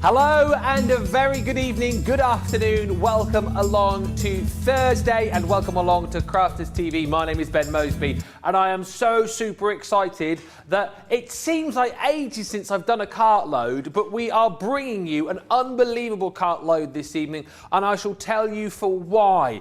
Hello and a very good evening, good afternoon. Welcome along to Thursday and welcome along to Crafters TV. My name is Ben Moseby and I am so super excited that it seems like ages since I've done a cartload, but we are bringing you an unbelievable cartload this evening and I shall tell you for why.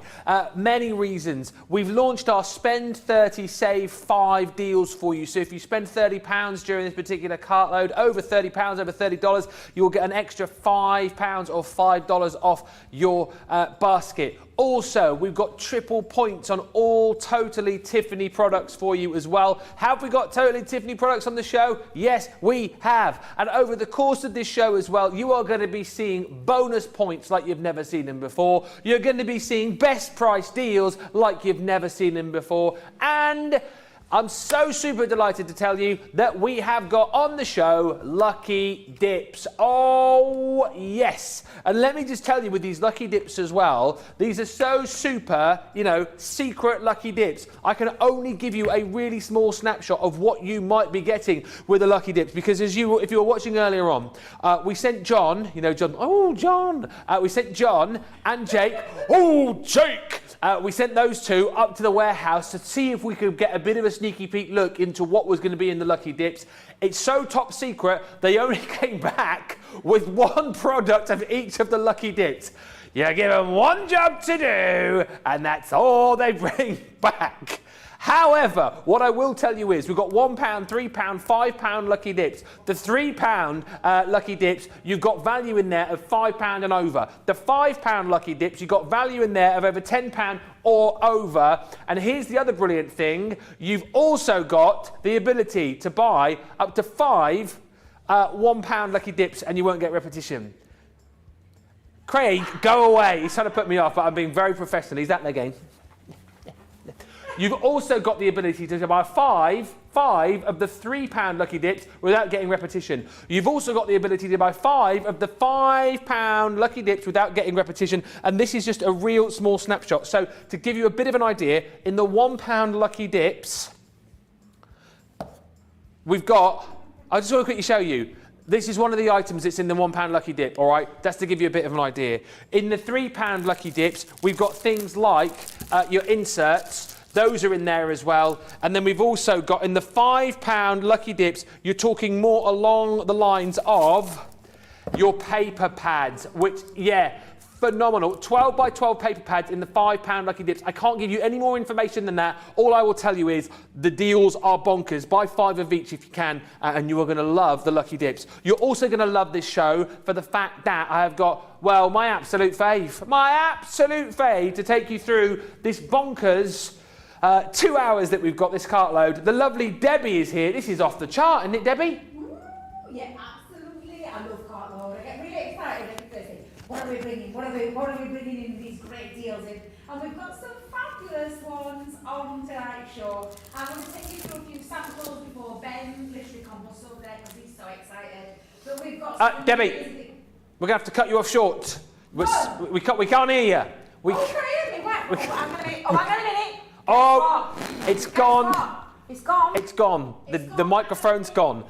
Many reasons. We've launched our Spend 30, Save 5 deals for you. So if you spend £30 during this particular cartload, over £30, over $30, you'll get an extra £5 or $5 off your basket. Also, we've got triple points on all Totally Tiffany products for you as well. Have we got Totally Tiffany products on the show? Yes, we have. And over the course of this show as well, you are going to be seeing bonus points like you've never seen them before. You're going to be seeing best price deals like you've never seen them before. And I'm so super delighted to tell you that we have got on the show Lucky Dips. Oh, yes. And let me just tell you with these Lucky Dips as well, these are so super, secret Lucky Dips. I can only give you a really small snapshot of what you might be getting with the Lucky Dips because if you were watching earlier on, we sent John, John, we sent John and Jake, Jake! We sent those two up to the warehouse to see if we could get a bit of a sneaky peek look into what was going to be in the Lucky Dips. It's so top secret, they only came back with one product of each of the Lucky Dips. You give them one job to do, and that's all they bring back. However, what I will tell you is we've got £1, £3, £5 Lucky Dips. The £3 Lucky Dips, you've got value in there of £5 and over. The £5 Lucky Dips, you've got value in there of over £10 or over. And here's the other brilliant thing. You've also got the ability to buy up to 5 £1 Lucky Dips and you won't get repetition. Craig, go away. He's trying to put me off, but I'm being very professional. He's at the game. You've also got the ability to buy five of the £3 Lucky Dips without getting repetition. You've also got the ability to buy 5 of the £5 Lucky Dips without getting repetition. And this is just a real small snapshot. So to give you a bit of an idea, in the £1 Lucky Dips, we've got, I just want to quickly show you. This is one of the items that's in the £1 Lucky Dip, all right? That's to give you a bit of an idea. In the £3 Lucky Dips, we've got things like your inserts. Those are in there as well. And then we've also got in the £5 Lucky Dips, you're talking more along the lines of your paper pads, which, phenomenal. 12 by 12 paper pads in the £5 Lucky Dips. I can't give you any more information than that. All I will tell you is the deals are bonkers. Buy 5 of each if you can, and you are going to love the Lucky Dips. You're also going to love this show for the fact that I have got, my absolute fave to take you through this bonkers 2 hours that we've got this cartload. The lovely Debbie is here. This is off the chart, isn't it, Debbie? Yeah, absolutely. I love cartload. I get really excited every Thursday. What are we bringing? What are we bringing in these great deals in? And we've got some fabulous ones on tonight's show. I'm going to take you through a few samples before Ben literally comes over there because he's so excited. But we've got Debbie, we're going to have to cut you off short. We can't hear you. Can I hear me? Wait. I'm going to Oh, it's gone. It's gone. It's gone. The microphone's gone.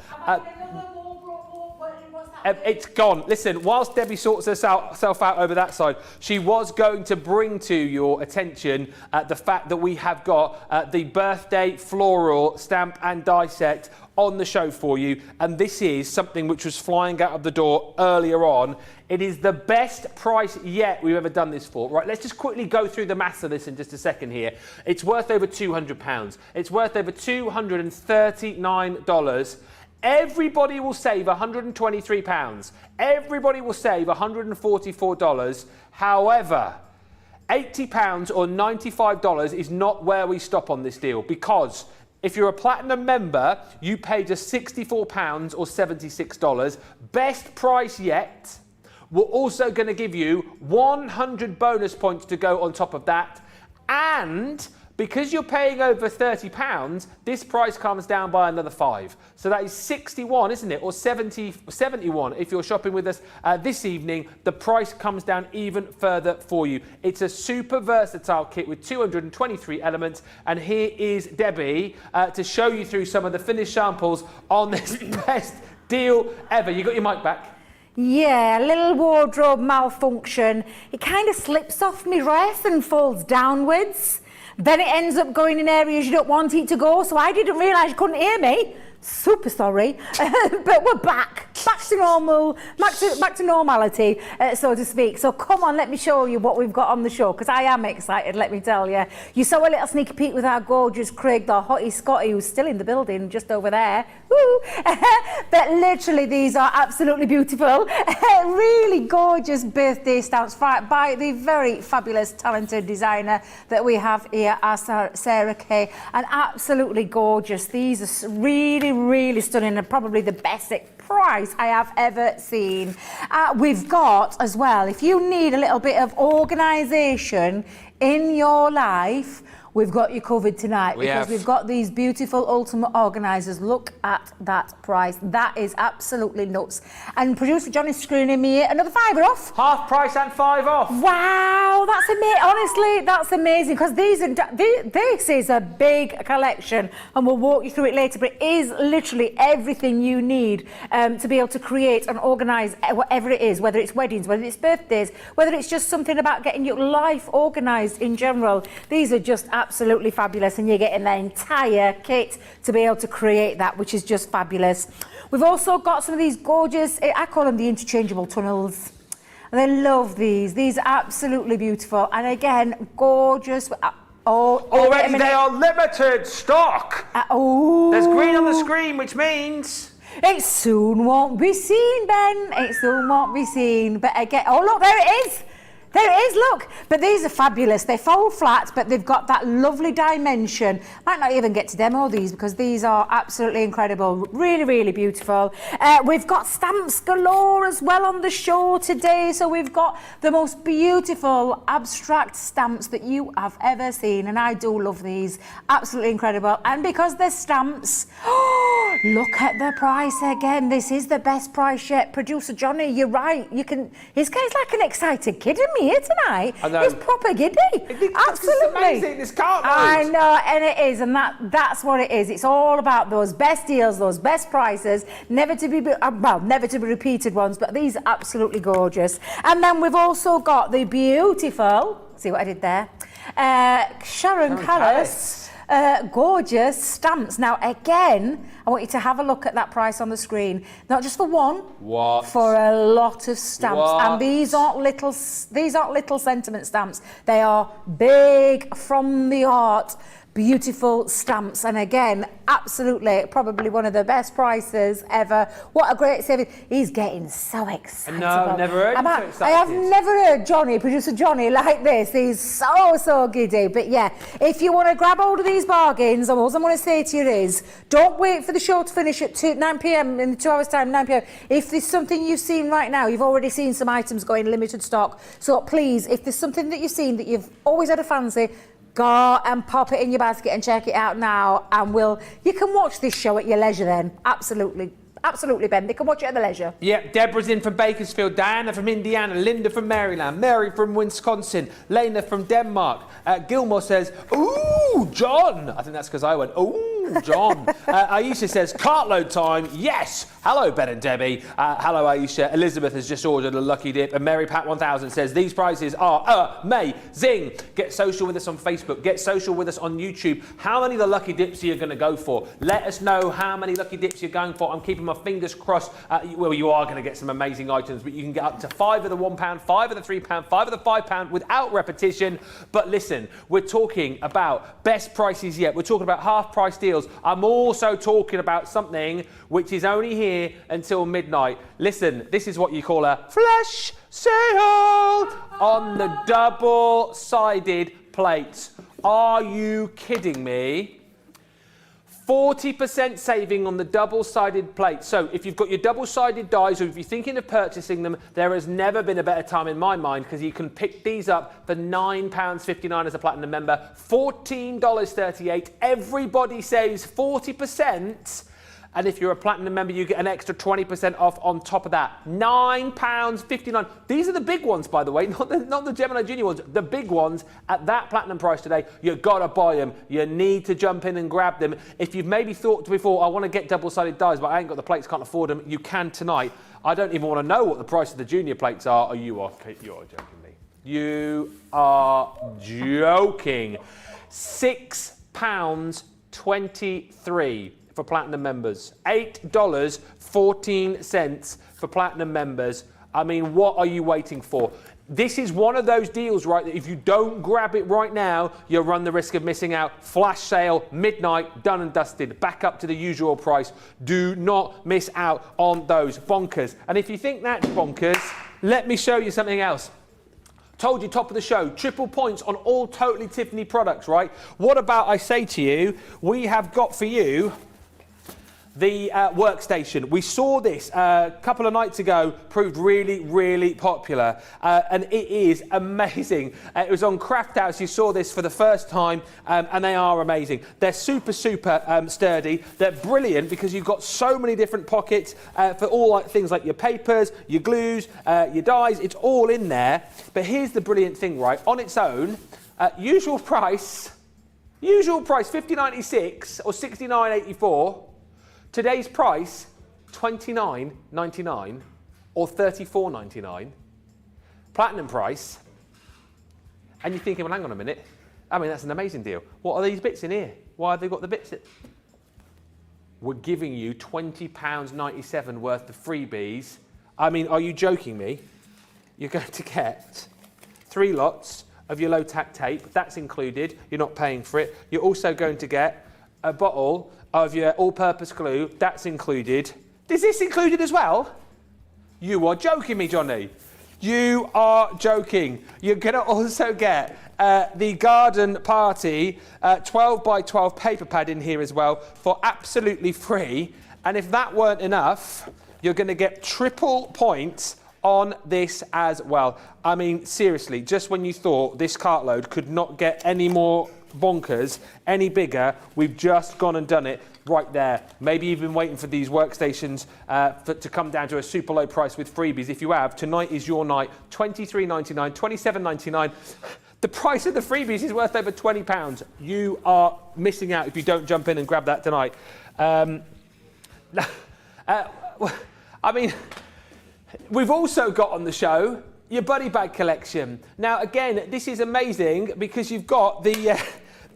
It's gone. Listen, whilst Debbie sorts herself out over that side, she was going to bring to your attention the fact that we have got the birthday floral stamp and die set on the show for you. And this is something which was flying out of the door earlier on. It is the best price yet we've ever done this for. Right, let's just quickly go through the maths of this in just a second here. It's worth over £200. It's worth over $239. Everybody will save £123. Everybody will save $144. However, £80 or $95 is not where we stop on this deal because if you're a platinum member, you pay just £64 or $76. Best price yet. We're also going to give you 100 bonus points to go on top of that. And because you're paying over £30, this price comes down by another 5. So that is 61, isn't it? Or 71 if you're shopping with us this evening. The price comes down even further for you. It's a super versatile kit with 223 elements. And here is Debbie to show you through some of the finished samples on this best deal ever. You got your mic back? Yeah, a little wardrobe malfunction. It kind of slips off my dress and falls downwards. Then it ends up going in areas you don't want it to go, so I didn't realise you couldn't hear me. Super sorry, but we're back to normal, back to normality, so to speak. So come on, let me show you what we've got on the show, because I am excited, let me tell you. You saw a little sneaky peek with our gorgeous Craig, the hottie Scotty, who's still in the building, just over there. Woo! But literally, these are absolutely beautiful, really gorgeous birthday stamps by the very fabulous, talented designer that we have here, Sarah Kay, and absolutely gorgeous. These are really stunning and probably the best price I have ever seen. We've got as well, if you need a little bit of organisation in your life, we've got you covered tonight because we've got these beautiful ultimate organisers. Look at that price. That is absolutely nuts. And producer John is screening me another £5 off. Half price and £5 off. Wow, that's amazing. Honestly, that's amazing because this is a big collection and we'll walk you through it later, but it is literally everything you need to be able to create and organise whatever it is, whether it's weddings, whether it's birthdays, whether it's just something about getting your life organised in general. These are just absolutely fabulous, and you're getting the entire kit to be able to create that, which is just fabulous. We've also got some of these gorgeous, I call them the interchangeable tunnels. And I love these. These are absolutely beautiful. And again, gorgeous. Already they are limited stock. There's green on the screen, which means... It soon won't be seen, Ben. It soon won't be seen. But again, oh look, there it is. There it is, look. But these are fabulous. They fold flat, but they've got that lovely dimension. Might not even get to demo these because these are absolutely incredible. Really beautiful. We've got stamps galore as well on the show today. So we've got the most beautiful abstract stamps that you have ever seen. And I do love these. Absolutely incredible. And because they're stamps, look at the price again. This is the best price yet. Producer Johnny, you're right. He's like an excited kid in me here tonight. I know. It's proper giddy. Absolutely. It's amazing, this Cartload. I know, and it is, and that's what it is. It's all about those best deals, those best prices, never to be repeated ones, but these are absolutely gorgeous. And then we've also got the beautiful, see what I did there, Sharon Callis. Gorgeous stamps. Now again, I want you to have a look at that price on the screen. Not just for one, for a lot of stamps. And these aren't little sentiment stamps. They are big from the heart, beautiful stamps. And again, absolutely, probably one of the best prices ever. What a great saving. He's getting so excited. No, I've never heard him so excited. I have never heard producer Johnny like this. He's so giddy. But yeah, if you want to grab hold of these bargains, all I'm going to say to you is, don't wait for the show to finish at 9 p.m. in 2 hours time, 9 p.m. If there's something you've seen right now, you've already seen some items going limited stock. So please, if there's something that you've seen that you've always had a fancy, go and pop it in your basket and check it out now, and you can watch this show at your leisure then. Absolutely, Ben. They can watch it at the leisure. Yeah, Deborah's in from Bakersfield, Diana from Indiana, Linda from Maryland, Mary from Wisconsin, Lena from Denmark. Gilmore says, ooh, John. I think that's because I went, ooh, John. Aisha says, Cartload time, yes. Hello, Ben and Debbie. Hello, Aisha. Elizabeth has just ordered a lucky dip. And Mary Pat 1000 says, these prices are amazing. Get social with us on Facebook. Get social with us on YouTube. How many of the lucky dips are you going to go for? Let us know how many lucky dips you're going for. I'm keeping my fingers crossed. Well, you are going to get some amazing items, but you can get up to 5 of the £1, 5 of the £3, 5 of the £5 without repetition. But listen, we're talking about best prices yet. We're talking about half price deals. I'm also talking about something which is only here until midnight. Listen, this is what you call a flash sale on the double-sided plates. Are you kidding me? 40% saving on the double-sided plate. So if you've got your double-sided dies, or if you're thinking of purchasing them, there has never been a better time in my mind, because you can pick these up for £9.59 as a Platinum member, $14.38. Everybody saves 40%. And if you're a Platinum member, you get an extra 20% off on top of that. £9.59. These are the big ones, by the way, not the Gemini Junior ones. The big ones at that Platinum price today. You've got to buy them. You need to jump in and grab them. If you've maybe thought before, I want to get double-sided dies, but I ain't got the plates, can't afford them, you can tonight. I don't even want to know what the price of the junior plates are. Oh, you are joking me. You are joking. £6.23 for platinum members. $8.14 for platinum members. I mean, what are you waiting for? This is one of those deals, right, that if you don't grab it right now, you'll run the risk of missing out. Flash sale, midnight, done and dusted, back up to the usual price. Do not miss out on those. Bonkers. And if you think that's bonkers, let me show you something else. Told you, top of the show, triple points on all Totally Tiffany products, right? What about, I say to you, we have got for you the Workstation. We saw this a couple of nights ago, proved really, really popular, and it is amazing. It was on Craft House, you saw this for the first time, and they are amazing. They're super, super sturdy. They're brilliant because you've got so many different pockets for all things like your papers, your glues, your dyes, it's all in there. But here's the brilliant thing, right? On its own, usual price, $50.96 or $69.84. Today's price, $29.99 or $34.99. Platinum price. And you're thinking, well, hang on a minute. I mean, that's an amazing deal. What are these bits in here? Why have they got the bits in? We're giving you £20.97 worth of freebies. I mean, are you joking me? You're going to get 3 lots of your low-tack tape. That's included. You're not paying for it. You're also going to get a bottle of your all-purpose glue. That's included. Is this included as well? You are joking me, Johnny. You are joking. You're going to also get the Garden Party 12 by 12 paper pad in here as well for absolutely free. And if that weren't enough, you're going to get triple points on this as well. I mean, seriously, just when you thought this cartload could not get any more bonkers, any bigger, we've just gone and done it right there. Maybe you've been waiting for these workstations to come down to a super low price with freebies. If you have, tonight is your night. $23.99, $27.99. The price of the freebies is worth over £20. You are missing out if you don't jump in and grab that tonight. I mean, we've also got on the show your buddy bag collection. Now, again, this is amazing because you've got the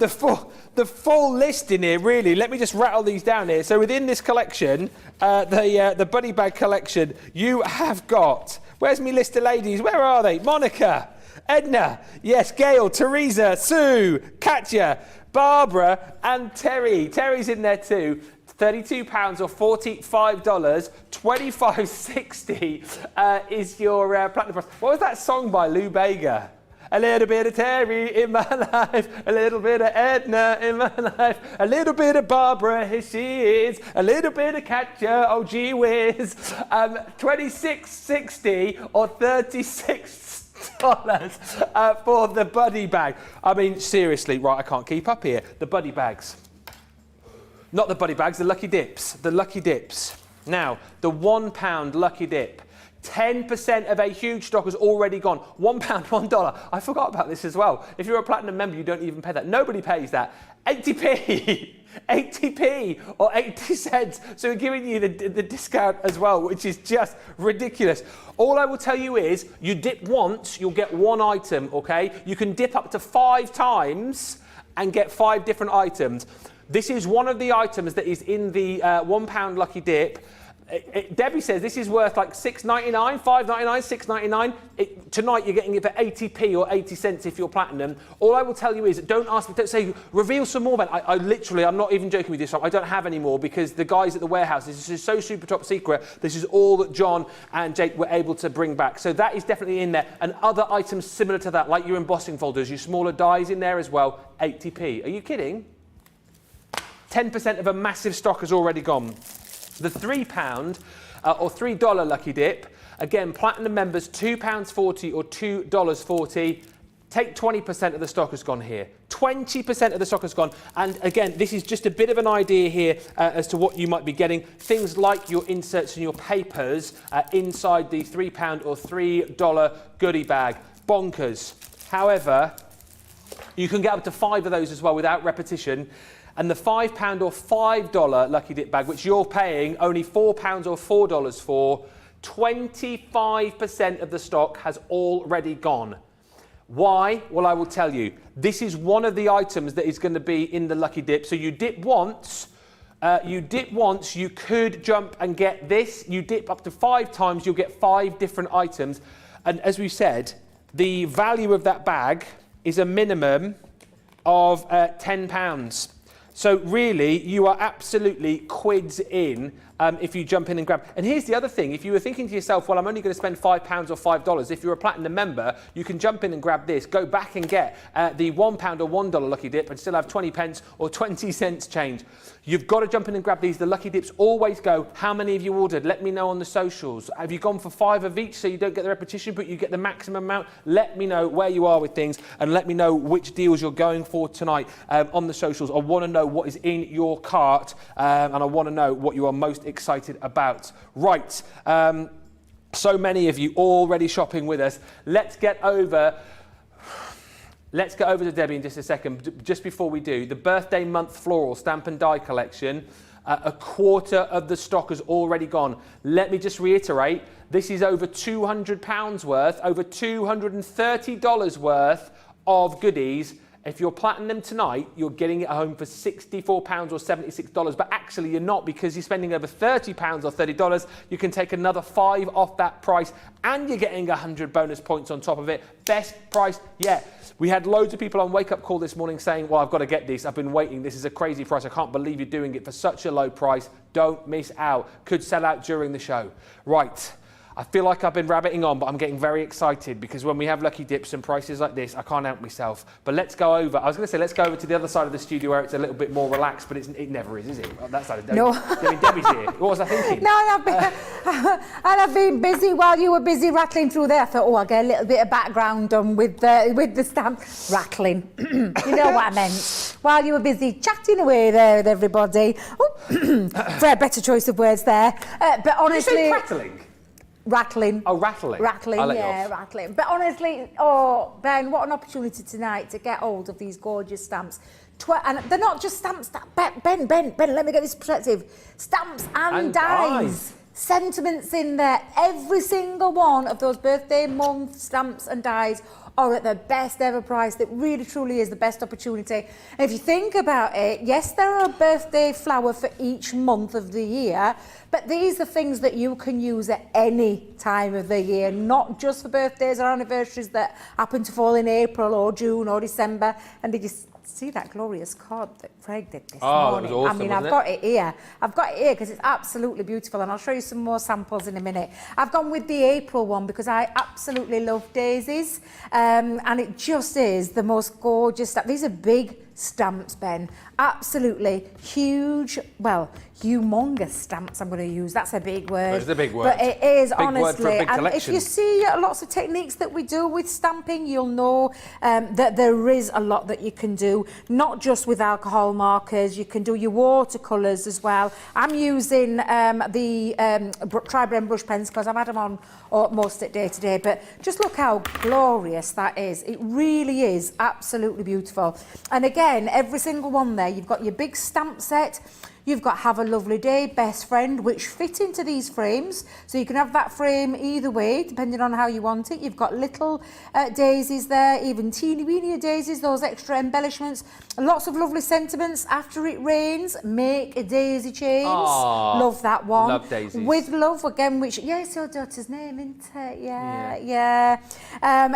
full list in here, really. Let me just rattle these down here. So within this collection, the buddy bag collection, you have got, where's my list of ladies? Where are they? Monica, Edna, yes, Gail, Teresa, Sue, Katja, Barbara, and Terry. Terry's in there too. £32 or $45, $25.60 is your platinum price. What was that song by Lou Bega? A little bit of Terry in my life, a little bit of Edna in my life, a little bit of Barbara, here she is, a little bit of Katja, oh gee whiz. $26.60 or $36 for the buddy bag. I mean, seriously, right, I can't keep up here. The buddy bags. Not the buddy bags, the lucky dips. The lucky dips. Now, the £1 lucky dip. 10% of a huge stock has already gone. £1, $1. I forgot about this as well. If you're a platinum member, you don't even pay that. Nobody pays that. 80p. 80p or 80 cents. So we're giving you the discount as well, which is just ridiculous. All I will tell you is, you dip once, you'll get 1 item, okay? You can dip up to 5 times and get 5 different items. This is one of the items that is in the £1 lucky dip. Debbie says this is worth like $6.99, $5.99, $6.99. Tonight you're getting it for 80p or 80 cents if you're platinum. All I will tell you is, don't ask me, don't say, reveal some more, Ben. I literally, I'm not even joking with this, I don't have any more because the guys at the warehouse, this is so super top secret. This is all that John and Jake were able to bring back. So that is definitely in there. And other items similar to that, like your embossing folders, your smaller dies in there as well, 80p. Are you kidding? 10% of a massive stock has already gone. The £3 or $3 lucky dip, again, platinum members, £2.40 or $2.40. Take 20% of the stock has gone here. 20% of the stock has gone. And again, this is just a bit of an idea here as to what you might be getting. Things like your inserts and your papers inside the £3 or $3 goodie bag. Bonkers. However, you can get up to 5 of those as well without repetition. And the £5 or $5 lucky dip bag, which you're paying only £4 or $4 for, 25% of the stock has already gone. Why? Well, I will tell you. This is one of the items that is going to be in the lucky dip. So you dip once, you could jump and get this. You dip up to 5 times, you'll get 5 different items. And as we said, the value of that bag is a minimum of £10. So really, you are absolutely quids in if you jump in and grab. And here's the other thing. If you were thinking to yourself, well, I'm only going to spend £5 or $5, if you're a Platinum member, you can jump in and grab this, go back and get the £1 or $1 lucky dip and still have 20 pence or 20 cents change. You've got to jump in and grab these. The lucky dips always go, how many have you ordered? Let me know on the socials. Have you gone for 5 of each so you don't get the repetition, but you get the maximum amount? Let me know where you are with things and let me know which deals you're going for tonight on the socials. I want to know what is in your cart and I want to know what you are most excited about. Right, so many of you already shopping with us. Let's get over to Debbie in just a second. Just before we do, the birthday month floral stamp and die collection, a quarter of the stock has already gone. Let me just reiterate, this is over £200 worth, over $230 worth of goodies. If you're Platinum tonight, you're getting it home for £64 or $76, but actually you're not, because you're spending over £30 or $30. You can take another 5 off that price and you're getting 100 bonus points on top of it. Best price yet. We had loads of people on Wake Up Call this morning saying, well, I've got to get this. I've been waiting. This is a crazy price. I can't believe you're doing it for such a low price. Don't miss out. Could sell out during the show. Right. I feel like I've been rabbiting on, but I'm getting very excited because when we have lucky dips and prices like this, I can't help myself. But let's go over. I was going to say, let's go over to the other side of the studio where it's a little bit more relaxed, but it never is it? That side of Debbie. No. Debbie's here. What was I thinking? No, I've been busy while you were busy rattling through there. I thought, I'll get a little bit of background on with the stamp rattling. You know what I meant. While you were busy chatting away there with everybody. For a better choice of words there. But honestly... Did you say prattling? Rattling. Oh, rattling. Rattling, yeah, rattling. But honestly, Ben, what an opportunity tonight to get hold of these gorgeous stamps. And they're not just stamps. Ben, let me get this perspective. Stamps and dies. Sentiments in there. Every single one of those birthday month stamps and dies are at the best ever price. That really truly is the best opportunity. And if you think about it, yes, there are a birthday flower for each month of the year, but these are things that you can use at any time of the year, not just for birthdays or anniversaries that happen to fall in April or June or December. And did you see that glorious card that Craig did this morning? It was awesome, I've got it here. I've got it here because it's absolutely beautiful, and I'll show you some more samples in a minute. I've gone with the April one because I absolutely love daisies, and it just is the most gorgeous stuff. These are big stamps, Ben. Absolutely huge, well, humongous stamps I'm going to use. That's a big word. It's a big word. But it is, big honestly. Word for a big and collection. if you see lots of techniques that we do with stamping, you'll know that there is a lot that you can do, not just with alcohol markers. You can do your watercolours as well. I'm using the Tri-Blend brush pens because I've had them on most at day to day, but just look how glorious that is. It really is absolutely beautiful. And again, every single one there, you've got your big stamp set. You've got Have a Lovely Day, Best Friend, which fit into these frames. So you can have that frame either way, depending on how you want it. You've got little daisies there, even teeny weeny daisies, those extra embellishments. Lots of lovely sentiments. After it rains, make a daisy chains. Aww, love that one. Love daisies. With love, again, which, yeah, it's your daughter's name, isn't it? Yeah.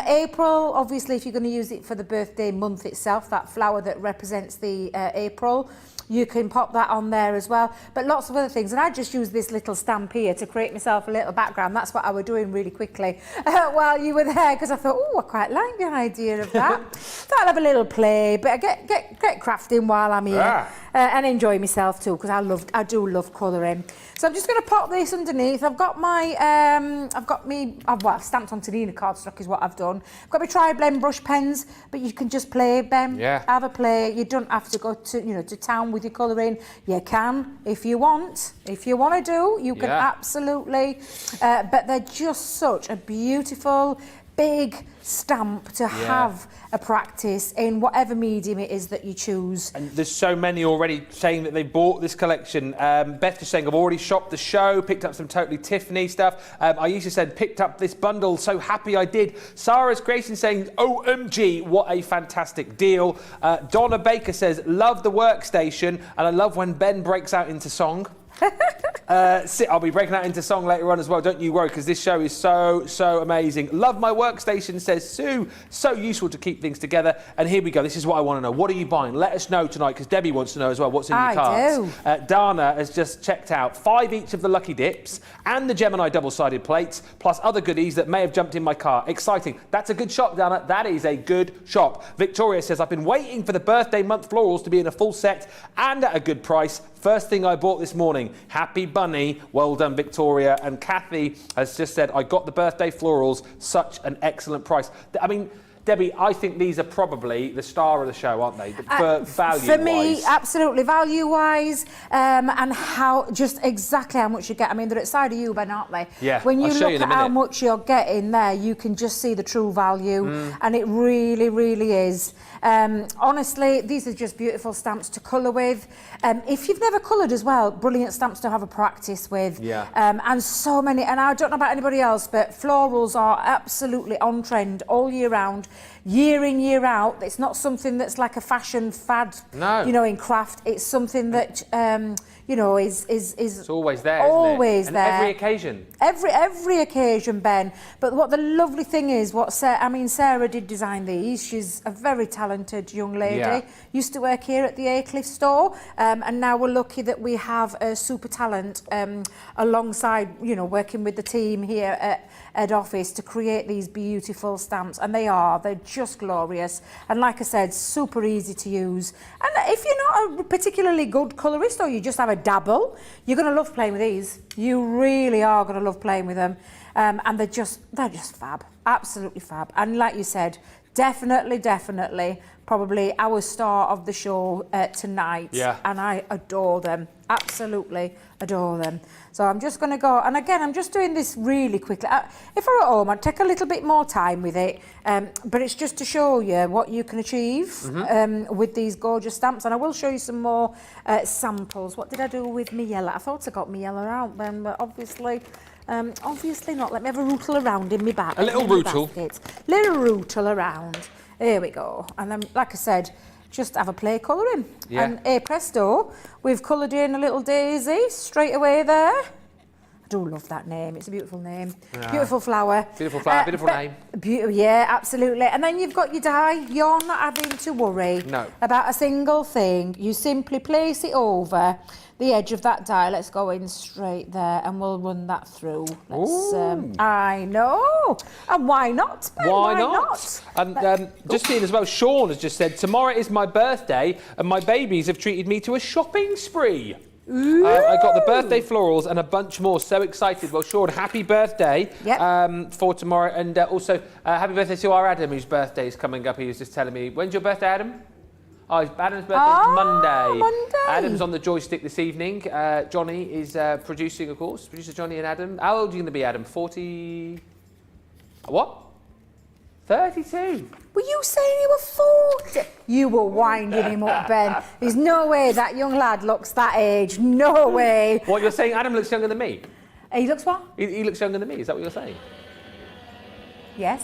April, obviously, if you're going to use it for the birthday month itself, that flower that represents the April, you can pop that on there as well, but lots of other things. And I just use this little stamp here to create myself a little background. That's what I was doing really quickly while you were there, because I thought, I quite like the idea of that. Thought I'd have a little play, but I get crafting while I'm here and enjoy myself too, because I do love colouring. So I'm just going to pop this underneath. I've got my, I've stamped on Tanina cardstock is what I've done. I've got my Tri-Blend brush pens, but you can just play, Ben. Yeah. Have a play. You don't have to go to town with your colouring. You can if you want. If you want to do, you can absolutely. But they're just such a beautiful big stamp to have a practice in whatever medium it is that you choose. And there's so many already saying that they bought this collection. Beth just saying, I've already shopped the show, picked up some Totally Tiffany stuff. Aisha said, picked up this bundle, so happy I did. Sarah's Creation saying, OMG, what a fantastic deal. Donna Baker says, love the Workstation, and I love when Ben breaks out into song. I'll be breaking out into song later on as well, don't you worry, because this show is so amazing. Love my Workstation, says Sue. So useful to keep things together. And here we go, this is what I want to know. What are you buying? Let us know tonight, because Debbie wants to know as well what's in your carts. Dana has just checked out 5 each of the Lucky Dips and the Gemini double-sided plates, plus other goodies that may have jumped in my car. Exciting. That's a good shop, Dana. That is a good shop. Victoria says, I've been waiting for the birthday month florals to be in a full set and at a good price. First thing I bought this morning. Happy bunny. Well done, Victoria. And Kathy has just said, I got the birthday florals. Such an excellent price. I mean, Debbie, I think these are probably the star of the show, aren't they? For value-wise. For me, absolutely. Value-wise, and just exactly how much you get. I mean, they're at side of you, Ben, aren't they? Yeah, when you look at how much you're getting there, you can just see the true value, and it really, really is. Honestly, these are just beautiful stamps to colour with. If you've never coloured as well, brilliant stamps to have a practice with. Yeah. And so many, and I don't know about anybody else, but florals are absolutely on trend all year round. Year in, year out. It's not something that's like a fashion fad, no. You know, in craft. It's something that, you know, is it's always there, always isn't it? there. And every occasion. Every occasion, Ben. But what the lovely thing is, Sarah did design these. She's a very talented young lady. Yeah. Used to work here at the Aycliffe store, and now we're lucky that we have a super talent alongside, you know, working with the team here at head office to create these beautiful stamps, and they're just glorious, and like I said, super easy to use. And if you're not a particularly good colourist, or you just have a dabble, you're going to love playing with these. You really are going to love playing with them, and they're just fab, absolutely fab. And like you said, definitely probably our star of the show tonight. Yeah. And I adore them, absolutely adore them. So I'm just going to go, and again, I'm just doing this really quickly. If I were at home, I'd take a little bit more time with it, but it's just to show you what you can achieve with these gorgeous stamps. And I will show you some more samples. What did I do with my yellow? I thought I got my yellow out then, but obviously not. Let me have a rootle around in my bag. A little rootle. Little rootle around. Here we go. And then, like I said, just have a play colouring. Yeah. And hey presto, we've coloured in a little daisy straight away there. I do love that name. It's a beautiful name. Yeah. Beautiful flower. Beautiful flower, beautiful name. Yeah, absolutely. And then you've got your die. You're not having to worry about a single thing. You simply place it over the edge of that die. Let's go in straight there, and we'll run that through. I know. And why not? Why not? And just seeing as well, Sean has just said, tomorrow is my birthday, and my babies have treated me to a shopping spree. I got the birthday florals and a bunch more. So excited. Well, Sean, happy birthday for tomorrow. And also, happy birthday to our Adam, whose birthday is coming up. He was just telling me, when's your birthday, Adam? Oh, Adam's birthday is Monday. Adam's on the joystick this evening. Johnny is producing, of course. Producer Johnny and Adam. How old are you going to be, Adam? 40... What? 32. Were you saying you were 40? You were winding him up, Ben. There's no way that young lad looks that age. No way. What, you're saying Adam looks younger than me? He looks what? He looks younger than me. Is that what you're saying? Yes.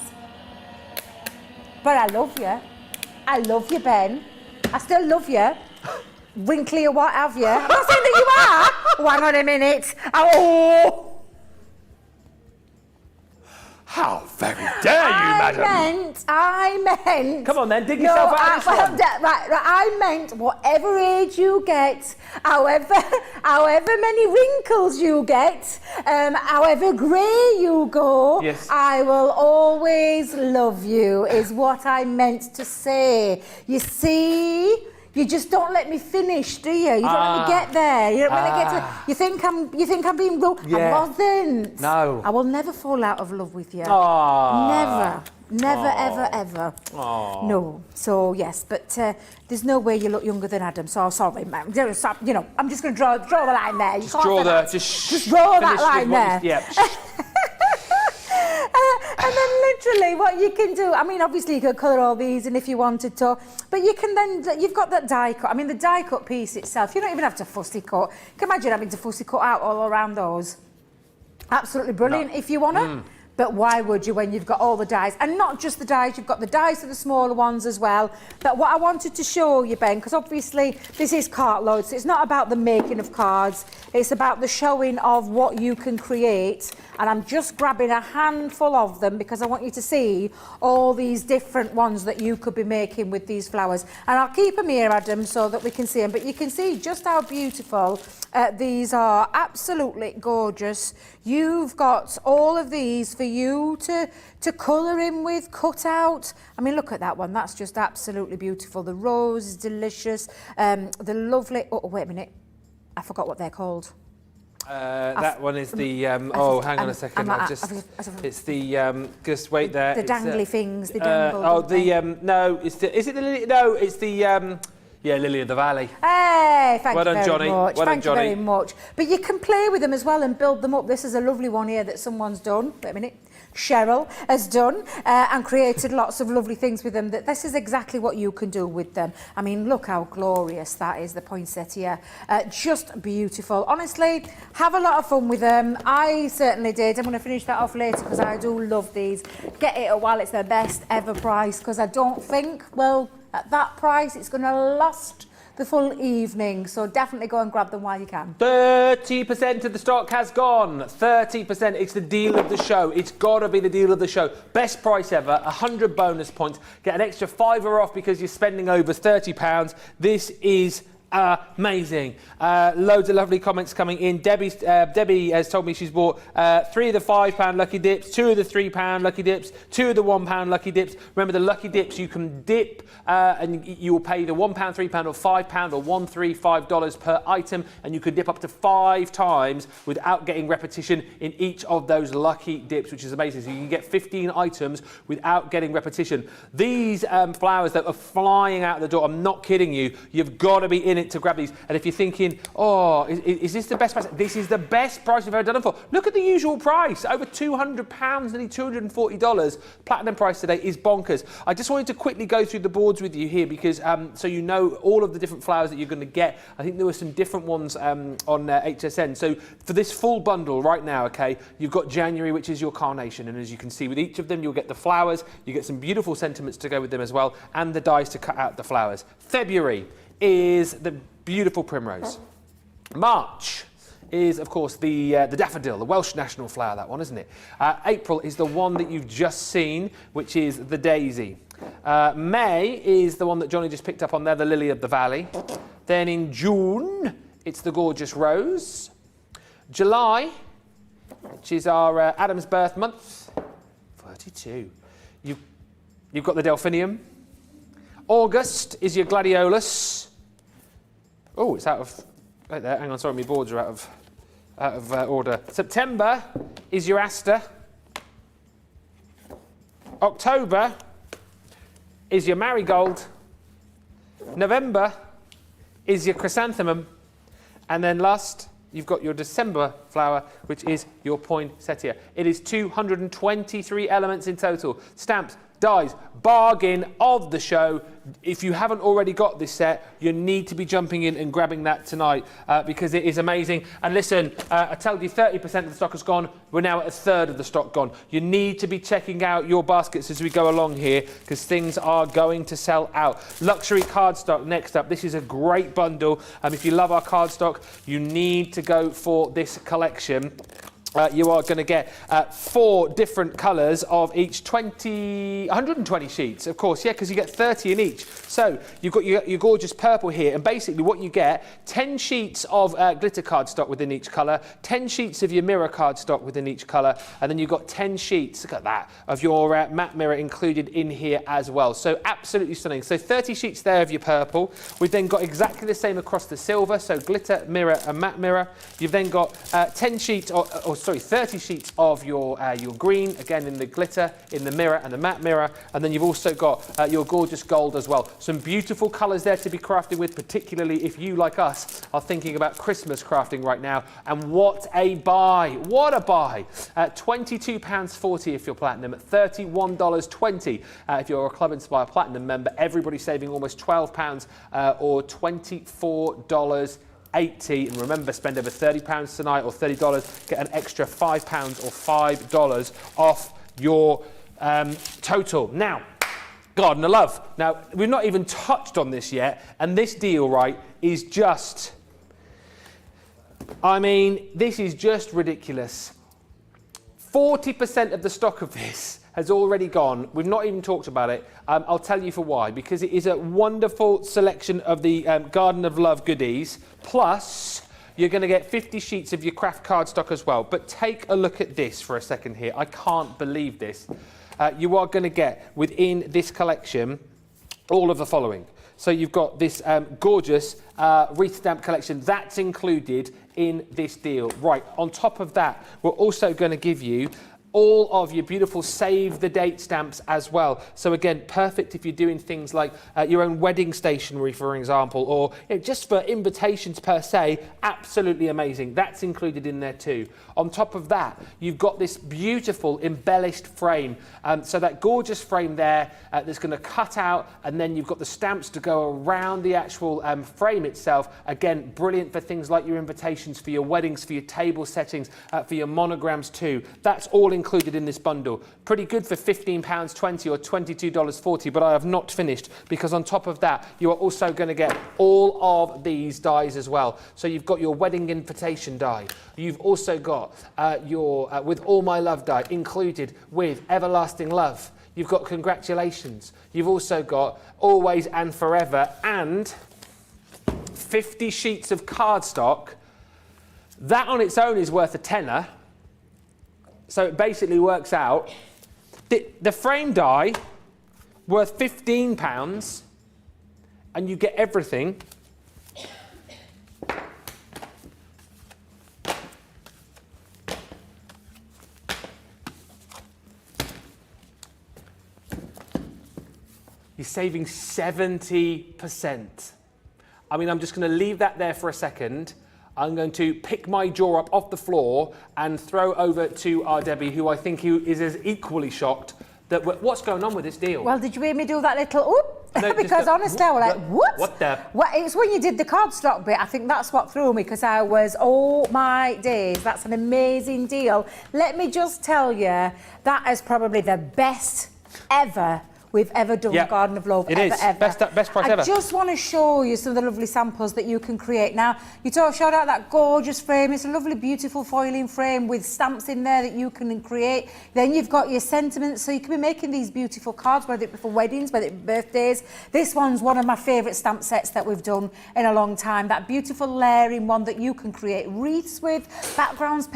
But I love you. I love you, Ben. I still love you. Wrinkly or what have you. I'm not saying that you are. Oh, hang on a minute. Oh. How very dare you, madam? I meant... Come on then, dig yourself out of this one. Right, I meant whatever age you get, however many wrinkles you get, however grey you go, yes. I will always love you, is what I meant to say. You see... You just don't let me finish, do you? You don't let me get there. You don't let me get to. You think I'm being rude? Yeah. I wasn't. No. I will never fall out of love with you. Never, ever. No. So yes, but there's no way you look younger than Adam. So sorry, ma'am. You know, I'm just going to draw the line there. Just draw that line there. Yeah. And then literally what you can do. I mean, obviously you could colour all these in if you wanted to, but you can then, you've got that die cut. I mean, the die cut piece itself, you don't even have to fussy cut. Can you imagine having to fussy cut out all around those? Absolutely brilliant if you want to. But why would you when you've got all the dies? And not just the dies, you've got the dies for the smaller ones as well. But what I wanted to show you, Ben, because obviously this is Cartload, so it's not about the making of cards, it's about the showing of what you can create. And I'm just grabbing a handful of them because I want you to see all these different ones that you could be making with these flowers. And I'll keep them here, Adam, so that we can see them. But you can see just how beautiful these are. Absolutely gorgeous. You've got all of these for you to colour in with, cut out. I mean, look at that one. That's just absolutely beautiful. The rose is delicious. The lovely... Oh, wait a minute. I forgot what they're called. That one is the... oh, hang on a second. It's the... just wait there. The dangly things. The dangle, oh, the... no, it's the... Is it the lily? No, it's the... yeah, Lily of the Valley. Hey, thank you very Johnny. much. Well done, Thank you Johnny. very much. But you can play with them as well and build them up. This is a lovely one here that someone's done. Wait a minute. Cheryl has done and created lots of lovely things with them. That this is exactly what you can do with them. I mean, look how glorious that is, the poinsettia. Just beautiful. Honestly, have a lot of fun with them. I certainly did. I'm going to finish that off later because I do love these. Get it while it's their best ever price because I don't think, well, at that price, it's going to last the full evening. So definitely go and grab them while you can. 30% of the stock has gone. 30%. It's the deal of the show. It's got to be the deal of the show. Best price ever. 100 bonus points. Get an extra £5 off because you're spending over £30. This is amazing. Loads of lovely comments coming in. Debbie has told me she's bought 3 of the £5 lucky dips, 2 of the £3 lucky dips, 2 of the £1 lucky dips. Remember, the lucky dips you can dip and you will pay the £1, £3 or £5 or $135 per item, and you can dip up to 5 times without getting repetition in each of those lucky dips, which is amazing. So you can get 15 items without getting repetition. These flowers that are flying out the door, I'm not kidding you, you've got to be in it to grab these. And if you're thinking, oh, is this the best price? This is the best price we've ever done them for. Look at the usual price, over £200, nearly $240. Platinum price today is bonkers. I just wanted to quickly go through the boards with you here because so you know all of the different flowers that you're going to get. I think there were some different ones on HSN. So for this full bundle right now, okay, you've got January, which is your carnation, and as you can see with each of them, you'll get the flowers, you get some beautiful sentiments to go with them as well, and the dies to cut out the flowers. February is the beautiful primrose. March is, of course, the daffodil, the Welsh national flower, that one, isn't it? April is the one that you've just seen, which is the daisy. May is the one that Johnny just picked up on there, the lily of the valley. Then in June, it's the gorgeous rose. July, which is our Adam's birth month, 32. You've got the delphinium. August is your gladiolus. Oh, it's out of... Right there, hang on, sorry, my boards are out of order. September is your aster. October is your marigold. November is your chrysanthemum. And then last, you've got your December flower, which is your poinsettia. It is 223 elements in total. Stamps, dies, bargain of the show. If you haven't already got this set, you need to be jumping in and grabbing that tonight because it is amazing. And listen, I told you 30% of the stock has gone. We're now at a third of the stock gone. You need to be checking out your baskets as we go along here because things are going to sell out. Luxury cardstock next up. This is a great bundle. If you love our cardstock, you need to go for this collection. You are going to get 4 different colours of each 120 sheets, of course, yeah, because you get 30 in each. So you've got your gorgeous purple here, and basically what you get, 10 sheets of glitter cardstock within each colour, 10 sheets of your mirror cardstock within each colour, and then you've got 10 sheets, look at that, of your matte mirror included in here as well. So absolutely stunning. So 30 sheets there of your purple. We've then got exactly the same across the silver, so glitter, mirror and matte mirror. You've then got 10 sheets, or 30 sheets of your green, again in the glitter, in the mirror and the matte mirror, and then you've also got your gorgeous gold as well. Some beautiful colours there to be crafting with, particularly if you, like us, are thinking about Christmas crafting right now. And what a buy! What a buy! £22.40 if you're platinum, $31.20 if you're a Club Inspire Platinum member. Everybody's saving almost £12 or $24.80. And remember, spend over £30 tonight or $30, get an extra £5 or $5 off your total. Now, Garden of Love. Now, we've not even touched on this yet, and this deal, right, is just, I mean, this is just ridiculous. 40% of the stock of this has already gone. We've not even talked about it. I'll tell you for why. Because it is a wonderful selection of the Garden of Love goodies. Plus, you're going to get 50 sheets of your craft cardstock as well. But take a look at this for a second here. I can't believe this. You are going to get, within this collection, all of the following. So you've got this gorgeous wreath stamp collection. That's included in this deal. Right, on top of that, we're also going to give you all of your beautiful save the date stamps as well. So again, perfect if you're doing things like your own wedding stationery, for example, or just for invitations per se. Absolutely amazing. That's included in there too. On top of that, you've got this beautiful embellished frame. So that gorgeous frame there that's going to cut out, and then you've got the stamps to go around the actual frame itself. Again, brilliant for things like your invitations, for your weddings, for your table settings, for your monograms too. That's all included in this bundle. Pretty good for £15.20 or $22.40, but I have not finished, because on top of that, you are also going to get all of these dies as well. So you've got your wedding invitation die. You've also got your With All My Love die included with Everlasting Love. You've got Congratulations. You've also got Always and Forever, and 50 sheets of cardstock. That on its own is worth a tenner. So it basically works out. The frame die worth £15, and you get everything. You're saving 70%. I mean, I'm just going to leave that there for a second. I'm going to pick my jaw up off the floor and throw over to our Debbie, who I think is as equally shocked that what's going on with this deal. Well, did you hear me do that little whoop? No, because honestly, I was like, what? What the? Well, it's when you did the cardstock bit. I think that's what threw me, because I was, oh my days, that's an amazing deal. Let me just tell you, that is probably the best ever we've ever done Garden of Love. It is. Best price ever. I just want to show you some of the lovely samples that you can create. Now, you showed out that gorgeous frame. It's a lovely, beautiful foiling frame with stamps in there that you can create. Then you've got your sentiments, so you can be making these beautiful cards, whether it be for weddings, whether it be birthdays. This one's one of my favourite stamp sets that we've done in a long time. That beautiful layering one that you can create wreaths with, background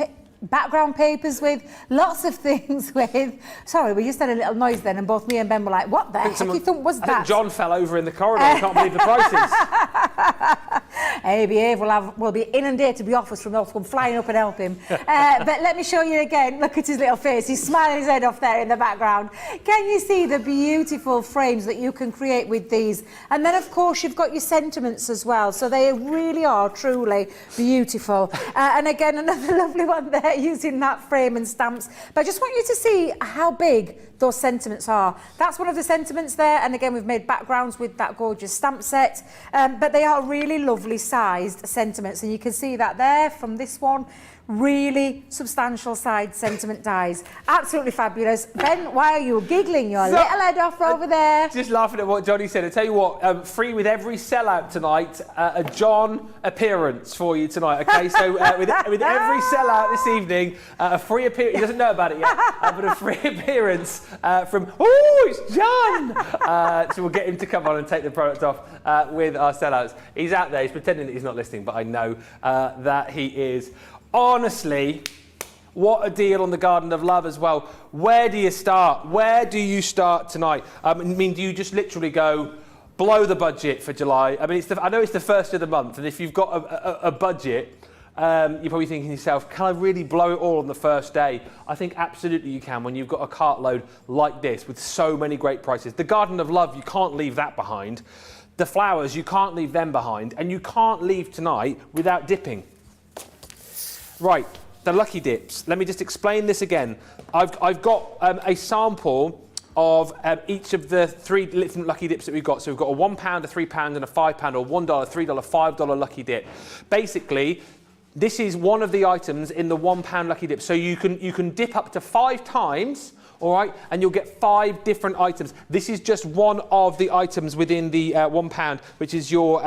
papers with, lots of things with. Sorry, we just had a little noise then, and both me and Ben were like, what the heck you think was that? I think John fell over in the corridor. I can't believe the prices. Hey, behave, we'll be inundated with offers from those come flying up and help him. But let me show you again. Look at his little face. He's smiling his head off there in the background. Can you see the beautiful frames that you can create with these? And then, of course, you've got your sentiments as well. So they really are truly beautiful. And again, another lovely one there using that frame and stamps. But I just want you to see how big those sentiments are. That's one of the sentiments there, and again we've made backgrounds with that gorgeous stamp set, but they are really lovely sized sentiments, and you can see that there from this one. Really substantial side sentiment dies. Absolutely fabulous. Ben, why are you giggling your little head off over there? Just laughing at what Johnny said. I tell you what, free with every sellout tonight, a John appearance for you tonight. Okay, so with every sellout this evening, a free appearance. He doesn't know about it yet, but a free appearance from. Oh, it's John. So we'll get him to come on and take the product off with our sellouts. He's out there. He's pretending that he's not listening, but I know that he is. Honestly, what a deal on the Garden of Love as well. Where do you start? Where do you start tonight? I mean, do you just literally go blow the budget for July? I mean, I know it's the first of the month, and if you've got a budget, You're probably thinking to yourself, can I really blow it all on the first day? I think absolutely you can when you've got a cartload like this with so many great prices. The Garden of Love, you can't leave that behind. The flowers, you can't leave them behind. And you can't leave tonight without dipping. Right, the Lucky Dips. Let me just explain this again. I've got a sample of each of the 3 different Lucky Dips that we've got. So we've got a £1, a £3 and a £5 or $1, $3, $5 Lucky Dip. Basically, this is one of the items in the £1 Lucky Dip. So you can dip up to 5 times, all right, and you'll get 5 different items. This is just one of the items within the £1, which is your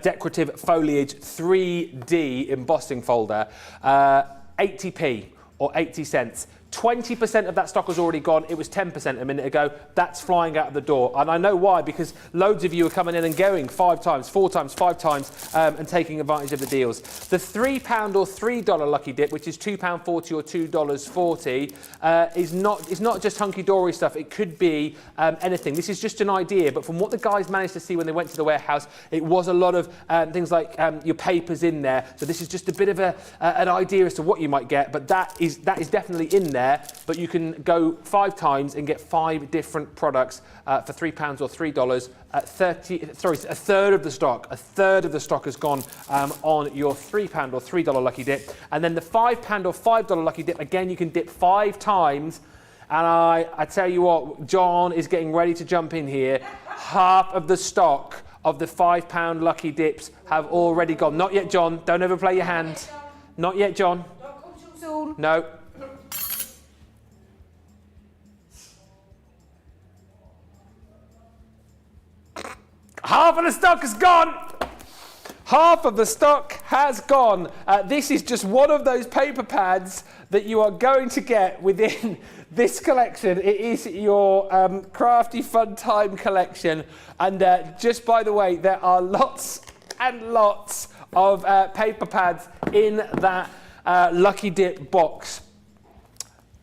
decorative foliage 3D embossing folder, 80p or 80 cents. 20% of that stock has already gone. It was 10% a minute ago. That's flying out of the door. And I know why, because loads of you are coming in and going 5 times, 4 times, 5 times and taking advantage of the deals. The £3 or $3 Lucky Dip, which is £2.40 or $2.40, is not just hunky-dory stuff. It could be anything. This is just an idea, but from what the guys managed to see when they went to the warehouse, it was a lot of things like your papers in there. So this is just a bit of an idea as to what you might get, but that is definitely in there. But you can go 5 times and get 5 different products for £3 or $3 at a third of the stock. A third of the stock has gone on your £3 or $3 Lucky Dip. And then the £5 or $5 Lucky Dip, again, you can dip 5 times. And I tell you what, John is getting ready to jump in here. Half of the stock of the £5 Lucky Dips have already gone. Not yet, John. Don't overplay your hand. Not yet, John. Don't come too soon. No. Half of the stock has gone. Half of the stock has gone. This is just one of those paper pads that you are going to get within this collection. It is your Crafty Fun Time collection. And just by the way, there are lots and lots of paper pads in that Lucky Dip box.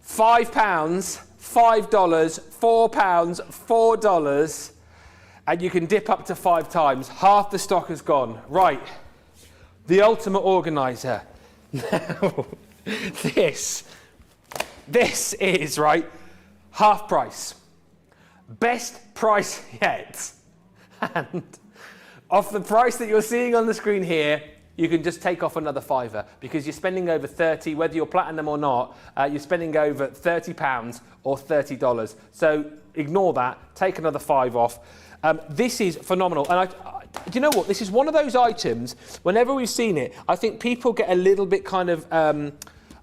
£5, $5, £4, $4. And you can dip up to 5 times. Half the stock has gone. Right, the ultimate organiser. Now, this is, right, half price. Best price yet. And off the price that you're seeing on the screen here, you can just take off another £5 because you're spending over 30, whether you're platinum or not, you're spending over £30 or $30. So ignore that, take another £5 off. This is phenomenal. And do you know what? This is one of those items, whenever we've seen it, I think people get a little bit kind of,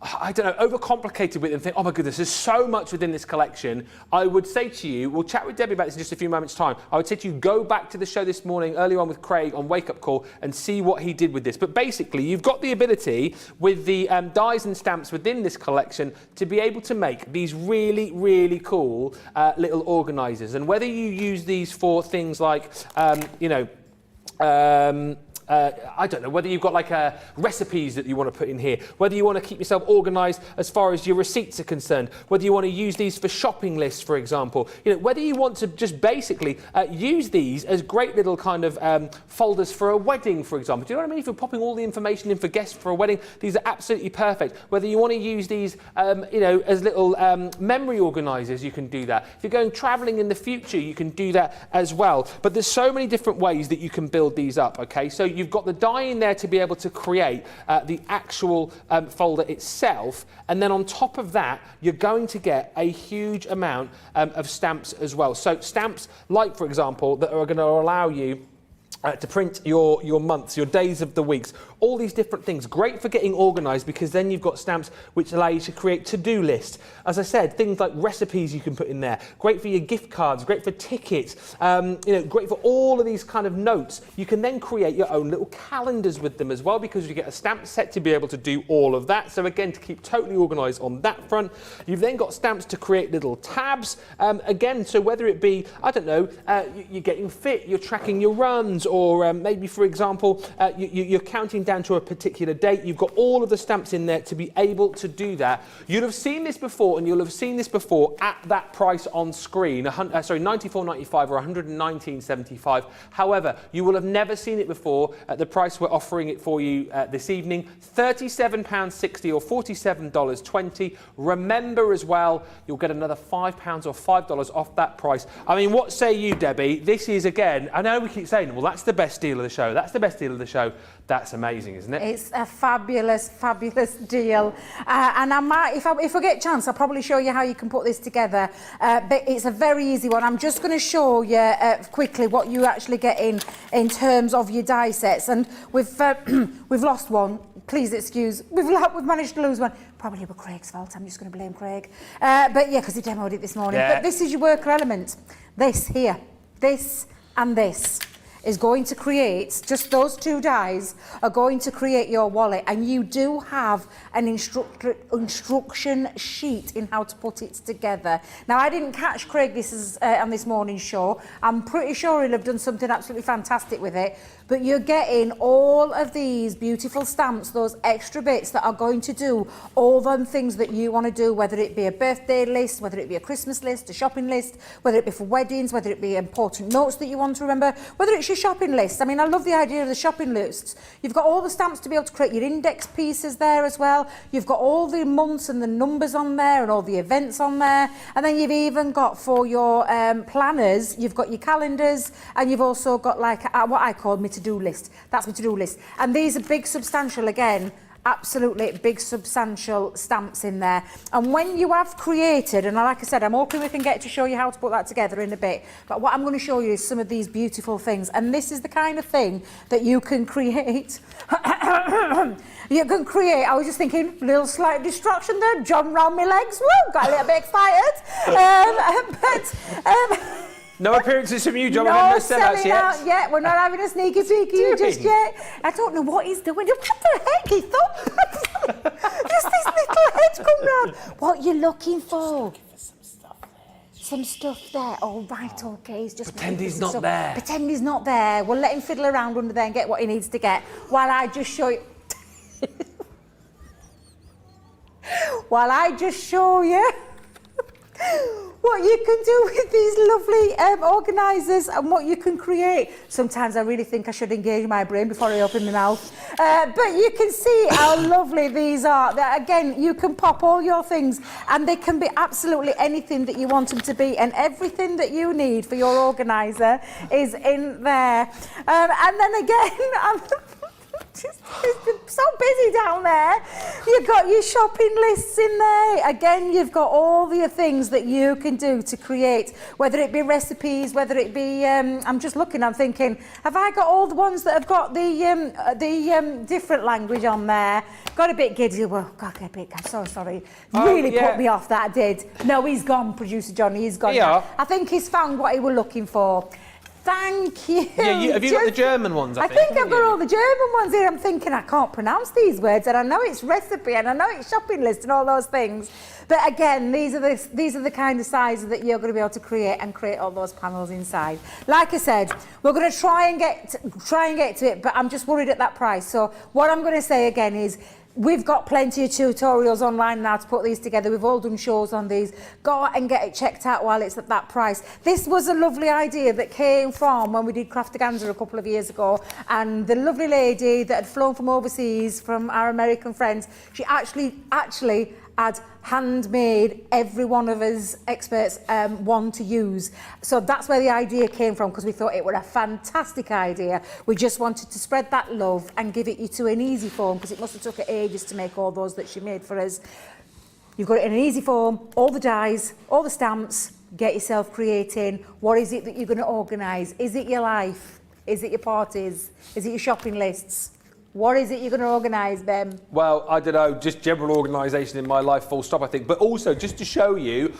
I don't know, overcomplicated with it and think, oh my goodness, there's so much within this collection. I would say to you, we'll chat with Debbie about this in just a few moments' time. I would say to you, go back to the show this morning, earlier on with Craig on Wake Up Call and see what he did with this. But basically, you've got the ability with the dies and stamps within this collection to be able to make these really, really cool little organisers. And whether you use these for things like, I don't know, whether you've got like recipes that you want to put in here, whether you want to keep yourself organised as far as your receipts are concerned, whether you want to use these for shopping lists, for example, whether you want to just basically use these as great little kind of folders for a wedding, for example. Do you know what I mean? If you're popping all the information in for guests for a wedding, these are absolutely perfect. Whether you want to use these, as little memory organisers, you can do that. If you're going travelling in the future, you can do that as well. But there's so many different ways that you can build these up, okay? So you've got the die in there to be able to create the actual folder itself, and then on top of that you're going to get a huge amount of stamps as well. So stamps like, for example, that are going to allow you to print your months, your days of the weeks, all these different things. Great for getting organised because then you've got stamps which allow you to create to-do lists. As I said, things like recipes you can put in there. Great for your gift cards, great for tickets, great for all of these kind of notes. You can then create your own little calendars with them as well because you get a stamp set to be able to do all of that. So again, to keep totally organised on that front. You've then got stamps to create little tabs. Again, so whether it be, I don't know, you're getting fit, you're tracking your runs, or maybe, for example, you're counting down to a particular date. You've got all of the stamps in there to be able to do that. You'll have seen this before, and you'll have seen this before at that price on screen, £94.95 or £119.75. However, you will have never seen it before at the price we're offering it for you this evening, £37.60 or $47.20. Remember as well, you'll get another £5 or $5 off that price. I mean, what say you, Debbie? This is, again, I know we keep saying, well, that's the best deal of the show. That's the best deal of the show. That's amazing, isn't it? It's a fabulous, fabulous deal. And I might, if I get a chance, I'll probably show you how you can put this together. But it's a very easy one. I'm just going to show you quickly what you actually get in terms of your die sets. And we've lost one. Please excuse. We've managed to lose one. Probably with Craig's fault. I'm just going to blame Craig. But yeah, because he demoed it this morning. Yeah. But this is your worker element. This here, this and this is going to create, just those two dies are going to create your wallet, and you do have an instruction sheet in how to put it together. Now, I didn't catch Craig on this morning's show. I'm pretty sure he'll have done something absolutely fantastic with it, but you're getting all of these beautiful stamps, those extra bits that are going to do all them things that you want to do, whether it be a birthday list, whether it be a Christmas list, a shopping list, whether it be for weddings, whether it be important notes that you want to remember, whether it's your shopping list. I mean, I love the idea of the shopping lists. You've got all the stamps to be able to create your index pieces there as well. You've got all the months and the numbers on there and all the events on there. And then you've even got for your planners, you've got your calendars, and you've also got like what I call my to-do list. That's my to-do list. And these are big, substantial, again, absolutely big substantial stamps in there. And when you have created, and like I said, I'm hoping we can get to show you how to put that together in a bit, but what I'm going to show you is some of these beautiful things, and this is the kind of thing that you can create. You can create, I was just thinking, little slight distraction there, jump round my legs, woo, got a little bit excited. No appearances from you, John. No I haven't said that selling yet. out yet. We're not having a sneaky peeky just yet. I don't know what he's doing. What the heck, he thought? Just this little head come round. What you looking for? Some stuff there. Oh, right, okay. He's just pretend he's not there. Pretend he's not there. We'll let him fiddle around under there and get what he needs to get while I just show you. While I just show you what you can do with these lovely organisers and what you can create. Sometimes I really think I should engage my brain before I open my mouth. But you can see how lovely these are. That, again, you can pop all your things and they can be absolutely anything that you want them to be, and everything that you need for your organiser is in there. And then again, it's so busy down there. You've got your shopping lists in there. Again, you've got all the things that you can do to create, whether it be recipes, whether it be, I'm just looking, I'm thinking, have I got all the ones that have got the different language on there? Got a bit giddy. Well, got a bit, I'm so sorry. Really put me off, that did. No, he's gone, producer Johnny, he's gone. Yeah. I think he's found what he was looking for. Thank you. Yeah, have you got the German ones, I think I've got all the German ones here. I'm thinking I can't pronounce these words, and I know it's recipe, and I know it's shopping list, and all those things. But again, these are the kind of sizes that you're going to be able to create all those panels inside. Like I said, we're going to try and get to it, but I'm just worried at that price. So what I'm going to say again is, we've got plenty of tutorials online now to put these together. We've all done shows on these. Go out and get it checked out while it's at that price. This was a lovely idea that came from when we did Craftaganza a couple of years ago, and the lovely lady that had flown from overseas, from our American friends, she actually had handmade every one of us experts one to use. So that's where the idea came from, because we thought it was a fantastic idea. We just wanted to spread that love and give it you to an easy form, because it must have took her ages to make all those that she made for us. You've got it in an easy form, all the dies, all the stamps, get yourself creating. What is it that you're going to organise? Is it your life? Is it your parties? Is it your shopping lists? What is it you're going to organise, Ben? Well, I don't know, just general organisation in my life, full stop, I think. But also, just to show you,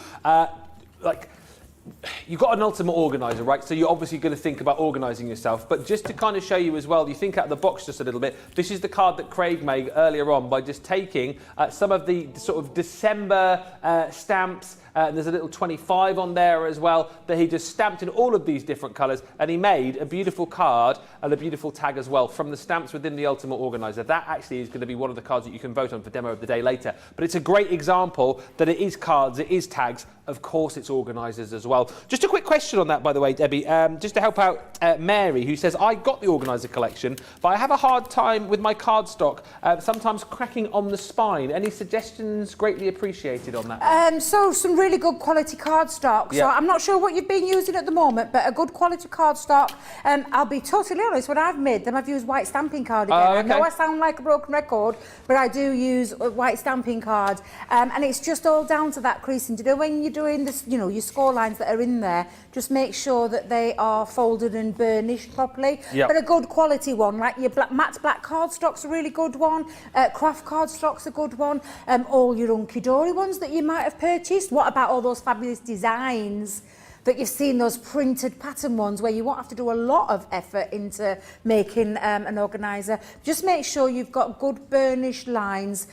you've got an ultimate organiser, right? So you're obviously going to think about organising yourself. But just to kind of show you as well, you think out of the box just a little bit. This is the card that Craig made earlier on by just taking some of the sort of December stamps. There's a little 25 on there as well that he just stamped in all of these different colours, and he made a beautiful card and a beautiful tag as well from the stamps within the Ultimate Organiser. That actually is going to be one of the cards that you can vote on for Demo of the Day later. But it's a great example that it is cards, it is tags, of course it's organisers as well. Just a quick question on that, by the way, Debbie, just to help out Mary, who says, I got the Organiser collection, but I have a hard time with my cardstock, sometimes cracking on the spine. Any suggestions? Greatly appreciated on that. So some really good quality cardstock. Yeah. So I'm not sure what you've been using at the moment, but a good quality cardstock. I'll be totally honest, when I've made them, I've used white stamping card again. Okay. I know I sound like a broken record, but I do use a white stamping card. And it's just all down to that creasing. You know, when you're doing this, you know, your score lines that are in there, just make sure that they are folded and burnished properly. Yep. But a good quality one, like your matte black cardstock's a really good one. Craft cardstock's a good one. All your hunky-dory ones that you might have purchased. What about all those fabulous designs that you've seen, those printed pattern ones where you won't have to do a lot of effort into making an organiser? Just make sure you've got good burnished lines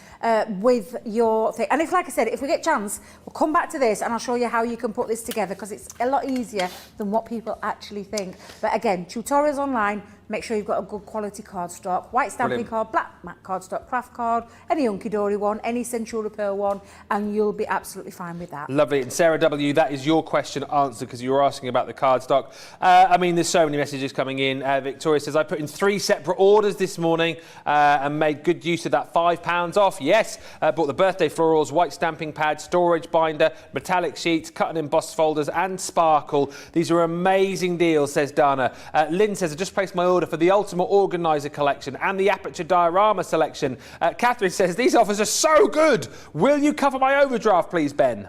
with your thing. And if, like I said, if we get a chance, we'll come back to this and I'll show you how you can put this together, because it's a lot easier than what people actually think. But again, tutorials online. Make sure you've got a good quality cardstock, white stamping card, black matte cardstock, craft card, any hunky-dory one, any Centura Pearl one, and you'll be absolutely fine with that. Lovely. And Sarah W., that is your question answered, because you were asking about the cardstock. I mean, there's so many messages coming in. Victoria says, I put in 3 separate orders this morning and made good use of that £5 off. Yes, bought the birthday florals, white stamping pad, storage binder, metallic sheets, cut and embossed folders, and sparkle. These are amazing deals, says Dana. Lynn says, I just placed my order for the Ultimate Organiser collection and the Aperture Diorama selection. Catherine says, these offers are so good. Will you cover my overdraft, please, Ben?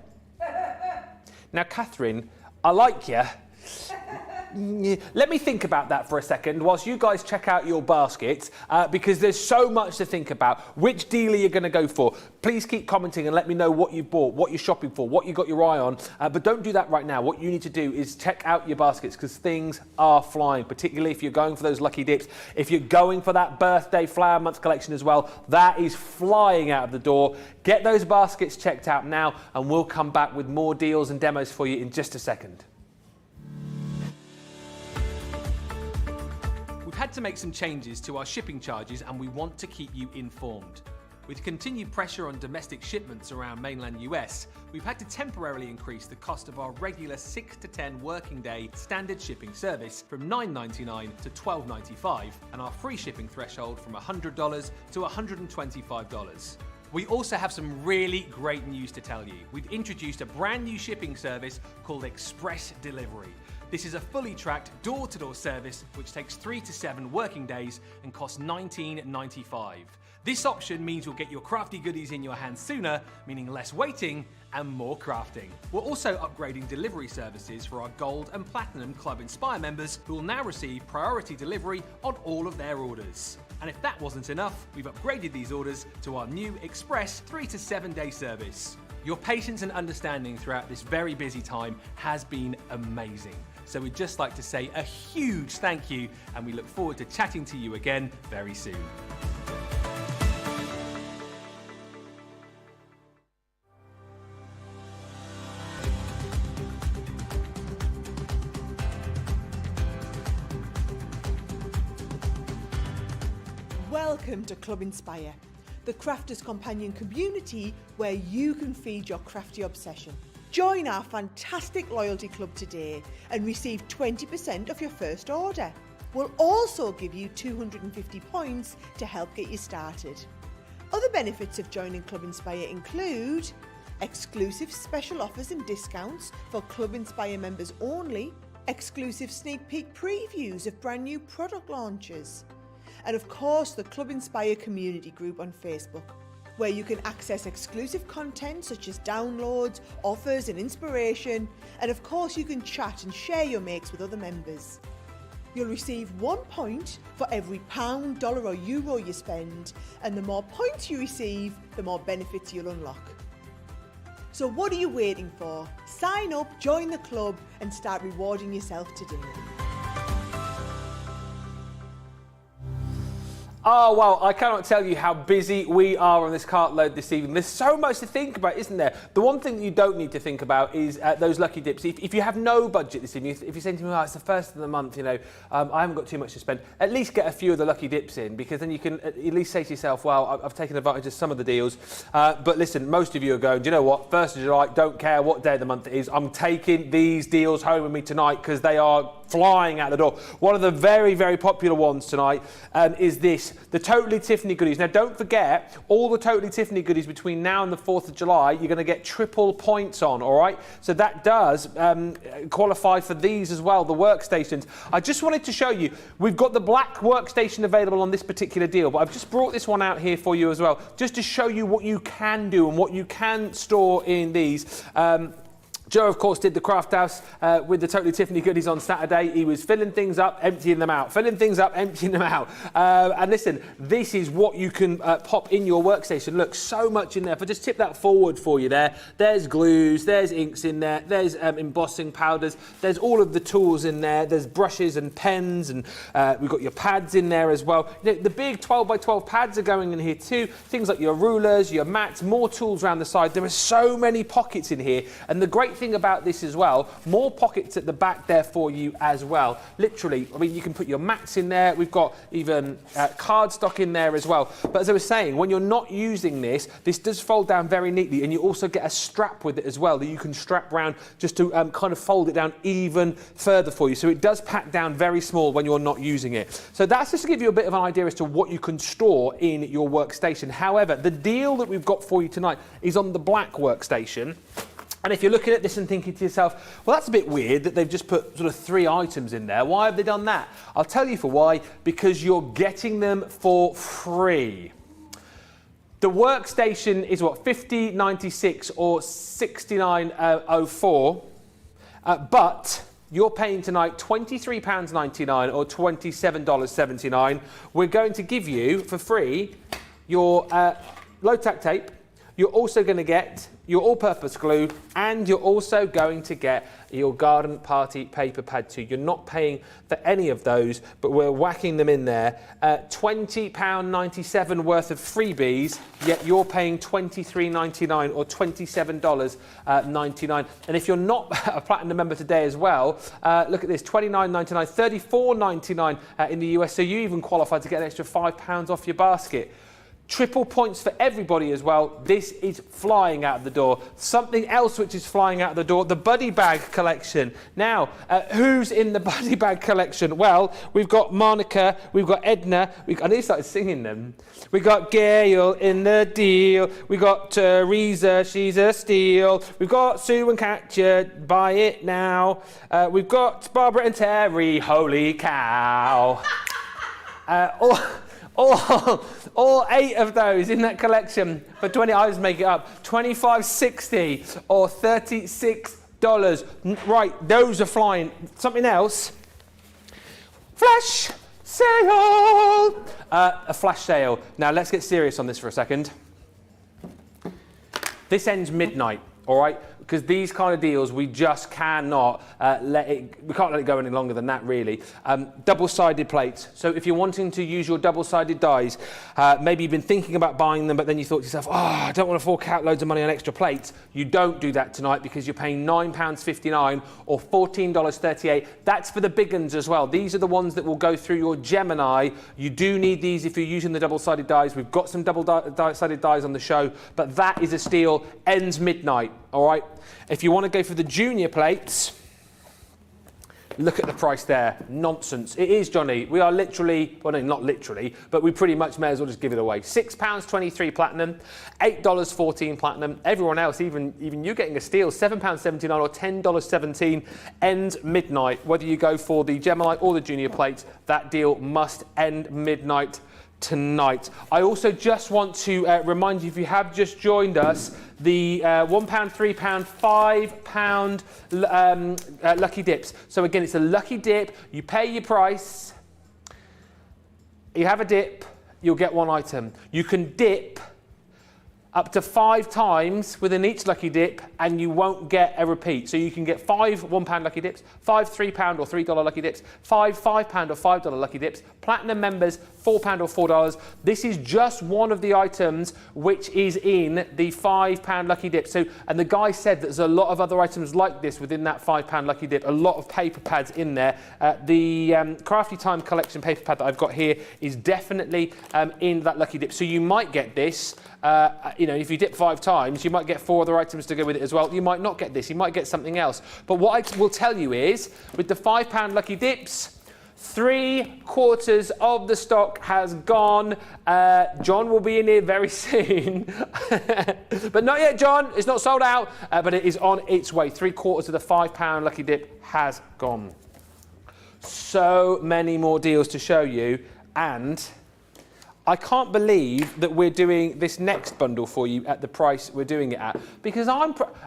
Now, Catherine, I like you. Let me think about that for a second whilst you guys check out your baskets, because there's so much to think about. Which deal are you going to go for? Please keep commenting and let me know what you bought, what you're shopping for, what you got your eye on. But don't do that right now. What you need to do is check out your baskets, because things are flying, particularly if you're going for those lucky dips. If you're going for that birthday flower month collection as well, that is flying out of the door. Get those baskets checked out now, and we'll come back with more deals and demos for you in just a second. We've had to make some changes to our shipping charges, and we want to keep you informed. With continued pressure on domestic shipments around mainland US, we've had to temporarily increase the cost of our regular 6 to 10 working day standard shipping service from $9.99 to $12.95, and our free shipping threshold from $100 to $125. We also have some really great news to tell you. We've introduced a brand new shipping service called Express Delivery. This is a fully tracked door-to-door service which takes 3 to 7 working days and costs $19.95. This option means you'll get your crafty goodies in your hands sooner, meaning less waiting and more crafting. We're also upgrading delivery services for our Gold and Platinum Club Inspire members, who will now receive priority delivery on all of their orders. And if that wasn't enough, we've upgraded these orders to our new Express 3 to 7 day service. Your patience and understanding throughout this very busy time has been amazing. So we'd just like to say a huge thank you, and we look forward to chatting to you again very soon. Welcome to Club Inspire, the crafters' companion community where you can feed your crafty obsession. Join our fantastic loyalty club today and receive 20% of your first order. We'll also give you 250 points to help get you started. Other benefits of joining Club Inspire include exclusive special offers and discounts for Club Inspire members only, exclusive sneak peek previews of brand new product launches, and of course the Club Inspire community group on Facebook, where you can access exclusive content such as downloads, offers and inspiration, and of course you can chat and share your makes with other members. You'll receive 1 point for every £1, dollar or euro you spend, and the more points you receive, the more benefits you'll unlock. So what are you waiting for? Sign up, join the club and start rewarding yourself today. Oh, well, I cannot tell you how busy we are on this Cartload this evening. There's so much to think about, isn't there? The one thing that you don't need to think about is those lucky dips. If you have no budget this evening, if you're saying to me, oh, it's the first of the month, you know, I haven't got too much to spend, at least get a few of the lucky dips in, because then you can at least say to yourself, well, I've taken advantage of some of the deals. But listen, most of you are going, do you know what? 1st of July, don't care what day of the month it is. I'm taking these deals home with me tonight because they are flying out the door. One of the very, very popular ones tonight is this, the Totally Tiffany goodies. Now, don't forget, all the Totally Tiffany goodies between now and the 4th of July, you're going to get triple points on, all right? So that does qualify for these as well, the workstations. I just wanted to show you, we've got the black workstation available on this particular deal, but I've just brought this one out here for you as well, just to show you what you can do and what you can store in these. Joe, of course, did the craft house with the Totally Tiffany goodies on Saturday. He was filling things up, emptying them out, filling things up, emptying them out. And listen, this is what you can pop in your workstation. Look, so much in there. If I just tip that forward for you there, there's glues, there's inks in there, there's embossing powders, there's all of the tools in there, there's brushes and pens, and we've got your pads in there as well. You know, the big 12 by 12 pads are going in here too. Things like your rulers, your mats, more tools around the side. There are so many pockets in here. And the great thing about this as well, more pockets at the back there for you as well. Literally, I mean, you can put your mats in there. We've got even cardstock in there as well. But as I was saying, when you're not using this, this does fold down very neatly, and you also get a strap with it as well that you can strap around just to kind of fold it down even further for you. So it does pack down very small when you're not using it. So that's just to give you a bit of an idea as to what you can store in your workstation. However, the deal that we've got for you tonight is on the black workstation. And if you're looking at this and thinking to yourself, well, that's a bit weird that they've just put sort of 3 items in there. Why have they done that? I'll tell you for why. Because you're getting them for free. The workstation is what, $50.96 or $69.04. But you're paying tonight £23.99 or $27.79. We're going to give you for free your low-tack tape. You're also going to get your all-purpose glue, and you're also going to get your garden party paper pad too. You're not paying for any of those, but we're whacking them in there. £20.97 worth of freebies, yet you're paying $23.99 or $27.99. And if you're not a platinum member today as well, look at this, $29.99, $34.99 in the US, so you even qualify to get an extra £5 off your basket. Triple points for everybody as well. This is flying out of the door. Something else which is flying out of the door, the buddy bag collection. Now, who's in the buddy bag collection? Well, we've got Monica, we've got Edna, I need to start singing them. We got Gail in the deal. We got Teresa, she's a steal. We've got Sue and Katja, buy it now. We've got Barbara and Terry, holy cow. All 8 of those in that collection for I just make it up, $25.60 or $36. Right, those are flying. Something else. Flash sale. A flash sale. Now let's get serious on this for a second. This ends midnight, all right? Because these kind of deals, we just cannot we can't let it go any longer than that, really. Double-sided plates. So if you're wanting to use your double-sided dies, maybe you've been thinking about buying them, but then you thought to yourself, oh, I don't want to fork out loads of money on extra plates. You don't do that tonight because you're paying £9.59 or $14.38. That's for the big ones as well. These are the ones that will go through your Gemini. You do need these if you're using the double-sided dies. We've got some double-sided dies on the show, but that is a steal. Ends midnight, all right? If you want to go for the junior plates, look at the price there. Nonsense. It is, Johnny. We are literally, well, no, not literally, but we pretty much may as well just give it away. £6.23 platinum, $8.14 platinum. Everyone else, even you getting a steal, £7.79 or $10.17. Ends midnight. Whether you go for the Gemini or the junior plates, that deal must end midnight tonight. I also just want to remind you, if you have just joined us, the £1, £3, £5 lucky dips. So again, it's a lucky dip. You pay your price. You have a dip. You'll get 1 item. You can dip up to 5 times within each lucky dip, and you won't get a repeat. So you can get 5 £1 lucky dips, 5 £3 or $3 lucky dips, 5 £5 or $5 lucky dips, platinum members £4 or $4. This is just one of the items which is in the £5 lucky dip. So, and the guy said that there's a lot of other items like this within that £5 lucky dip, a lot of paper pads in there. The Crafty Time collection paper pad that I've got here is definitely in that lucky dip. So you might get this. You know, if you dip 5 times, you might get 4 other items to go with it as well. You might not get this, you might get something else. But what I will tell you is, with the £5 lucky dips, 3/4 of the stock has gone. John will be in here very soon. But not yet, John. It's not sold out, but it is on its way. 3/4 of the £5 lucky dip has gone. So many more deals to show you, and I can't believe that we're doing this next bundle for you at the price we're doing it at, because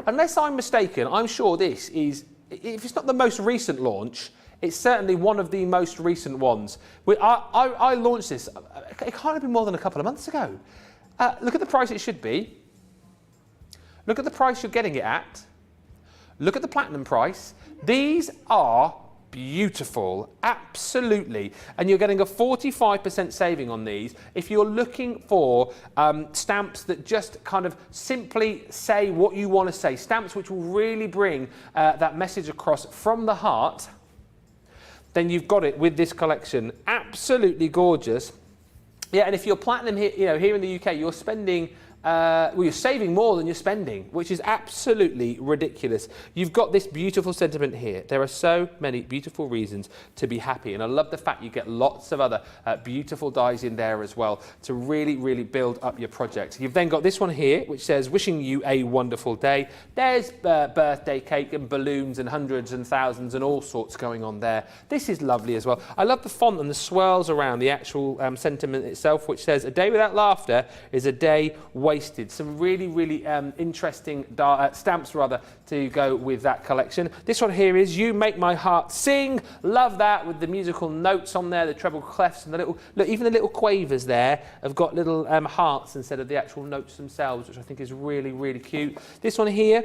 unless I'm mistaken, I'm sure this is, if it's not the most recent launch, it's certainly one of the most recent ones. I launched this, it can't have been more than a couple of months ago. Look at the price it should be. Look at the price you're getting it at. Look at the platinum price. These are beautiful, absolutely, and you're getting a 45% saving on these. If you're looking for stamps that just kind of simply say what you want to say, stamps which will really bring that message across from the heart, then you've got it with this collection. Absolutely gorgeous. Yeah, and if you're platinum here, you know, here in the UK, you're spending well, you're saving more than you're spending, which is absolutely ridiculous. You've got this beautiful sentiment here. There are so many beautiful reasons to be happy, and I love the fact you get lots of other beautiful dies in there as well to really, really build up your project. You've then got this one here, which says, wishing you a wonderful day. There's birthday cake and balloons and hundreds and thousands and all sorts going on there. This is lovely as well. I love the font and the swirls around the actual sentiment itself, which says, a day without laughter is a day wasted. Some really, really interesting stamps rather to go with that collection. This one here is You Make My Heart Sing. Love that, with the musical notes on there, the treble clefs and the little, look, even the little quavers there have got little hearts instead of the actual notes themselves, which I think is really, really cute. This one here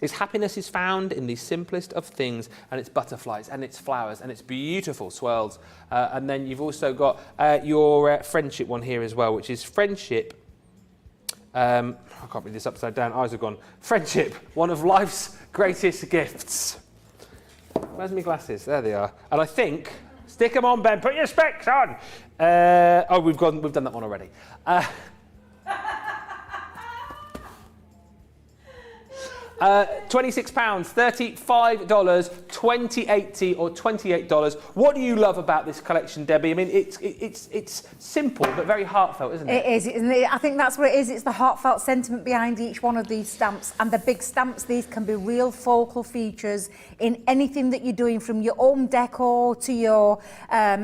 is happiness is found in the simplest of things, and it's butterflies and it's flowers and it's beautiful swirls. And then you've also got your friendship one here as well, which is friendship. I can't read this upside down, eyes are gone. Friendship, one of life's greatest gifts. Where's my glasses? There they are. And I think, stick them on, Ben, put your specs on. Oh, we've done that one already. £26, $35, $20.80 or $28. What do you love about this collection, Debbie? I mean, it's simple but very heartfelt, isn't it? It is, isn't it? I think that's what it is. It's the heartfelt sentiment behind each one of these stamps, and the big stamps. These can be real focal features in anything that you're doing, from your home decor to your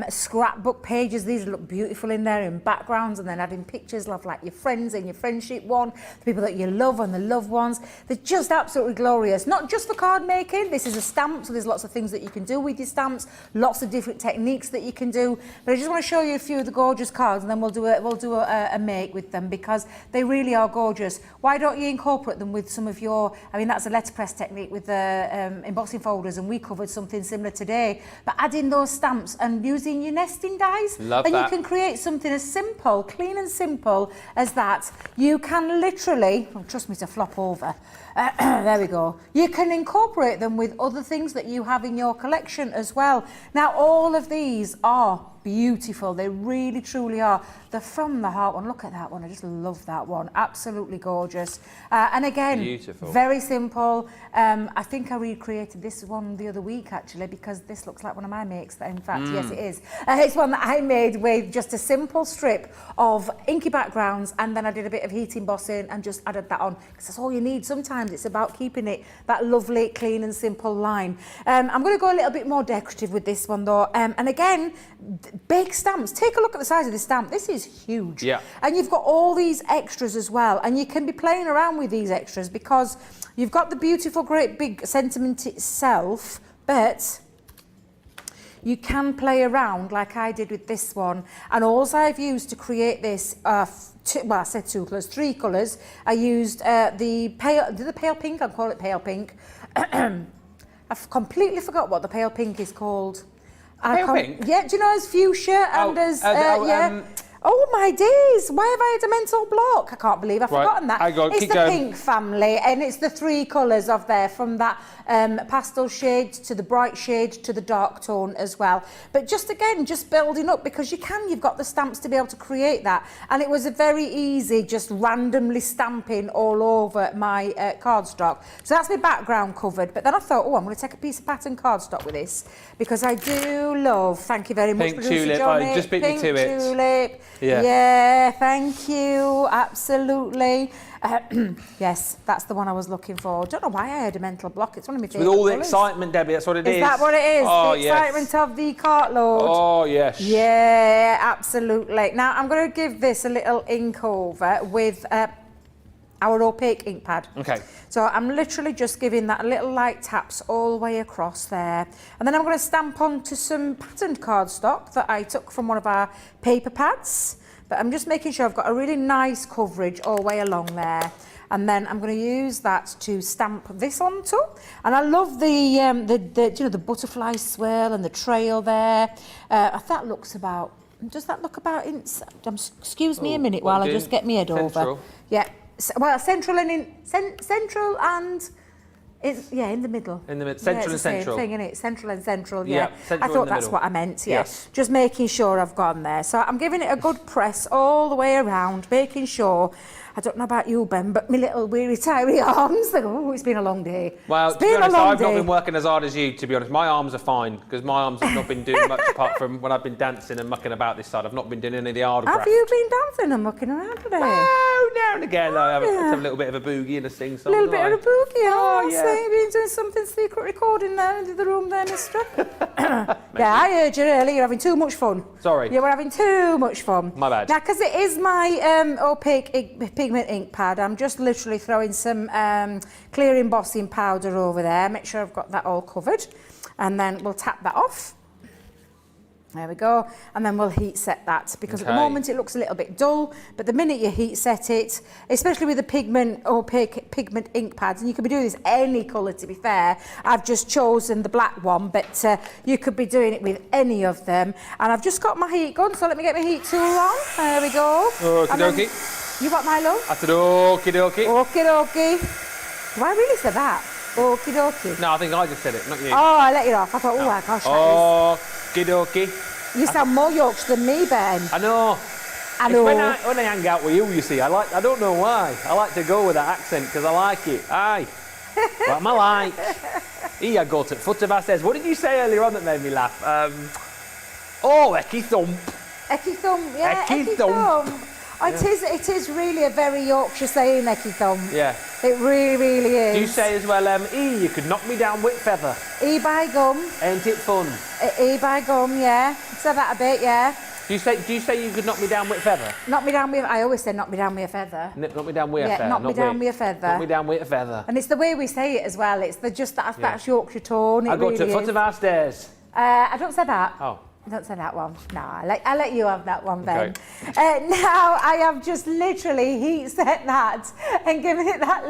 scrapbook pages. These look beautiful in there in backgrounds, and then adding pictures of like your friends and your friendship one, the people that you love and the loved ones. They're just absolutely glorious. Not just for card making. This is a stamp, so there's lots of things that you can do with your stamps, lots of different techniques that you can do. But I just want to show you a few of the gorgeous cards, and then we'll do a make with them, because they really are gorgeous. Why don't you incorporate them with some of your, I mean, that's a letterpress technique with the embossing folders, and we covered something similar today, but adding those stamps and using your nesting dies. Love and that. You can create something as simple, clean and simple as that. You can literally, oh, trust me to flop over, there we go. You can incorporate them with other things that you have in your collection as well. Now, all of these are beautiful. They really, truly are. They're from the heart one. Look at that one. I just love that one. Absolutely gorgeous. And again, beautiful. Very simple. I think I recreated this one the other week, actually, because this looks like one of my makes. In fact, yes, it is. It's one that I made with just a simple strip of inky backgrounds, and then I did a bit of heat embossing and just added that on, because that's all you need. Sometimes it's about keeping it that lovely, clean and simple line. I'm going to go a little bit more decorative with this one, though. And again, big stamps. Take a look at the size of this stamp. This is huge. Yeah. And you've got all these extras as well, and you can be playing around with these extras, because you've got the beautiful, great big sentiment itself, but you can play around like I did with this one. And all I've used to create this I said 2 colours, 3 colours. I used the pale pink, I'll call it pale pink. I've completely forgot what the pale pink is called. Pale pink? Yeah, do you know as fuchsia and oh my days, why have I had a mental block? I can't believe I've forgotten that. It's the pink family, and it's the 3 colours of there, from that pastel shade to the bright shade to the dark tone as well. But just again, just building up, because you've got the stamps to be able to create that. And it was a very easy, just randomly stamping all over my cardstock. So that's my background covered. But then I thought, I'm going to take a piece of pattern cardstock with this, because I do love, thank you very much, Pink tulip, just beat me to it. Pink tulip. Yeah. Yeah, thank you, absolutely. Yes, that's the one I was looking for. Don't know why I had a mental block. It's one of my favourite With all the colours. excitement, Debbie, that's what it is. Is that what it is? Oh, the excitement of the Cartload. Oh, yes. Yeah, absolutely. Now, I'm going to give this a little ink over with our opaque ink pad. Okay. So I'm literally just giving that little light taps all the way across there. And then I'm going to stamp onto some patterned cardstock that I took from one of our paper pads. But I'm just making sure I've got a really nice coverage all the way along there. And then I'm going to use that to stamp this onto. And I love the butterfly swirl and the trail there. That looks about, does that look about, excuse me a minute while I just get my head over. Yeah. Well, central and it's in the middle. In the middle, central and central. Thing, isn't it? Central and central. Yeah. Central I thought that's what I meant. Yeah. Yes. Just making sure I've gone there. So I'm giving it a good press all the way around, making sure. I don't know about you, Ben, but my little weary, tiry arms, they go, it's been a long day. Well, to be honest, I've not been working as hard as you, to be honest. My arms are fine, because my arms have not been doing much apart from when I've been dancing and mucking about this side. I've not been doing any of the harder Have you been dancing and mucking around today? Oh, now and again, I have a little bit of a boogie and a sing-song. A little bit of a boogie, yeah. So you've been doing something secret recording there into the room there, mister. Yeah, I heard you earlier, you're having too much fun. Sorry. You were having too much fun. My bad. Now, because it is my opaque pigment ink pad, I'm just literally throwing some clear embossing powder over there. Make sure I've got that all covered. And then we'll tap that off. There we go. And then we'll heat set that, because at the moment it looks a little bit dull, but the minute you heat set it, especially with the opaque pigment ink pads, and you could be doing this any colour, to be fair. I've just chosen the black one, but you could be doing it with any of them. And I've just got my heat gun, so let me get my heat tool on. There we go. Okie dokie. You got my love? I said okie dokie. Okie dokie. Do I really say that? Okie dokie. No, I think I just said it, not you. Oh, I let you off. I thought, oh my gosh, okie dokie. You sound more Yorkshire than me, Ben. I know. I know. When I hang out with you see, I don't know why. I like to go with that accent because I like it. Aye. What am I like? Here I go to the foot of our stairs. What did you say earlier on that made me laugh? Ecky thump. Ecky thump, yeah. Ecky thump. Oh, it is really a very Yorkshire saying, ecky thump. Yeah. It really, really is. Do you say as well, you could knock me down with feather? E by gum. Ain't it fun? E by gum, yeah. Say that a bit, yeah. Do you say you could knock me down with feather? Knock me down with, I always say knock me down with a feather. Knock me down with a feather. Knock me down with a feather. Knock me down with a feather. And it's the way we say it as well. It's that's Yorkshire tone. I go to the foot of our stairs. I don't say that. Oh. Don't say that one. No, I'll let you have that one, Ben. Okay. Now I have just literally heat set that and given it that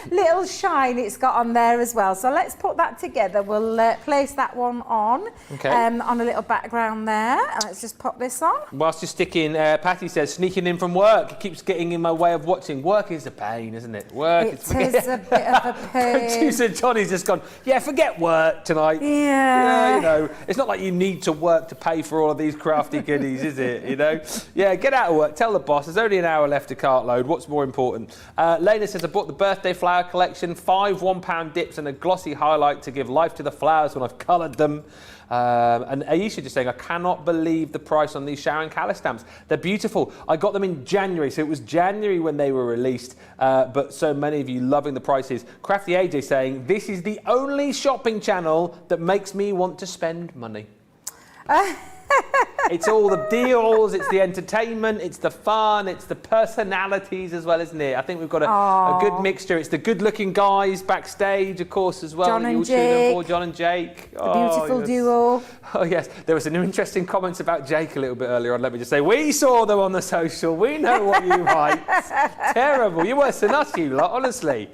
little shine it's got on there as well. So let's put that together. We'll place that one on on a little background there. And let's just pop this on. Whilst you're sticking, Patty says, sneaking in from work. It keeps getting in my way of watching. Work is a pain, isn't it? Work is a bit of a pain. Johnny's just gone, yeah, forget work tonight. Yeah. You know, it's not like you need to work to pay for all of these crafty goodies, is it? You know? Yeah, get out of work. Tell the boss there's only an hour left to Cartload. What's more important? Lena says, I bought the birthday flower collection, 5 £1 dips and a glossy highlight to give life to the flowers when I've coloured them. And Aisha just saying, I cannot believe the price on these shower and colour stamps. They're beautiful. I got them in January, so it was January when they were released, but so many of you loving the prices. Crafty AJ saying, this is the only shopping channel that makes me want to spend money. It's all the deals, it's the entertainment, it's the fun, it's the personalities as well, isn't it? I think we've got a good mixture. It's the good-looking guys backstage, of course, as well. John and Jake. John and Jake. The beautiful duo. Oh, yes. There was some interesting comments about Jake a little bit earlier on. Let me just say, we saw them on the social. We know what you write. Terrible. You're worse than us, you lot, honestly.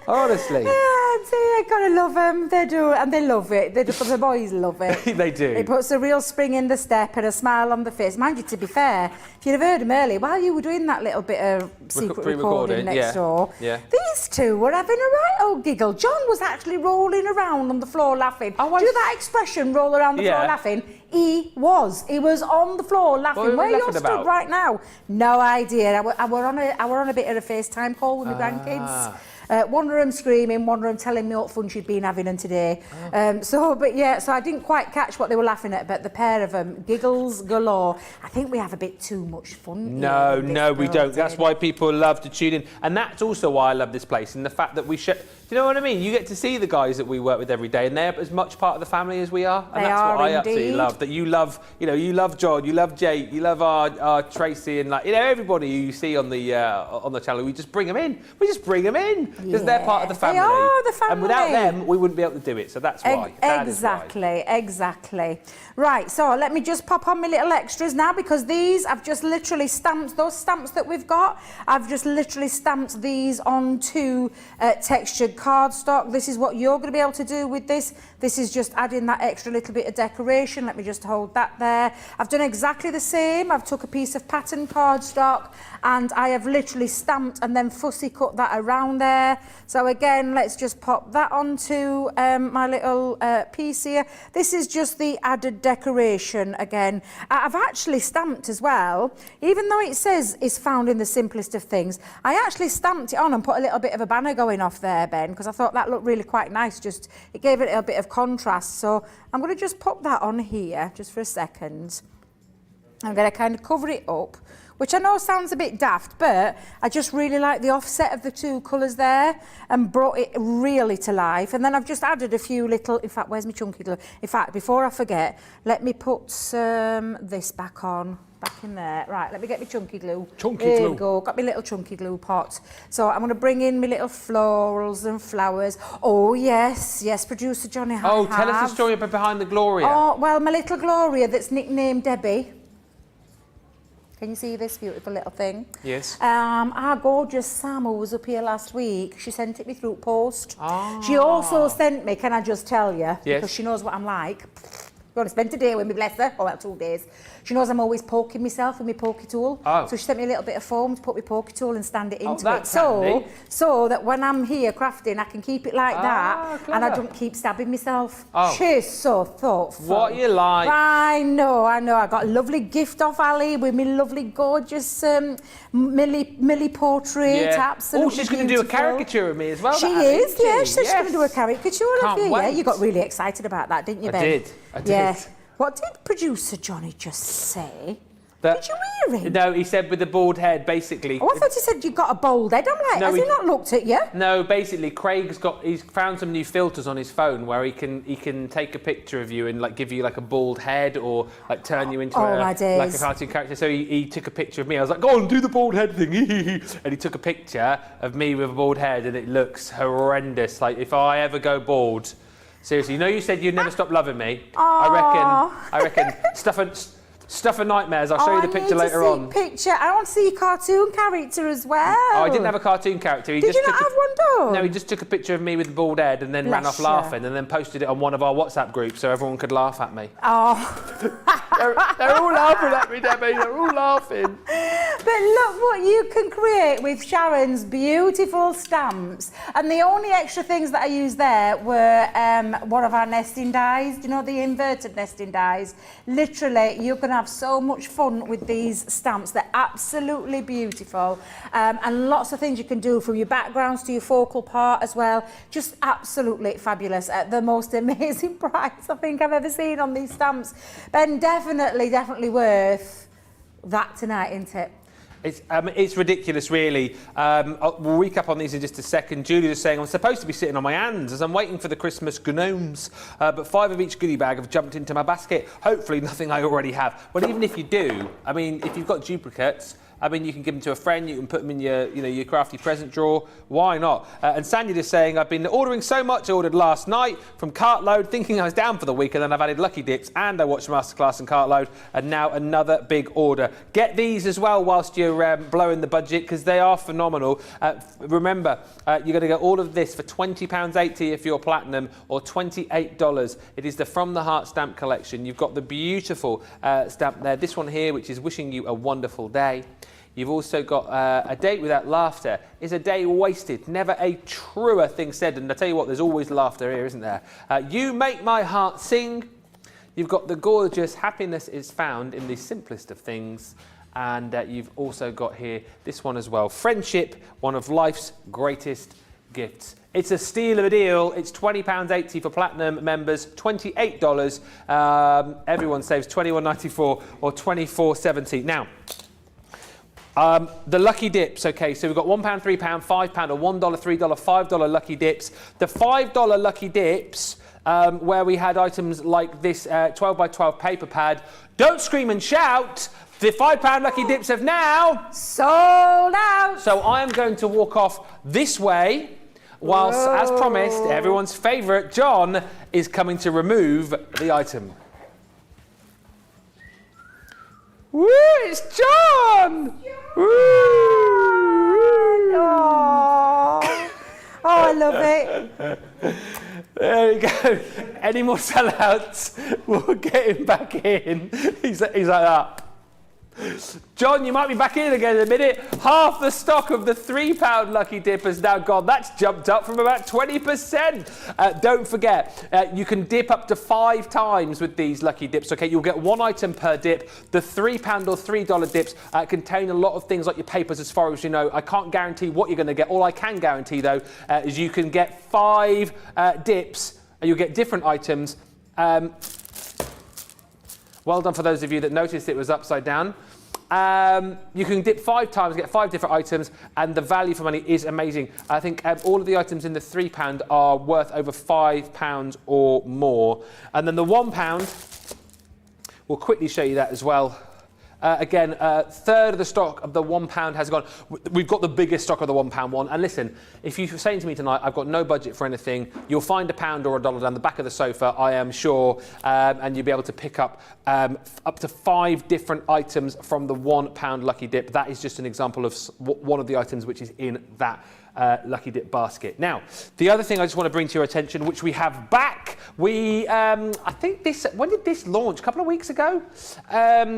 Honestly. I gotta love them. They do, and they love it. The boys love it. They do. It puts a real spring in the step and a smile on the face. Mind you, to be fair, if you'd have heard them earlier, while you were doing that little bit of secret recording next door, these two were having a right old giggle. John was actually rolling around on the floor laughing. Do that expression, roll around the floor laughing? He was on the floor laughing. Where you're stood right now, no idea. I were on a bit of a FaceTime call with my grandkids. One of them screaming, one of them telling me what fun she'd been having today. So I didn't quite catch what they were laughing at, but the pair of them, giggles galore. I think we have a bit too much fun. No, we don't. That's why people love to tune in. And that's also why I love this place, and the fact that we should... Do you know what I mean? You get to see the guys that we work with every day, and they're as much part of the family as we are. And that's what I absolutely love. That you love, you love John, you love Jake, you love our Tracy, and everybody you see on the channel. We just bring them in. We just bring them in because they're part of the family. They are the family. And without them, we wouldn't be able to do it. So that's why. Exactly. Right. So let me just pop on my little extras now, because these I've just literally stamped those stamps that we've got. I've just literally stamped these onto textured cardstock. This is what you're going to be able to do with this. This is just adding that extra little bit of decoration. Let me just hold that there. I've done exactly the same. I've took a piece of pattern cardstock and I have literally stamped and then fussy cut that around there. So again, let's just pop that onto my little piece here. This is just the added decoration again. I've actually stamped as well, even though it says is found in the simplest of things. I actually stamped it on and put a little bit of a banner going off there, Ben, because I thought that looked really quite nice. Just it gave it a bit of contrast. So I'm going to just pop that on here just for a second. I'm going to kind of cover it up, which I know sounds a bit daft, but I just really like the offset of the two colours there and brought it really to life. And then I've just added a few little, in fact, where's my chunky glue? In fact, before I forget, let me put this back in there. Right, let me get my chunky glue. There we go, got my little chunky glue pot. So I'm going to bring in my little florals and flowers. Oh, yes, producer Johnny. Tell us the story about behind the Gloria. Oh, well, my little Gloria that's nicknamed Debbie. Can you see this beautiful little thing? Yes. Our gorgeous Sam, who was up here last week, she sent it me through post. She also sent me, can I just tell you, because she knows what I'm like. You want to spend a day with me, bless her, 2 days. She knows I'm always poking myself with my pokey tool. So she sent me a little bit of foam to put my pokey tool and stand it into it. So that when I'm here crafting, I can keep it like that, clever. and I don't keep stabbing myself. She's so thoughtful. What you like? I know. I got a lovely gift off Ali with my lovely, gorgeous Millie portrait. Absolutely she's going to do a caricature of me as well. She is, yeah. She said she's going to do a caricature of you. Yeah, you got really excited about that, didn't you, Ben? I did. What did producer Johnny just say? Did you hear him? No, he said with the bald head, basically. Oh, I thought he said you got a bald head. I'm like, has he not looked at you? No, basically, he's found some new filters on his phone where he can take a picture of you and like give you like a bald head or like turn you into like a cartoon character. So he took a picture of me. I was like, go on, do the bald head thing. And he took a picture of me with a bald head, and it looks horrendous. Like if I ever go bald. Seriously, you said you'd never stop loving me. I reckon stuff and nightmares. I'll show you the picture later on. I want to see your cartoon character as well. Oh, I didn't have a cartoon character. Did you not have one done? No, he just took a picture of me with the bald head and then ran off laughing and then posted it on one of our WhatsApp groups so everyone could laugh at me. They're all laughing at me, Debbie. They're all laughing. But look what you can create with Sharon's beautiful stamps. And the only extra things that I used there were one of our nesting dies. Do you know the inverted nesting dies? Literally, you're going to have so much fun with these stamps. They're absolutely beautiful. And lots of things you can do from your backgrounds to your focal part as well. Just absolutely fabulous at the most amazing price I think I've ever seen on these stamps. Ben, definitely worth that tonight, isn't it? It's ridiculous, really. We'll recap on these in just a second. Julie is saying, I'm supposed to be sitting on my hands as I'm waiting for the Christmas gnomes, but 5 of each goodie bag have jumped into my basket. Hopefully nothing I already have. Well, even if you do, I mean, if you've got duplicates, I mean, you can give them to a friend, you can put them in your crafty present drawer. Why not? And Sandy is saying, I've been ordering so much. I ordered last night from Cartload, thinking I was down for the week, and then I've added Lucky Dips, and I watched Masterclass and Cartload, and now another big order. Get these as well whilst you're blowing the budget, because they are phenomenal. Remember, you're going to get all of this for £20.80 if you're platinum, or $28. It is the From the Heart stamp collection. You've got the beautiful stamp there. This one here, which is wishing you a wonderful day. You've also got a date without laughter is a day wasted. Never a truer thing said. And I tell you what, there's always laughter here, isn't there? You make my heart sing. You've got the gorgeous happiness is found in the simplest of things. And you've also got here this one as well. Friendship, one of life's greatest gifts. It's a steal of a deal. It's £20.80 for platinum members, $28. Everyone saves $21.94 or $24.70. Now, the Lucky Dips, okay, so we've got £1, £3, £5 or $1, $3, $5 Lucky Dips. The $5 Lucky Dips, where we had items like this 12 by 12 paper pad. Don't scream and shout. The £5 Lucky Dips have now sold out. So I am going to walk off this way, whilst, as promised, everyone's favourite, John, is coming to remove the item. Woo, it's John! Woo! Oh, I love it. There we go. Any more sellouts, we'll get him back in. He's like that. John, you might be back in again in a minute. Half the stock of the £3 Lucky Dip has now gone. That's jumped up from about 20%. Don't forget, you can dip up to 5 times with these Lucky Dips. Okay, you'll get 1 item per dip. The £3 or $3 dips contain a lot of things like your papers, as far as you know. I can't guarantee what you're going to get. All I can guarantee, though, is you can get 5 dips, and you'll get different items. Well done for those of you that noticed it was upside down. You can dip 5 times, get 5 different items, and the value for money is amazing. I think all of the items in the £3 are worth over £5 or more. And then the £1, we'll quickly show you that as well. Again, a third of the stock of the £1 has gone. We've got the biggest stock of the £1 one. And listen, if you're saying to me tonight, I've got no budget for anything, you'll find £1 or $1 down the back of the sofa, I am sure, and you'll be able to pick up to 5 different items from the £1 Lucky Dip. That is just an example of one of the items which is in that Lucky Dip basket. Now, the other thing I just want to bring to your attention, which we have back, I think when did this launch? A couple of weeks ago?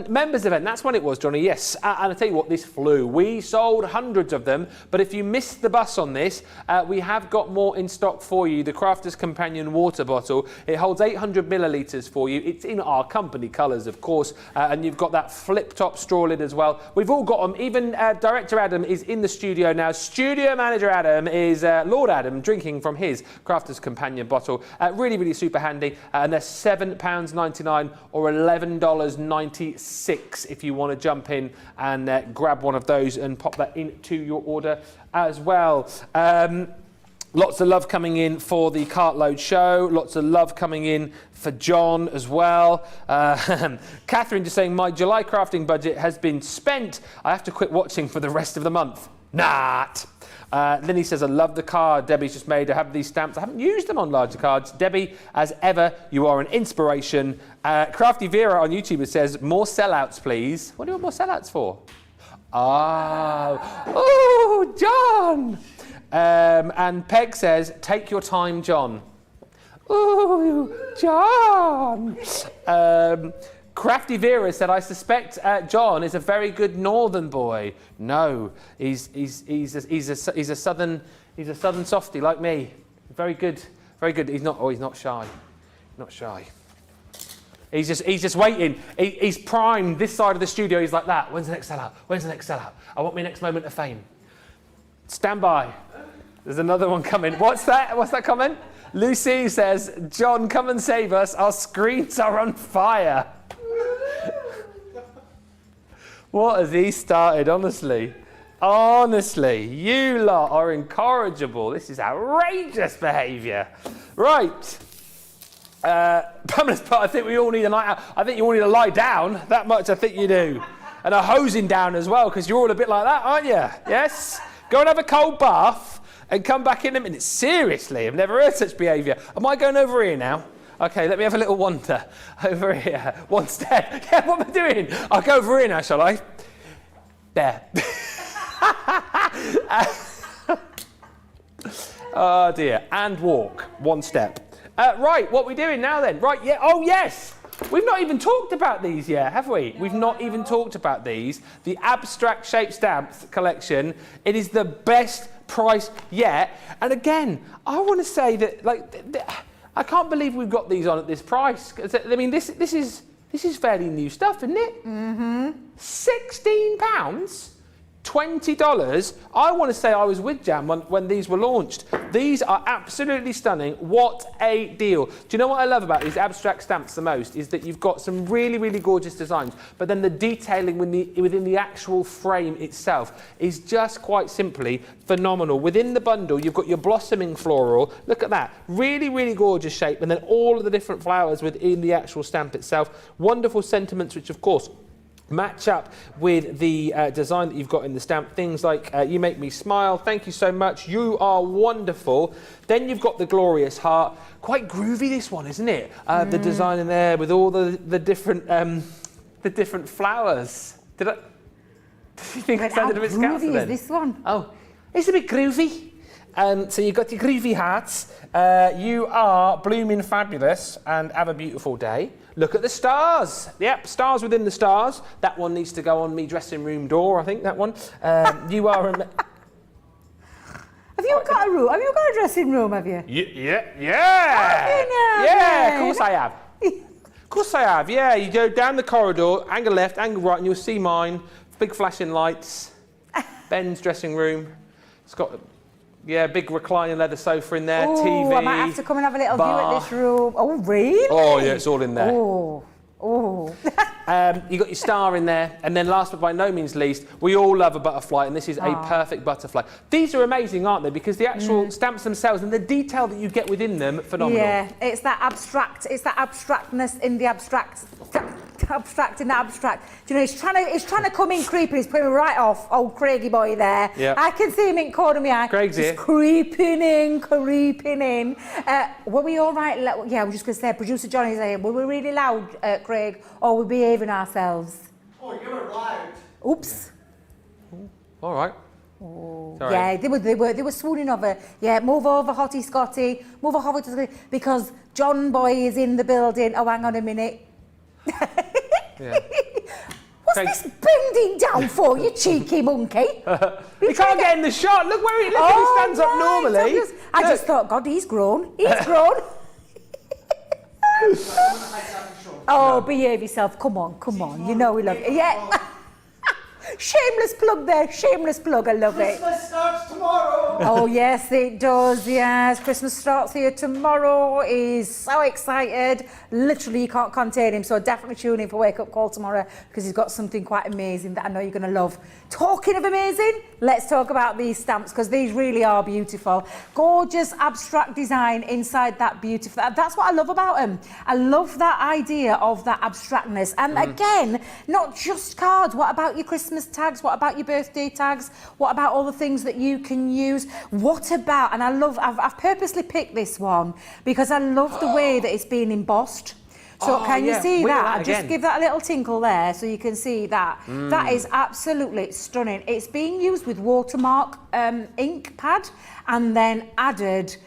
Members event, that's when it was, Johnny, yes. And I tell you what, this flew. We sold hundreds of them, but if you missed the bus on this, we have got more in stock for you. The Crafter's Companion water bottle. It holds 800 millilitres for you. It's in our company colours, of course, and you've got that flip-top straw lid as well. We've all got them. Even Director Adam is in the studio now. Studio Manager Adam is Lord Adam drinking from his Crafter's Companion bottle. Really, really super handy. And they're £7.99 or $11.96 if you want to jump in and grab one of those and pop that into your order as well. Lots of love coming in for the Cartload show. Lots of love coming in for John as well. Catherine just saying, my July crafting budget has been spent. I have to quit watching for the rest of the month. Not. Linny says, I love the card Debbie's just made. I have these stamps. I haven't used them on larger cards. Debbie, as ever, you are an inspiration. Crafty Vera on YouTube says, more sellouts, please. What do you want more sellouts for? Oh, John. And Peg says, take your time, John. Ooh, John. Crafty Vera said, I suspect John is a very good northern boy. No, he's a southern softie like me. Very good, very good. He's not shy. Not shy. He's just waiting. He's primed this side of the studio. He's like that. When's the next sellout? When's the next sellout? I want my next moment of fame. Stand by. There's another one coming. What's that? What's that comment? Lucy says, John, come and save us. Our screens are on fire. What has he started, honestly? Honestly, you lot are incorrigible. This is outrageous behaviour. Right. Pamela's part, I think we all need a night out. I think you all need to lie down. That much I think you do. And a hosing down as well, because you're all a bit like that, aren't you? Yes? Go and have a cold bath and come back in a minute. Seriously, I've never heard such behaviour. Am I going over here now? Okay, let me have a little wander. Over here. One step. Yeah, what am I doing? I'll go over here now, shall I? There. Oh dear. And walk. One step. Right, what are we doing now then? Right, yeah. Oh, yes. We've not even talked about these yet, have we? We've not even talked about these. The abstract shape stamps collection. It is the best price yet. And again, I want to say that, like, I can't believe we've got these on at this price. I mean, this is fairly new stuff, isn't it? Mm-hmm. £16? $20. I want to say I was with Jam when these were launched. These are absolutely stunning. What a deal. Do you know what I love about these abstract stamps the most is that you've got some really, really gorgeous designs, but then the detailing within the actual frame itself is just quite simply phenomenal. Within the bundle, you've got your blossoming floral. Look at that. Really, really gorgeous shape, and then all of the different flowers within the actual stamp itself. Wonderful sentiments, which of course match up with the design that you've got in the stamp. Things like you make me smile, thank you so much, you are wonderful. Then you've got the glorious heart. Quite groovy, this one, isn't it? The design in there with all the different flowers. Did you think it sounded a bit scouty then? Is this one? Oh, it's a bit groovy. So you've got your groovy hearts. You are blooming fabulous and have a beautiful day. Look at the stars. Yep, stars within the stars. That one needs to go on me dressing room door, I think, that one. You are... Have you got a room? Have you got a dressing room, have you? Yeah. Yeah, of course I have. Of course I have, yeah. You go down the corridor, angle left, angle right, and you'll see mine. Big flashing lights. Ben's dressing room. It's got... Yeah, big reclining leather sofa in there, TV. I might have to come and have a little view at this room. Oh, really? Oh, yeah, it's all in there. Oh. You got your star in there, and then last but by no means least, we all love a butterfly, and this is a perfect butterfly. These are amazing, aren't they? Because the actual stamps themselves and the detail that you get within them, phenomenal. Yeah, it's that abstractness in the abstract. Abstract in the abstract. Do you know, he's trying to come in creeping. He's putting me right off. Old Craigie boy there. Yep. I can see him in corner of my eye. Craig's here. Creeping in. Were we all right? Yeah, I was just going to say, producer Johnny's here. Were we really loud, Craig, or were we behaving ourselves? Oh, you were loud. Oops. Yeah. All right. Oh. Sorry. Yeah, they were swooning over. Yeah, move over, Hottie Scotty. Move over, Hottie Scotty, because John Boy is in the building. Oh, hang on a minute. Yeah. What's this bending down for, you cheeky monkey? He can't get in the shot. Look where he stands up normally. I just thought, God, he's grown. He's grown. Oh, behave yourself. Come on. You know we love it. Yeah. Shameless plug there. Shameless plug. I love it. Christmas starts tomorrow. Oh, yes, it does. Yes, Christmas starts here tomorrow. He's so excited. Literally, you can't contain him. So definitely tune in for Wake Up Call tomorrow because he's got something quite amazing that I know you're going to love. Talking of amazing, let's talk about these stamps because these really are beautiful. Gorgeous abstract design inside that beautiful. That's what I love about them. I love that idea of that abstractness. And again, not just cards. What about your Christmas tags? What about your birthday tags? What about all the things that you can use? What about, and I've purposely picked this one because I love the way that it's been embossed. So can you see that? Just give that a little tinkle there so you can see that. That is absolutely stunning. It's being used with watermark ink pad and then added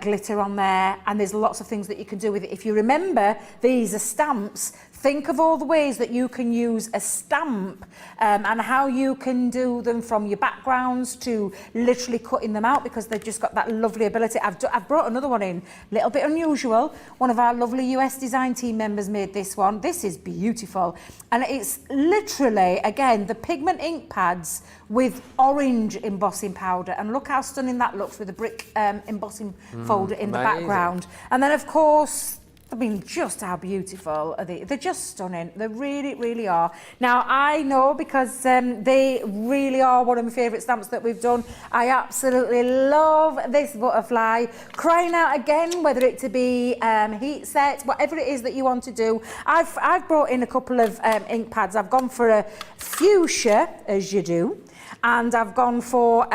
glitter on there, and there's lots of things that you can do with it. If you remember, these are stamps. Think of all the ways that you can use a stamp and how you can do them from your backgrounds to literally cutting them out because they've just got that lovely ability. I've brought another one in, a little bit unusual. One of our lovely US design team members made this one. This is beautiful. And it's literally, again, the pigment ink pads with orange embossing powder. And look how stunning that looks with a brick embossing folder in the background. And then, of course, I mean, just how beautiful are they? They're just stunning. They really, really are. Now, I know because they really are one of my favourite stamps that we've done. I absolutely love this butterfly. Crying out again, whether it to be heat sets, whatever it is that you want to do. I've brought in a couple of ink pads. I've gone for a fuchsia, as you do, and I've gone for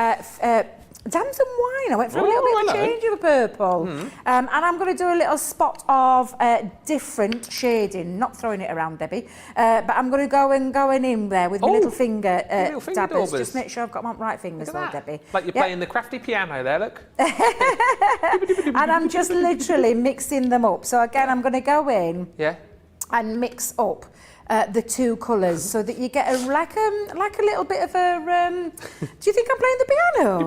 damson wine. I went for a little bit of a change of a purple. And I'm going to do a little spot of different shading, not throwing it around, Debbie, but I'm going to going in there with my little finger dabbers. Just make sure I've got my right fingers though, Debbie. Like you're playing the crafty piano there, look. And I'm just literally mixing them up. So again, I'm going to go in and mix up the two colours so that you get like a little bit of a. Do you think I'm playing the piano?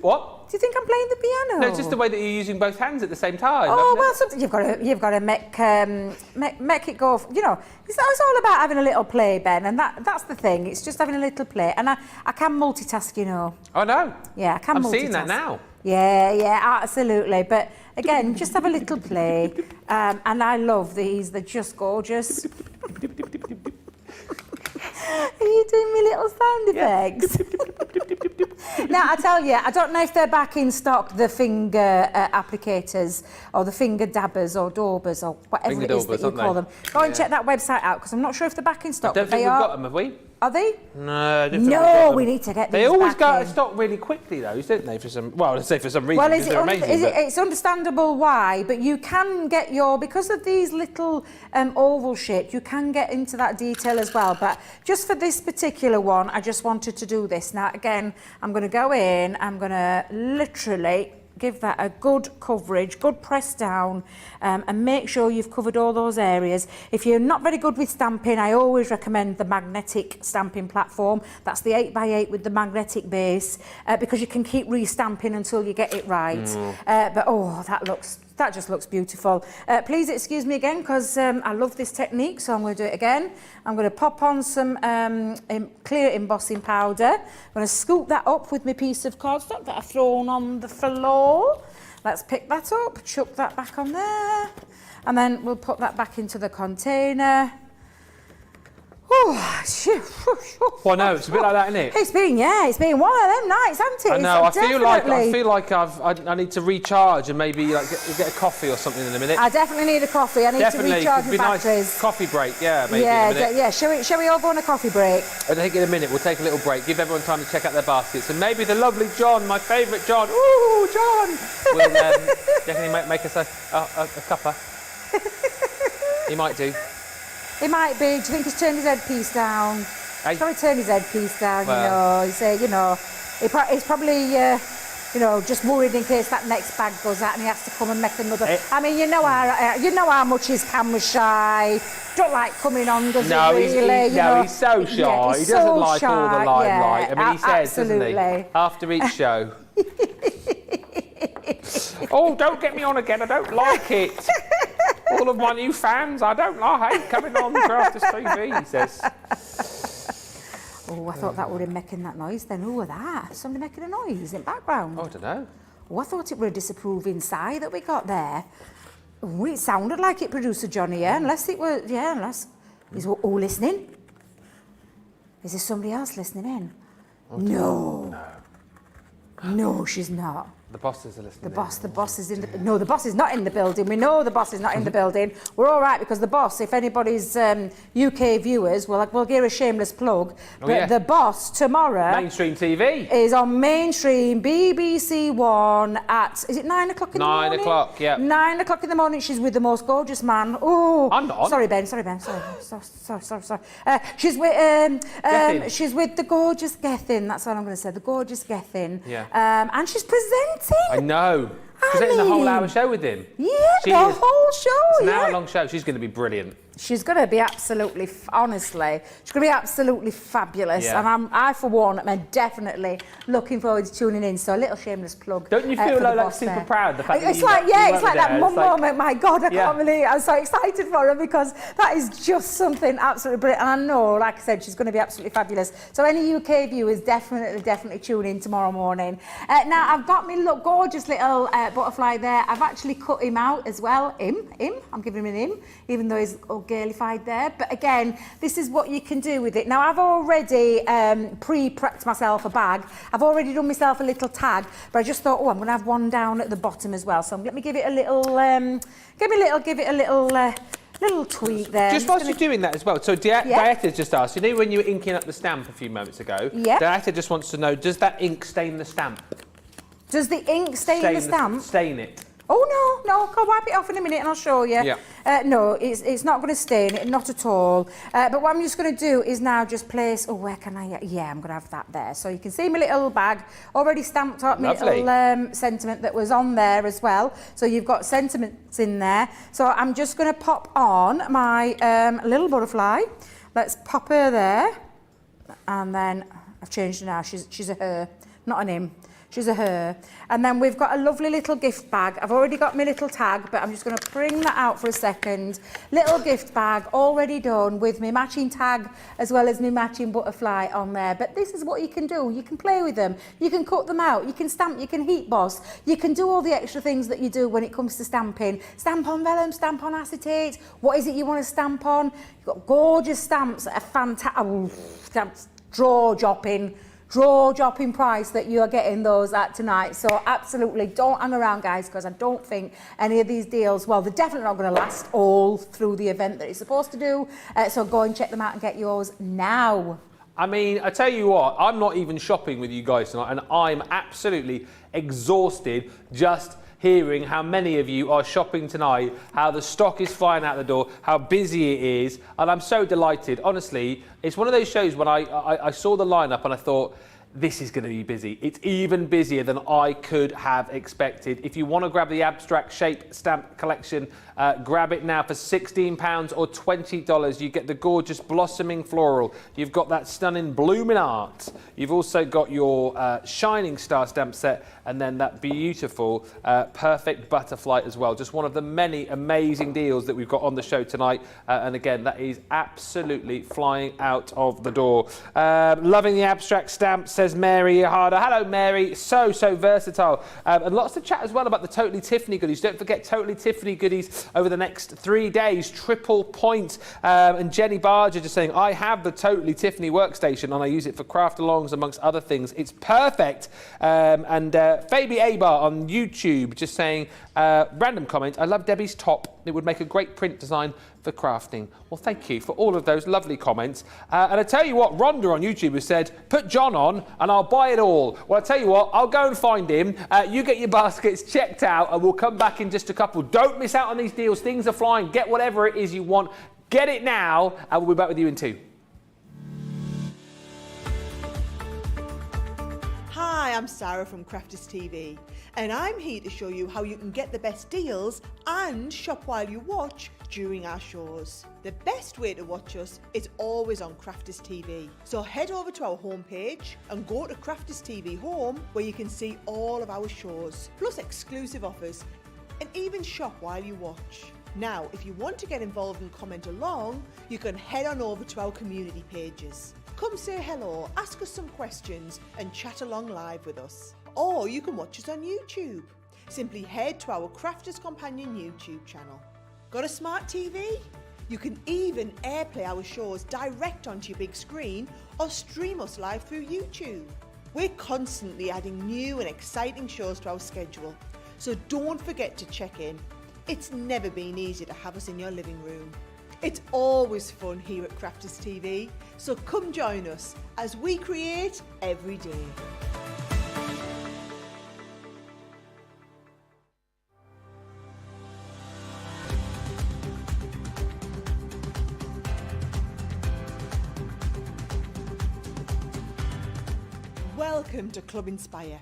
What? Do you think I'm playing the piano? No, it's just the way that you're using both hands at the same time. Oh well, something you've got to make it go. You know, it's all about having a little play, Ben, and that's the thing. It's just having a little play, and I can multitask, you know. Oh no. Yeah, I can multitask. I'm seeing that now. Yeah, absolutely. But again, just have a little play, and I love these. They're just gorgeous. Are you doing me little sound effects? Now, I tell you, I don't know if they're back in stock, the finger applicators or the finger dabbers or daubers or whatever it is that you call them. Go and check that website out because I'm not sure if they're back in stock. I don't think we've got them, have we? Are they? No, no, we need to get these They always back go out in. of stock really quickly, though, don't they? For some, well, let's say for some reason, Well, because they're amazing. It's understandable why, but you can get because of these little oval shapes, you can get into that detail as well. But just for this particular one, I just wanted to do this. Now, again, I'm going to go in, I'm going to literally give that a good coverage, good press down, and make sure you've covered all those areas. If you're not very good with stamping, I always recommend the magnetic stamping platform. That's the 8x8 with the magnetic base, because you can keep re-stamping until you get it right. But oh, that just looks beautiful. Please excuse me again, because I love this technique, so I'm going to do it again. I'm going to pop on some clear embossing powder. I'm going to scoop that up with my piece of cardstock that I've thrown on the floor. Let's pick that up, chuck that back on there, and then we'll put that back into the container. Well, no, it's a bit like that, isn't it? It's been one of them nights, hasn't it? I know. I feel like I need to recharge and maybe like get a coffee or something in a minute. I definitely need a coffee. I need to recharge my batteries. Nice coffee break, maybe in a minute. Yeah. Shall we all go on a coffee break? I think in a minute we'll take a little break, give everyone time to check out their baskets, and maybe the lovely John, my favourite John, ooh, John, will definitely make us a cuppa. He might do. He might be. Do you think he's turned his headpiece down? Hey? He's probably turned his headpiece down, well, he's probably, just worried in case that next bag goes out and he has to come and make another. I mean, you know how much he's camera shy. Don't like coming on, does he really? He's so shy. Yeah, he doesn't like all the limelight. I mean, he says, absolutely. Doesn't he? After each show. Oh, don't get me on again. I don't like it. All of my new fans, I hate coming on Crafters TV, he says. Oh, I thought that would have making that noise then. Who was that? Somebody making a noise in the background? Oh, I don't know. Oh, I thought it were a disapproving sigh that we got there. Oh, it sounded like it, producer Johnny, unless it were, unless he's listening. Is there somebody else listening in? No, she's not. The bosses are listening. The boss is in the... No, the boss is not in the building. We know the boss is not in the building. We're all right because the boss, if anybody's UK viewers, we'll give a shameless plug. But the boss tomorrow... Mainstream TV. ...is on mainstream BBC One at... Is it 9 o'clock in the morning? 9 o'clock, yeah. 9 o'clock in the morning. She's with the most gorgeous man. Oh, I'm not. Sorry, Ben. Sorry. Sorry. She's with the gorgeous Gethin. That's what I'm going to say. The gorgeous Gethin. Yeah. And she's presenting. I know. She's in the whole hour show with him. Yeah, the whole show. It's an hour-long show. She's going to be brilliant. She's going to be absolutely, honestly, she's going to be absolutely fabulous. Yeah. And I, for one, am definitely looking forward to tuning in. So a little shameless plug. Don't you feel like super there. proud? The fact that it's you like, you yeah, worked it's like that there. mum It's like- moment. My God, I Yeah. can't believe it. I'm so excited for her because that is just something absolutely brilliant. And I know, like I said, she's going to be absolutely fabulous. So any UK viewers, definitely tune in tomorrow morning. Now, I've got me gorgeous little butterfly there. I've actually cut him out as well. Him. I'm giving him an him, even though he's all girlified there. But again, this is what you can do with it. Now, I've already pre-prepped myself a bag. I've already done myself a little tag, but I just thought, I'm going to have one down at the bottom as well. So let me give it a little, little tweak there. Just whilst you're doing that as well, so Yeah. Dieta's just asked, you know when you were inking up the stamp a few moments ago? Yeah. Dieta just wants to know, does that ink stain the stamp? Does the ink stain the stamp? Stain it. Oh, no, go wipe it off in a minute and I'll show you. Yeah. No, it's not going to stain it, not at all. But what I'm just going to do is now just place, where can I, yeah, I'm going to have that there. So you can see my little bag, already stamped up my Lovely. little sentiment that was on there as well. So you've got sentiments in there. So I'm just going to pop on my little butterfly. Let's pop her there. And then I've changed her now, she's a her, not an him. She's a her. And then we've got a lovely little gift bag. I've already got my little tag, but I'm just going to bring that out for a second. Little gift bag already done with my matching tag as well as my matching butterfly on there. But this is what you can do. You can play with them. You can cut them out. You can stamp. You can heat boss. You can do all the extra things that you do when it comes to stamping. Stamp on vellum, stamp on acetate. What is it you want to stamp on? You've got gorgeous stamps at a fantastic draw-dropping price that you are getting those at tonight. So absolutely don't hang around, guys, because I don't think any of these deals, well, they're definitely not going to last all through the event that it's supposed to do. So go and check them out and get yours now. I mean, I tell you what, I'm not even shopping with you guys tonight, and I'm absolutely exhausted just hearing how many of you are shopping tonight, how the stock is flying out the door, how busy it is, and I'm so delighted. Honestly, it's one of those shows when I saw the lineup and I thought, this is going to be busy. It's even busier than I could have expected. If you want to grab the abstract shape stamp collection, grab it now for £16 or $20. You get the gorgeous blossoming floral. You've got that stunning blooming art. You've also got your shining star stamp set, and then that beautiful perfect butterfly as well. Just one of the many amazing deals that we've got on the show tonight. And again, that is absolutely flying out of the door. Loving the abstract stamp, says Mary Harder. Hello, Mary. So versatile. And lots to chat as well about the Totally Tiffany goodies. Don't forget Totally Tiffany goodies over the next 3 days. Triple point. And Jenny Barger just saying, I have the Totally Tiffany workstation and I use it for craft alongs amongst other things. It's perfect. And Fabi Abar on YouTube just saying, random comment, I love Debbie's top. It would make a great print design for crafting. Well, thank you for all of those lovely comments. And I tell you what, Rhonda on YouTube has said, put John on and I'll buy it all. Well, I tell you what, I'll go and find him. You get your baskets checked out and we'll come back in just a couple. Don't miss out on these deals. Things are flying. Get whatever it is you want. Get it now and we'll be back with you in 2. Hi, I'm Sarah from Crafters TV, and I'm here to show you how you can get the best deals and shop while you watch during our shows. The best way to watch us is always on Crafters TV. So head over to our homepage and go to Crafters TV Home, where you can see all of our shows, plus exclusive offers, and even shop while you watch. Now, if you want to get involved and comment along, you can head on over to our community pages. Come say hello, ask us some questions and chat along live with us. Or you can watch us on YouTube. Simply head to our Crafters Companion YouTube channel. Got a smart TV? You can even airplay our shows direct onto your big screen or stream us live through YouTube. We're constantly adding new and exciting shows to our schedule, so don't forget to check in. It's never been easier to have us in your living room. It's always fun here at Crafters TV, so come join us as we create every day. Welcome to Club Inspire,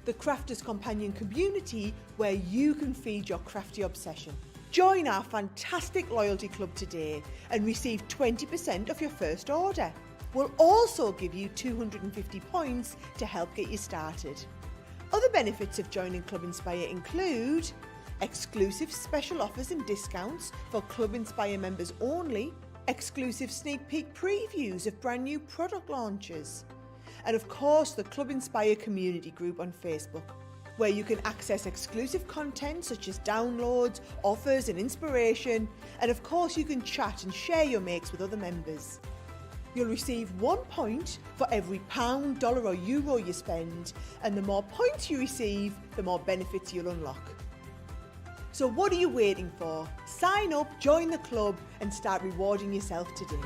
the Crafters Companion community where you can feed your crafty obsession. Join our fantastic loyalty club today and receive 20% off your first order. We'll also give you 250 points to help get you started. Other benefits of joining Club Inspire include exclusive special offers and discounts for Club Inspire members only, exclusive sneak peek previews of brand new product launches, and of course the Club Inspire community group on Facebook, where you can access exclusive content such as downloads, offers and inspiration, and of course you can chat and share your makes with other members. You'll receive 1 point for every pound, dollar or euro you spend, and the more points you receive, the more benefits you'll unlock. So what are you waiting for? Sign up, join the club and start rewarding yourself today.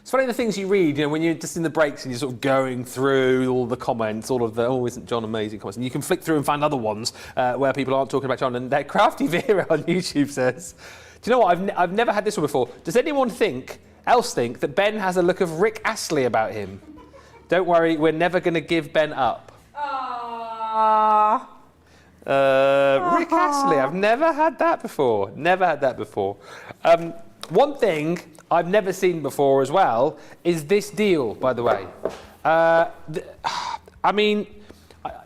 It's funny the things you read, you know, when you're just in the breaks and you're sort of going through all the comments, all of the, oh, isn't John amazing comments? And you can flick through and find other ones where people aren't talking about John. And Crafty Vera on YouTube says, do you know what, I've never had this one before. Does anyone else think that Ben has a look of Rick Astley about him? Don't worry, we're never going to give Ben up. Rick Astley, I've never had that before. One thing I've never seen before as well is this deal, by the way. I mean,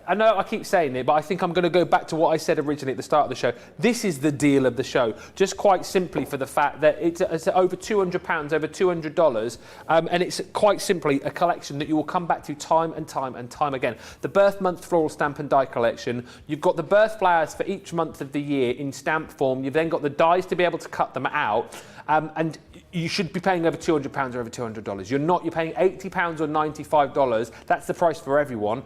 I know I keep saying it, but I think I'm going to go back to what I said originally at the start of the show. This is the deal of the show, just quite simply for the fact that it's over £200, over $200, and it's quite simply a collection that you will come back to time and time again. The birth month floral stamp and die collection. You've got the birth flowers for each month of the year in stamp form. You've then got the dies to be able to cut them out, and you should be paying over £200 or over $200. You're paying £80 or $95. That's the price for everyone.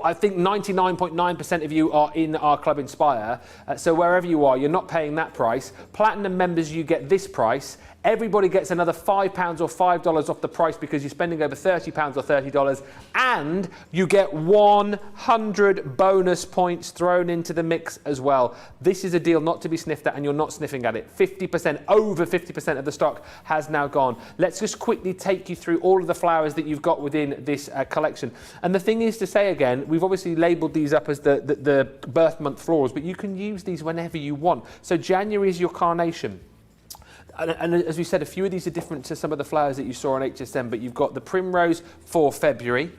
I think 99.9% of you are in our Club Inspire, so wherever you are, you're not paying that price. Platinum members, you get this price. Everybody gets another £5 or $5 off the price because you're spending over £30 or $30, and you get 100 bonus points thrown into the mix as well. This is a deal not to be sniffed at, and you're not sniffing at it. 50%, over 50% of the stock has now gone. Let's just quickly take you through all of the flowers that you've got within this collection. And the thing is to say again, we've obviously labelled these up as the birth month florals, but you can use these whenever you want. So January is your carnation. And as we said, a few of these are different to some of the flowers that you saw on HSM, but you've got the primrose for February.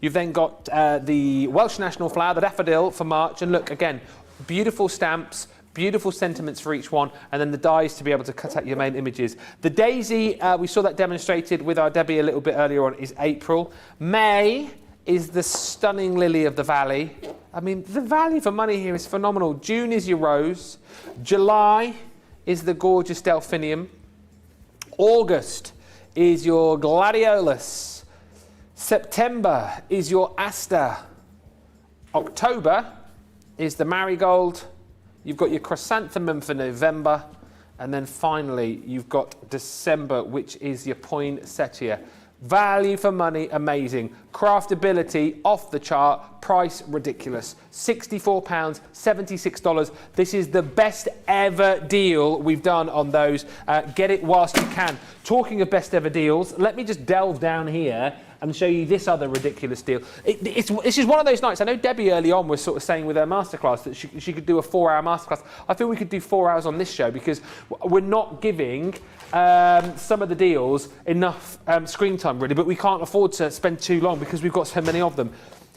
You've then got the Welsh national flower, the daffodil for March. And look, again, beautiful stamps, beautiful sentiments for each one, and then the dies to be able to cut out your main images. The daisy, we saw that demonstrated with our Debbie a little bit earlier on, is April. May is the stunning lily of the valley. I mean, the value for money here is phenomenal. June is your rose. July is the gorgeous delphinium. August is your gladiolus. September is your aster. October is the marigold. You've got your chrysanthemum for November. And then finally, you've got December, which is your poinsettia. Value for money, amazing. Craftability, off the chart. Price, ridiculous. £64, $76. This is the best ever deal we've done on those. Get it whilst you can. Talking of best ever deals, let me just delve down here and show you this other ridiculous deal. This is one of those nights. I know Debbie early on was sort of saying with her masterclass that she could do a 4-hour masterclass. I feel we could do 4 hours on this show because we're not giving some of the deals enough screen time really, but we can't afford to spend too long because we've got so many of them.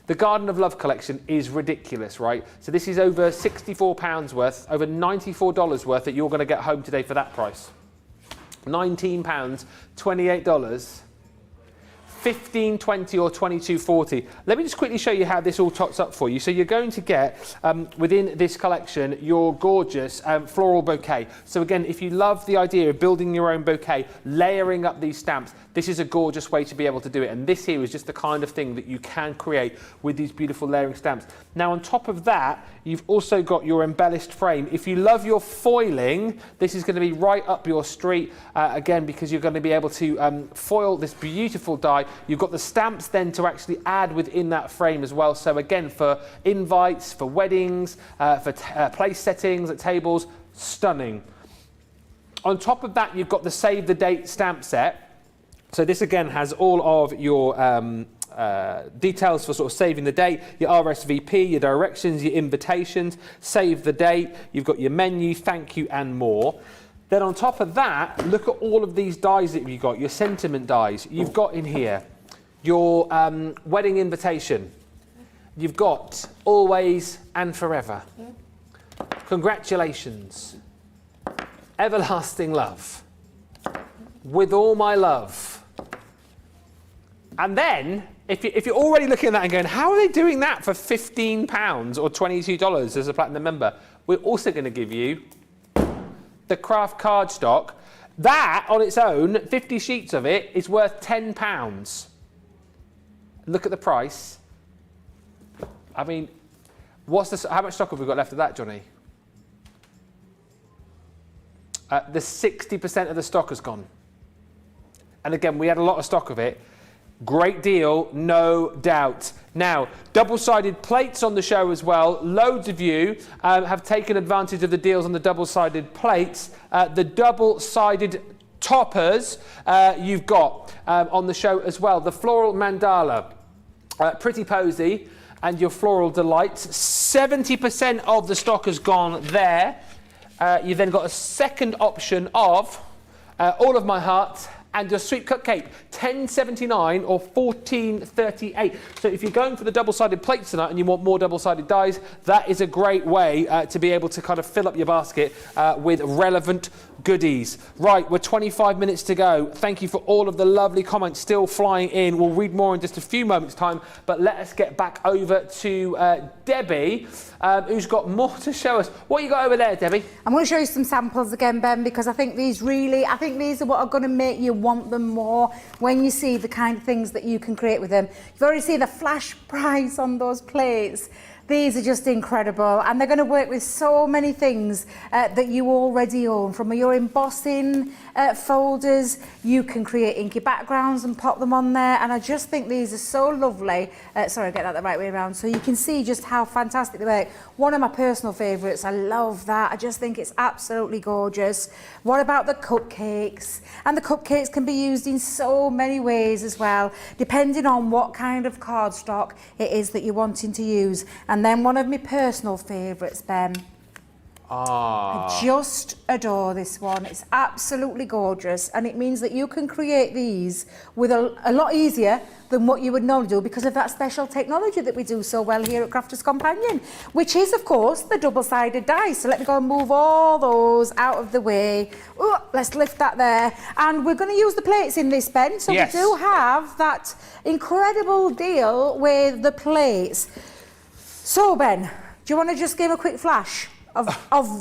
The Garden of Love collection is ridiculous, right? So this is over £64 worth, over $94 worth that you're going to get home today for that price. £19, $28. $15, $20 or $22.40. Let me just quickly show you how this all tots up for you. So you're going to get, within this collection, your gorgeous floral bouquet. So again, if you love the idea of building your own bouquet, layering up these stamps, this is a gorgeous way to be able to do it. And this here is just the kind of thing that you can create with these beautiful layering stamps. Now, on top of that, you've also got your embellished frame. If you love your foiling, this is going to be right up your street, again, because you're going to be able to foil this beautiful die. You've got the stamps then to actually add within that frame as well. So again, for invites, for weddings, for place settings at tables, stunning. On top of that, you've got the Save the Date stamp set. So this again has all of your details for sort of saving the date, your RSVP, your directions, your invitations, save the date, you've got your menu, thank you and more. Then on top of that, look at all of these dies that you've got, your sentiment dies. You've got in here your wedding invitation. You've got always and forever. Congratulations. Everlasting love. With all my love. And then, if you're already looking at that and going, how are they doing that for £15 or $22 as a platinum member? We're also going to give you the craft cardstock. That, on its own, 50 sheets of it, is worth £10. Look at the price. I mean, how much stock have we got left of that, Johnny? The 60% of the stock has gone. And again, we had a lot of stock of it. Great deal, no doubt. Now, double-sided plates on the show as well. Loads of you have taken advantage of the deals on the double-sided plates. The double-sided toppers you've got on the show as well. The floral mandala, pretty posy, and your floral delights. 70% of the stock has gone there. You've then got a second option of All of My Heart and your sweet cupcake, $10.79 or $14.38. So if you're going for the double-sided plates tonight and you want more double-sided dies, that is a great way to be able to kind of fill up your basket with relevant goodies. Right, we're 25 minutes to go. Thank you for all of the lovely comments still flying in. We'll read more in just a few moments' time, but let us get back over to Debbie, who's got more to show us. What you got over there, Debbie? I'm going to show you some samples again, Ben, because I think these are what are going to make you want them more when you see the kind of things that you can create with them. You've already seen the flash price on those plates. These are just incredible, and they're going to work with so many things that you already own. From your embossing folders, you can create inky backgrounds and pop them on there, and I just think these are so lovely. Sorry, I get that the right way around. So you can see just how fantastic they work. One of my personal favourites, I love that. I just think it's absolutely gorgeous. What about the cupcakes? And the cupcakes can be used in so many ways as well, depending on what kind of cardstock it is that you're wanting to use. And then one of my personal favourites, Ben. I just adore this one. It's absolutely gorgeous, and it means that you can create these with a lot easier than what you would normally do because of that special technology that we do so well here at Crafters Companion, which is, of course, the double-sided dies. So let me go and move all those out of the way. Ooh, let's lift that there. And we're going to use the plates in this, Ben. So yes, we do have that incredible deal with the plates. So, Ben, do you want to just give a quick flash of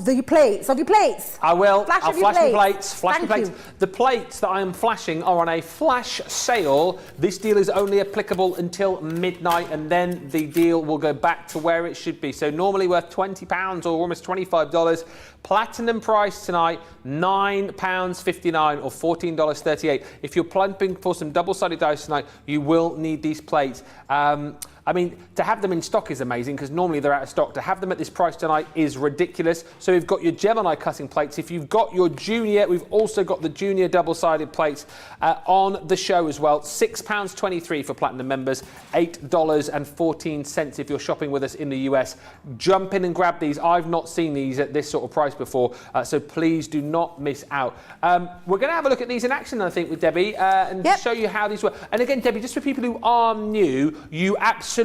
your plates? I will. I'll flash my plates. Flash my plates. You. The plates that I am flashing are on a flash sale. This deal is only applicable until midnight, and then the deal will go back to where it should be. So normally worth £20 or almost $25. Platinum price tonight, £9.59 or $14.38. If you're plumping for some double-sided dice tonight, you will need these plates. I mean, to have them in stock is amazing because normally they're out of stock. To have them at this price tonight is ridiculous. So we've got your Gemini cutting plates. If you've got your junior, we've also got the junior double-sided plates on the show as well. £6.23 for platinum members, $8.14 if you're shopping with us in the US. Jump in and grab these. I've not seen these at this sort of price before, so please do not miss out. We're going to have a look at these in action, I think, with Debbie, and show you how these work. And again, Debbie, just for people who are new, you absolutely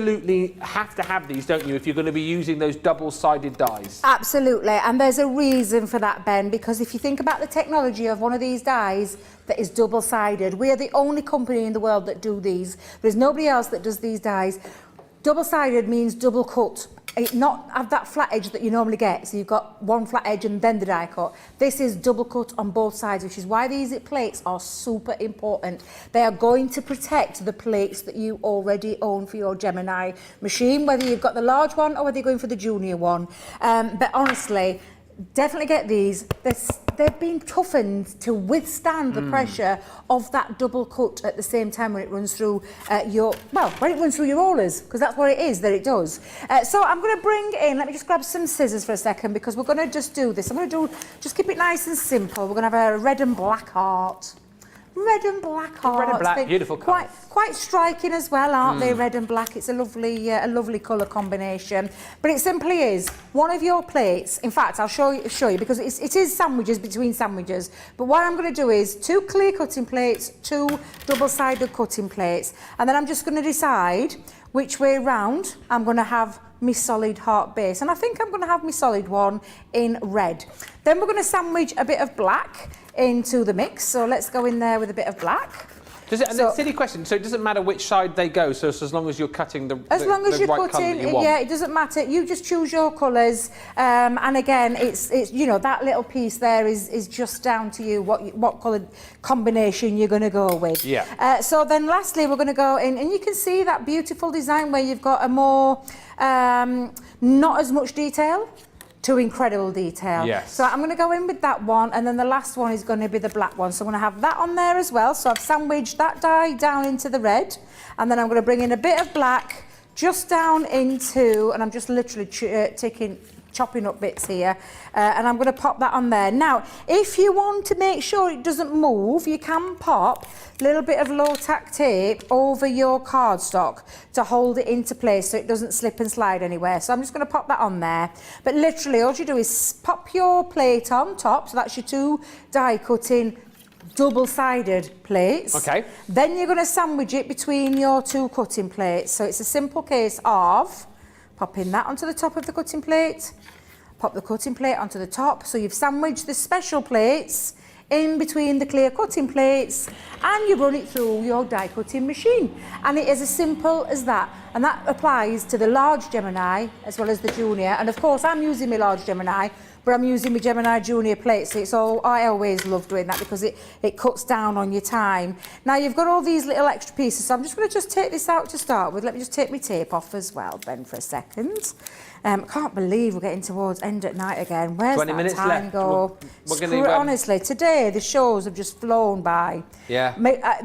have to have these, don't you, if you're going to be using those double-sided dies? Absolutely, and there's a reason for that, Ben, because if you think about the technology of one of these dies that is double-sided, we are the only company in the world that do these. There's nobody else that does these dies. Double-sided means double cut. It not have that flat edge that you normally get. So you've got one flat edge and then the die cut. This is double cut on both sides, which is why these plates are super important. They are going to protect the plates that you already own for your Gemini machine, whether you've got the large one or whether you're going for the junior one. But honestly, definitely get these. They've been toughened to withstand the pressure of that double cut at the same time when it runs through when it runs through your rollers, because that's what it is that it does. So I'm going to bring in, let me just grab some scissors for a second, because we're going to just do this. I'm going to just keep it nice and simple. We're going to have a red and black heart. red and black hearts. Red and black, beautiful colours. Quite striking as well, aren't they? Red and black. It's a lovely colour combination. But it simply is one of your plates. In fact, I'll show you because it is sandwiches between sandwiches. But what I'm going to do is 2 clear cutting plates, 2 double-sided cutting plates, and then I'm just going to decide which way round I'm going to have my solid heart base. And I think I'm going to have my solid one in red. Then we're going to sandwich a bit of black into the mix. So let's go in there with a bit of black. Silly question. So it doesn't matter which side they go. So as long as you're cutting the right colour that you want. Yeah, it doesn't matter. You just choose your colours. And again, it's you know, that little piece there is just down to you what colour combination you're going to go with. Yeah. So then lastly, we're going to go in, and you can see that beautiful design where you've got a more not as much detail to incredible detail. Yes. So I'm going to go in with that one, and then the last one is going to be the black one. So I'm going to have that on there as well. So I've sandwiched that dye down into the red, and then I'm going to bring in a bit of black just down into, and I'm just literally chopping up bits here, and I'm going to pop that on there. Now, if you want to make sure it doesn't move, you can pop a little bit of low-tack tape over your cardstock to hold it into place so it doesn't slip and slide anywhere. So I'm just going to pop that on there. But literally, all you do is pop your plate on top, so that's your 2 die-cutting double-sided plates. Okay. Then you're going to sandwich it between your 2 cutting plates. So it's a simple case of popping that onto the top of the cutting plate, pop the cutting plate onto the top. So you've sandwiched the special plates in between the clear cutting plates, and you run it through your die cutting machine. And it is as simple as that. And that applies to the large Gemini as well as the junior. And of course, I'm using my large Gemini, but I'm using my Gemini Junior plates. It's all, I always love doing that because it cuts down on your time. Now you've got all these little extra pieces, so I'm just going to take this out to start with. Let me just take my tape off as well, Ben, for a second. Can't believe we're getting towards end at night again. Where's 20 that minutes time left. go? We're Honestly, today the shows have just flown by. Yeah.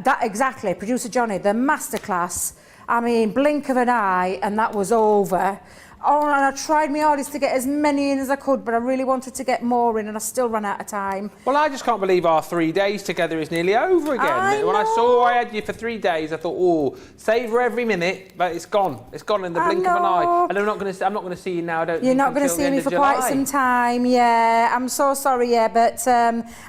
That exactly, producer Johnny, the masterclass. I mean, blink of an eye, and that was over. Oh, and I tried my hardest to get as many in as I could, but I really wanted to get more in, and I still ran out of time. Well, I just can't believe our 3 days together is nearly over again. When I saw I had you for 3 days, I thought, oh, savour every minute, but it's gone. It's gone in the blink of an eye. And I'm not going to see you now. You're not going to see me for quite some time. Yeah, I'm so sorry. Yeah, but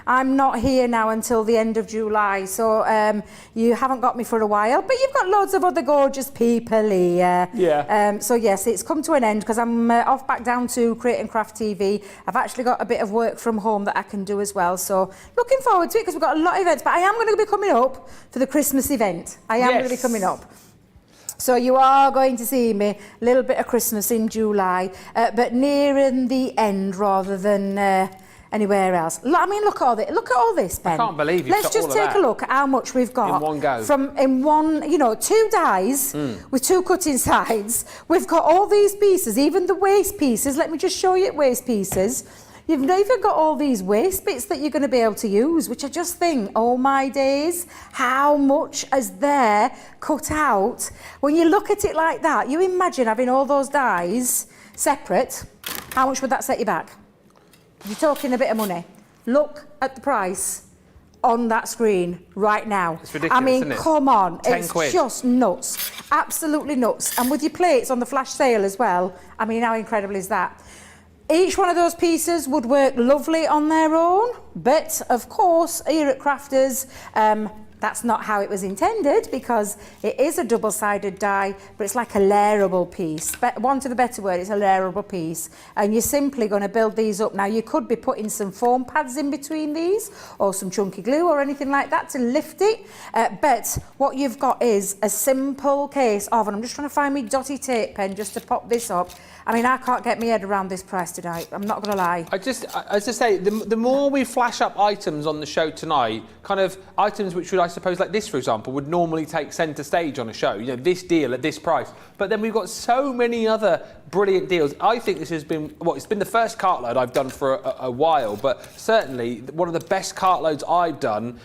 I'm not here now until the end of July, so you haven't got me for a while. But you've got loads of other gorgeous people here. Yeah. So yes, it's come to an end because I'm off back down to Create and Craft TV. I've actually got a bit of work from home that I can do as well, so looking forward to it because we've got a lot of events, but I am going to be coming up for the Christmas event. I am going to be coming up. So you are going to see me a little bit of Christmas in July, but nearing the end rather than anywhere else. I mean, look at all this, Ben. I can't believe you've Let's got just all of take that a look at how much we've got. in one go. In one, you know, 2 dies with 2 cutting sides. We've got all these pieces, even the waste pieces. Let me just show you waste pieces. You've even got all these waste bits that you're going to be able to use, which I just think, oh my days, how much is there cut out? When you look at it like that, you imagine having all those dies separate. How much would that set you back? You're talking a bit of money. Look at the price on that screen right now. It's ridiculous, I mean, isn't it? come on. 10 it's quid. Just nuts. Absolutely nuts. And with your plates on the flash sale as well, I mean, how incredible is that? Each one of those pieces would work lovely on their own, but of course, here at Crafters, that's not how it was intended because it is a double-sided die, but it's like a layerable piece. Want of a better word, it's a layerable piece. And you're simply going to build these up. Now, you could be putting some foam pads in between these or some chunky glue or anything like that to lift it. But what you've got is a simple case of, and I'm just trying to find me dotty tape pen just to pop this up. I mean, I can't get my head around this price tonight. I'm not going to lie. I just say, the more we flash up items on the show tonight, kind of items which would, I suppose, like this, for example, would normally take centre stage on a show. You know, this deal at this price. But then we've got so many other brilliant deals. I think this has been, it's been the first cartload I've done for a while, but certainly one of the best cartloads I've done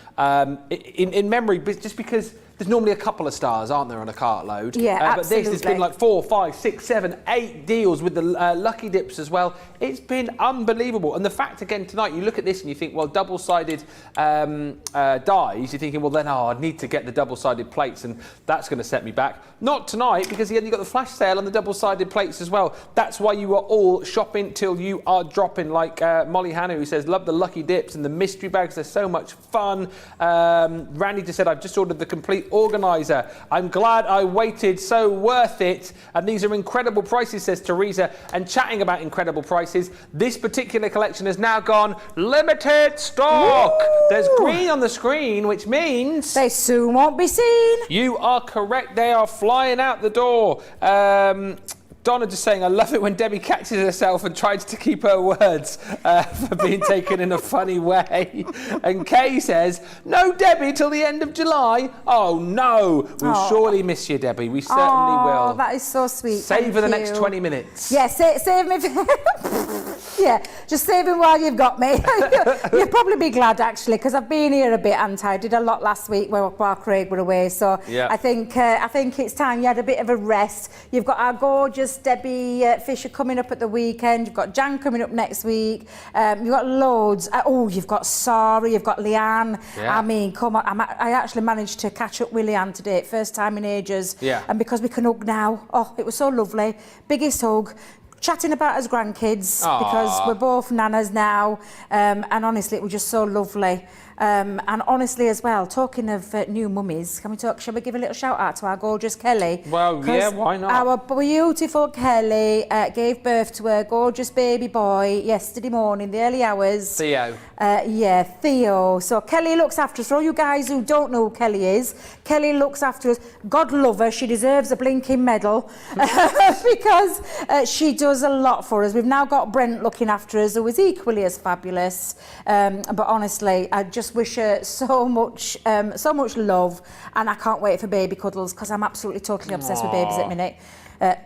in memory, just because there's normally a couple of stars, aren't there, on a Cartload? Yeah, But this, absolutely. there's been like 4, 5, 6, 7, 8 deals with the lucky dips as well. It's been unbelievable. And the fact, again, tonight, you look at this and you think, well, double-sided dies, you're thinking, well, then, I need to get the double-sided plates, and that's going to set me back. Not tonight, because you got the flash sale on the double-sided plates as well. That's why you are all shopping till you are dropping, like Molly Hanna, who says, love the lucky dips and the mystery bags. They're so much fun. Randy just said, I've just ordered the complete organiser. I'm glad I waited, so worth it. And these are incredible prices, says Teresa. And chatting about incredible prices, this particular collection has now gone limited stock. Woo! There's green on the screen, which means... They soon won't be seen. You are correct. They are flying out the door. Donna just saying, I love it when Debbie catches herself and tries to keep her words for being taken in a funny way. And Kay says, no Debbie till the end of July. Oh, no. We'll surely miss you, Debbie. We certainly will. Oh, that is so sweet. Save for the next 20 minutes. Yeah, save me. Yeah, just save him while you've got me. You'll probably be glad, actually, because I've been here a bit, and I did a lot last week while Craig were away. So yeah. I think it's time you had a bit of a rest. You've got our gorgeous Debbie Fisher coming up at the weekend. You've got Jan coming up next week. You've got loads. You've got Sarah. You've got Leanne. Yeah. I mean, come on. I actually managed to catch up with Leanne today, first time in ages. Yeah. And because we can hug now, it was so lovely. Biggest hug. Chatting about us grandkids, because we're both nanas now, and honestly, it was just so lovely. And honestly as well, talking of new mummies, shall we give a little shout out to our gorgeous Kelly? Well, yeah, why not? Our beautiful Kelly gave birth to her gorgeous baby boy yesterday morning, the early hours. Theo. Theo. So Kelly looks after us. For all you guys who don't know who Kelly is, Kelly looks after us. God love her. She deserves a blinking medal because she does a lot for us. We've now got Brent looking after us, who is equally as fabulous. But honestly, I just wish her so much love, and I can't wait for baby cuddles because I'm absolutely totally obsessed with babies at the minute.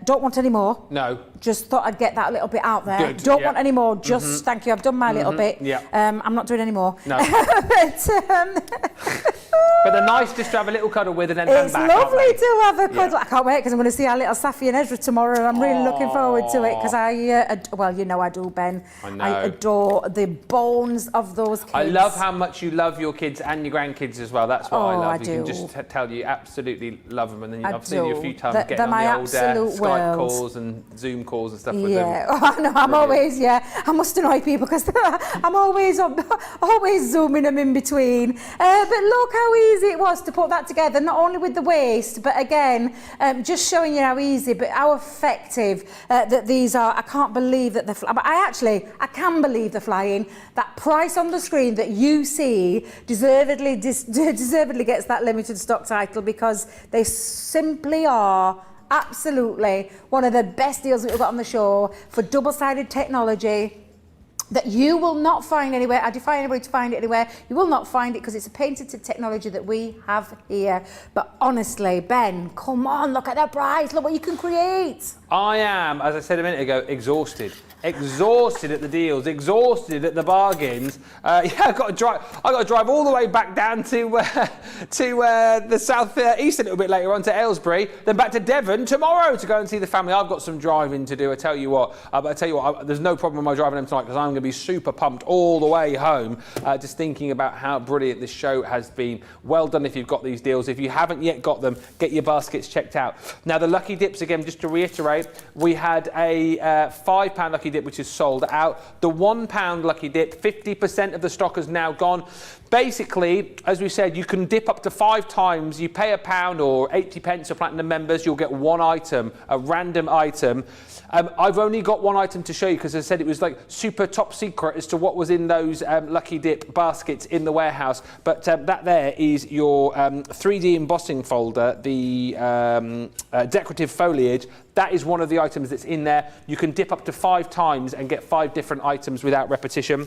Don't want any more. No. Just thought I'd get that little bit out there. Good, Don't yeah. want any more. Just thank you. I've done my little bit. Yeah. I'm not doing any more. No. But, But they're nice just to have a little cuddle with and then hand it's back. lovely to have a cuddle. Yeah. I can't wait because I'm going to see our little Safi and Ezra tomorrow, and I'm really looking forward to it because well, you know I do, Ben. I know. I adore the bones of those kids. I love how much you love your kids and your grandkids as well. That's what I love. I You can do. just tell you absolutely love them, and then I I've seen you a do. few times They're getting on my the old absolute Skype world. calls and Zoom calls and stuff with Yeah, them. I know. I'm always I must annoy people because I'm always zooming them in between. But look how easy it was to put that together, not only with the waist, but again, just showing you how easy, but how effective that these are. I can't believe that I can believe they're flying. That price on the screen that you see deservedly gets that limited stock title because they simply are absolutely one of the best deals that we've got on the show for double-sided technology that you will not find anywhere. I defy anybody to find it anywhere. You will not find it because it's a patented technology that we have here. But honestly, Ben, come on, look at that price. Look what you can create. I am, as I said a minute ago, exhausted. Exhausted at the deals, exhausted at the bargains. I got to drive all the way back down to the south east a little bit later on to Aylesbury, then back to Devon tomorrow to go and see the family. I've got some driving to do. I tell you what, there's no problem with my driving them tonight because I'm going to be super pumped all the way home. Just thinking about how brilliant this show has been. Well done if you've got these deals. If you haven't yet got them, get your baskets checked out. Now the lucky dips again, just to reiterate, we had a £5 lucky dip which is sold out. The £1 lucky dip, 50% of the stock has now gone. Basically, as we said, you can dip up to 5 times. You pay £1 or 80 pence for platinum members, you'll get one item, a random item. I've only got one item to show you because I said it was like super top secret as to what was in those lucky dip baskets in the warehouse. But that there is your 3D embossing folder, the decorative foliage. That is one of the items that's in there. You can dip up to 5 times and get 5 different items without repetition.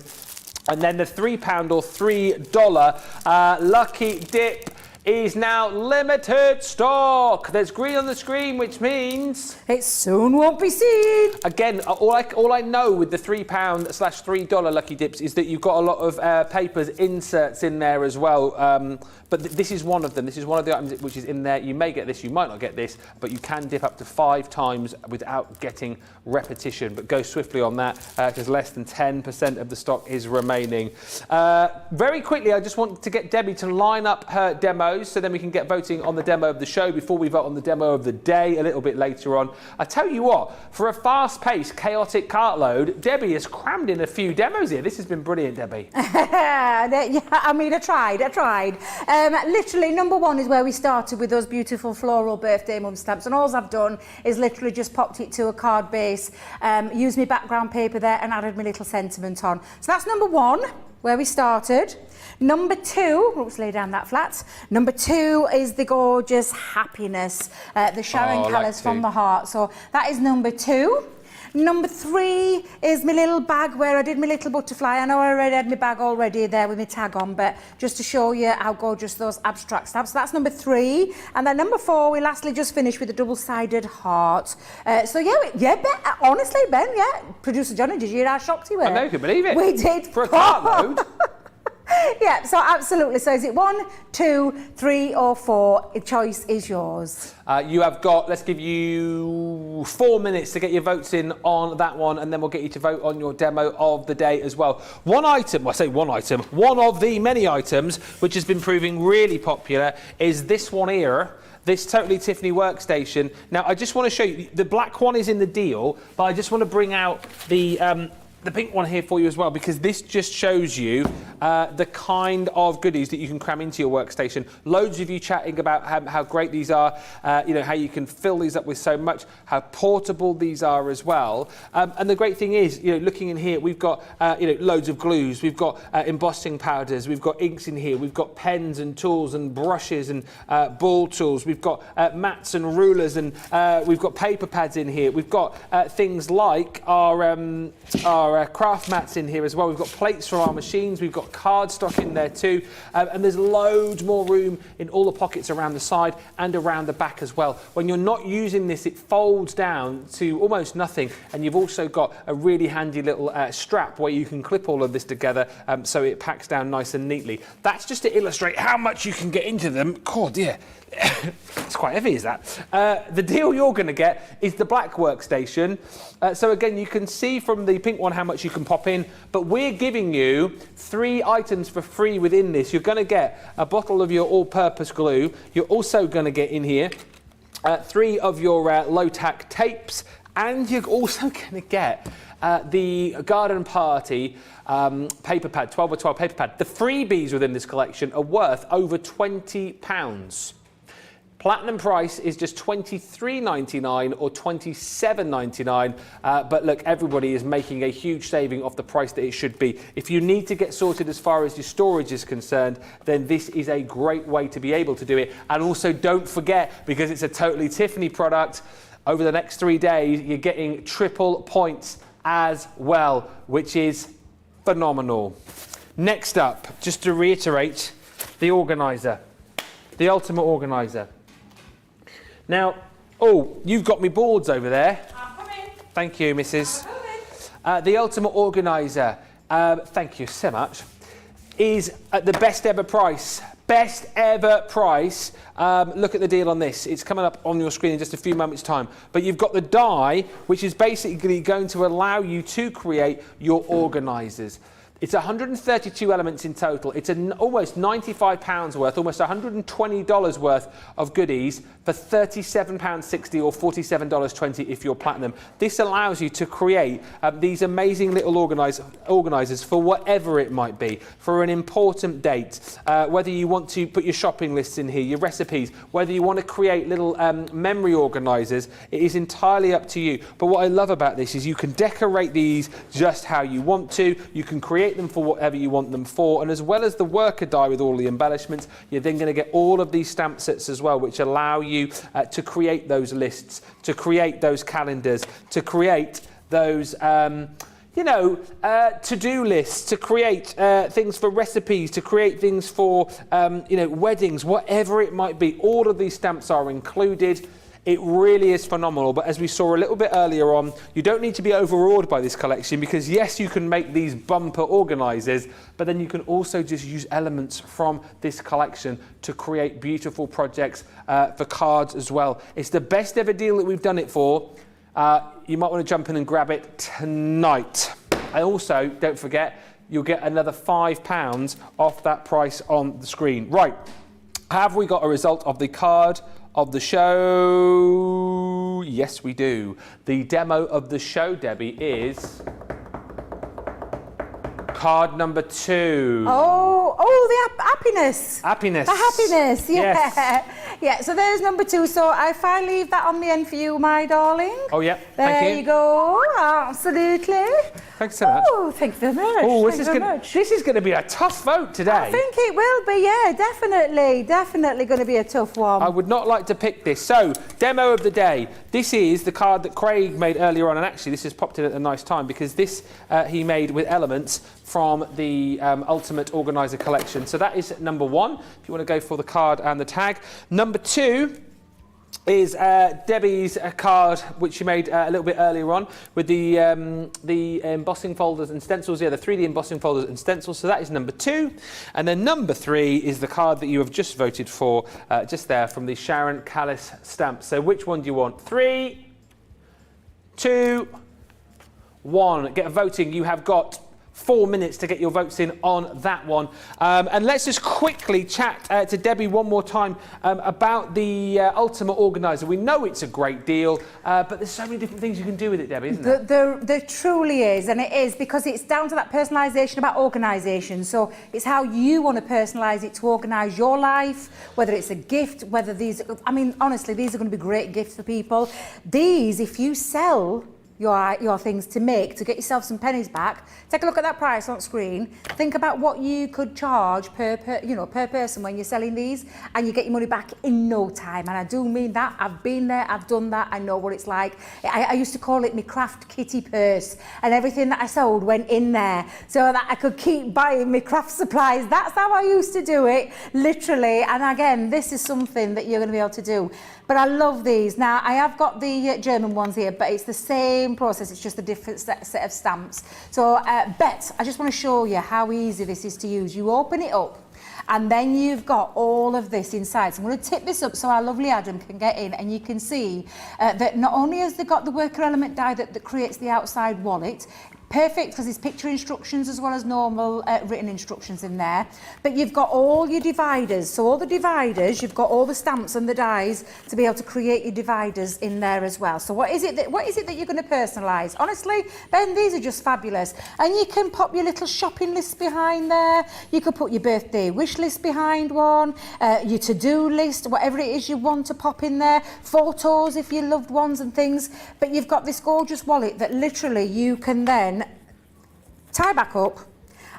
And then the £3 or $3 lucky dip is now limited stock. There's green on the screen, which means it soon won't be seen. again, all I know with the £3/$3 Lucky Dips is that you've got a lot of papers inserts in there as well. But this is one of them. This is one of the items which is in there. You may get this, you might not get this, but you can dip up to 5 times without getting repetition. But go swiftly on that because less than 10% of the stock is remaining. Very quickly, I just want to get Debbie to line up her demos so then we can get voting on the demo of the show before we vote on the demo of the day a little bit later on. I tell you what, for a fast-paced, chaotic cartload, Debbie has crammed in a few demos here. This has been brilliant, Debbie. Yeah, I mean, I tried. Literally, number 1 is where we started with those beautiful floral birthday mum stamps, and all I've done is literally just popped it to a card base, used my background paper there and added my little sentiment on. So that's number 1, where we started. Number 2, let's lay down that flat. Number 2 is the gorgeous happiness, the Sharon colours from the heart. So that is number 2. Number 3 is my little bag where I did my little butterfly. I know I already had my bag already there with my tag on, but just to show you how gorgeous those abstract stamps. So that's number 3. And then number 4, we lastly just finished with a double-sided heart. So yeah, Ben, honestly, Ben, yeah. Producer Johnny, did you hear how shocked he was? I know, you can believe it. We did. For a cartload. Yeah, so absolutely. So is it 1, 2, 3 or 4? The choice is yours. You have got, let's give you 4 minutes to get your votes in on that one, and then we'll get you to vote on your demo of the day as well. One item, well, I say one item, one of the many items which has been proving really popular is this one here. This Totally Tiffany workstation. Now, I just want to show you, the black one is in the deal, but I just want to bring out the pink one here for you as well, because this just shows you the kind of goodies that you can cram into your workstation. Loads of you chatting about how great these are, you know, how you can fill these up with so much, how portable these are as well. And the great thing is, you know, looking in here, we've got, you know, loads of glues, we've got embossing powders, we've got inks in here, we've got pens and tools and brushes and ball tools, we've got mats and rulers, and we've got paper pads in here, we've got things like our craft mats in here as well. We've got plates from our machines. We've got cardstock in there too. And there's loads more room in all the pockets around the side and around the back as well. When you're not using this, it folds down to almost nothing. And you've also got a really handy little strap where you can clip all of this together so it packs down nice and neatly. That's just to illustrate how much you can get into them. God, yeah. It's quite heavy, is that? The deal you're going to get is the black workstation. So again, you can see from the pink one how much you can pop in, but we're giving you 3 items for free within this. You're going to get a bottle of your all-purpose glue. You're also going to get in here 3 of your low-tack tapes, and you're also going to get the Garden Party paper pad, 12 or 12 paper pad. The freebies within this collection are worth over £20. Platinum price is just $23.99 or $27.99, but look, everybody is making a huge saving off the price that it should be. If you need to get sorted as far as your storage is concerned, then this is a great way to be able to do it. And also don't forget, because it's a Totally Tiffany product, over the next 3 days, you're getting triple points as well, which is phenomenal. Next up, just to reiterate, the organizer, the ultimate organizer. Now, oh, you've got me boards over there. I'm coming. Thank you, Mrs. I'm coming. The ultimate organizer, thank you so much, is at the best ever price. Best ever price. Look at the deal on this. It's coming up on your screen in just a few moments' time. But you've got the die, which is basically going to allow you to create your organisers. It's 132 elements in total. It's almost £95 worth, almost $120 worth of goodies for £37.60 or $47.20 if you're platinum. This allows you to create these amazing little organisers for whatever it might be, for an important date, whether you want to put your shopping lists in here, your recipes, whether you want to create little memory organisers, it is entirely up to you. But what I love about this is you can decorate these just how you want to, you can create them for whatever you want them for, and as well as the worker die with all the embellishments, you're then going to get all of these stamp sets as well, which allow you to create those lists, to create those calendars, to create those you know, to-do lists, to create things for recipes, to create things for, you know, weddings, whatever it might be. All of these stamps are included. It really is phenomenal, but as we saw a little bit earlier on, you don't need to be overawed by this collection because yes, you can make these bumper organisers, but then you can also just use elements from this collection to create beautiful projects for cards as well. It's the best ever deal that we've done it for. You might want to jump in and grab it tonight. And also, don't forget, you'll get another £5 off that price on the screen. Right, have we got a result of the card of the show? Yes, we do. The demo of the show, Debbie, is card number 2. Oh, the happiness. Happiness. The happiness, yeah. Yes. Yeah, so there's number 2. So if I leave that on the end for you, my darling. Oh, yeah. There Thank you go. Absolutely. Thanks so much. Oh, thank you very much. Oh, Thank you very much. this is going to be a tough vote today. I think it will be, yeah, definitely. Definitely going to be a tough one. I would not like to pick this. So, demo of the day. This is the card that Craig made earlier on, and actually this has popped in at a nice time because this he made with elements from the Ultimate Organiser collection. So that is number 1, if you want to go for the card and the tag. Number 2 is Debbie's card, which she made a little bit earlier on with the embossing folders and stencils. Yeah, the 3D embossing folders and stencils. So that is number 2. And then number 3 is the card that you have just voted for, just there, from the Sharon Callis stamp. So which one do you want? 3, 2, 1. Get a voting. You have got 4 minutes to get your votes in on that one. And let's just quickly chat to Debbie one more time about the Ultimate Organiser. We know it's a great deal, but there's so many different things you can do with it, Debbie, isn't there? There truly is, and it is because it's down to that personalisation about organisation. So it's how you want to personalise it to organise your life, whether it's a gift, whether these, I mean, honestly, these are going to be great gifts for people. These, if you sell your things to make, to get yourself some pennies back, take a look at that price on screen, think about what you could charge per person when you're selling these, and you get your money back in no time. And I do mean that. I've been there, I've done that, I know what it's like. I used to call it my craft kitty purse, and everything that I sold went in there so that I could keep buying my craft supplies. That's how I used to do it, literally. And again, this is something that you're going to be able to do. But I love these. Now, I have got the German ones here, but it's the same process. It's just a different set of stamps. So, Bet, I just want to show you how easy this is to use. You open it up, and then you've got all of this inside. So I'm going to tip this up so our lovely Adam can get in, and you can see that not only has they got the worker element die that creates the outside wallet, perfect because there's picture instructions as well as normal written instructions in there. But you've got all your dividers. So all the dividers, you've got all the stamps and the dies to be able to create your dividers in there as well. So what is it that you're going to personalise? Honestly, Ben, these are just fabulous. And you can pop your little shopping list behind there. You could put your birthday wish list behind one, your to-do list, whatever it is you want to pop in there, photos if you loved ones and things. But you've got this gorgeous wallet that literally you can then tie back up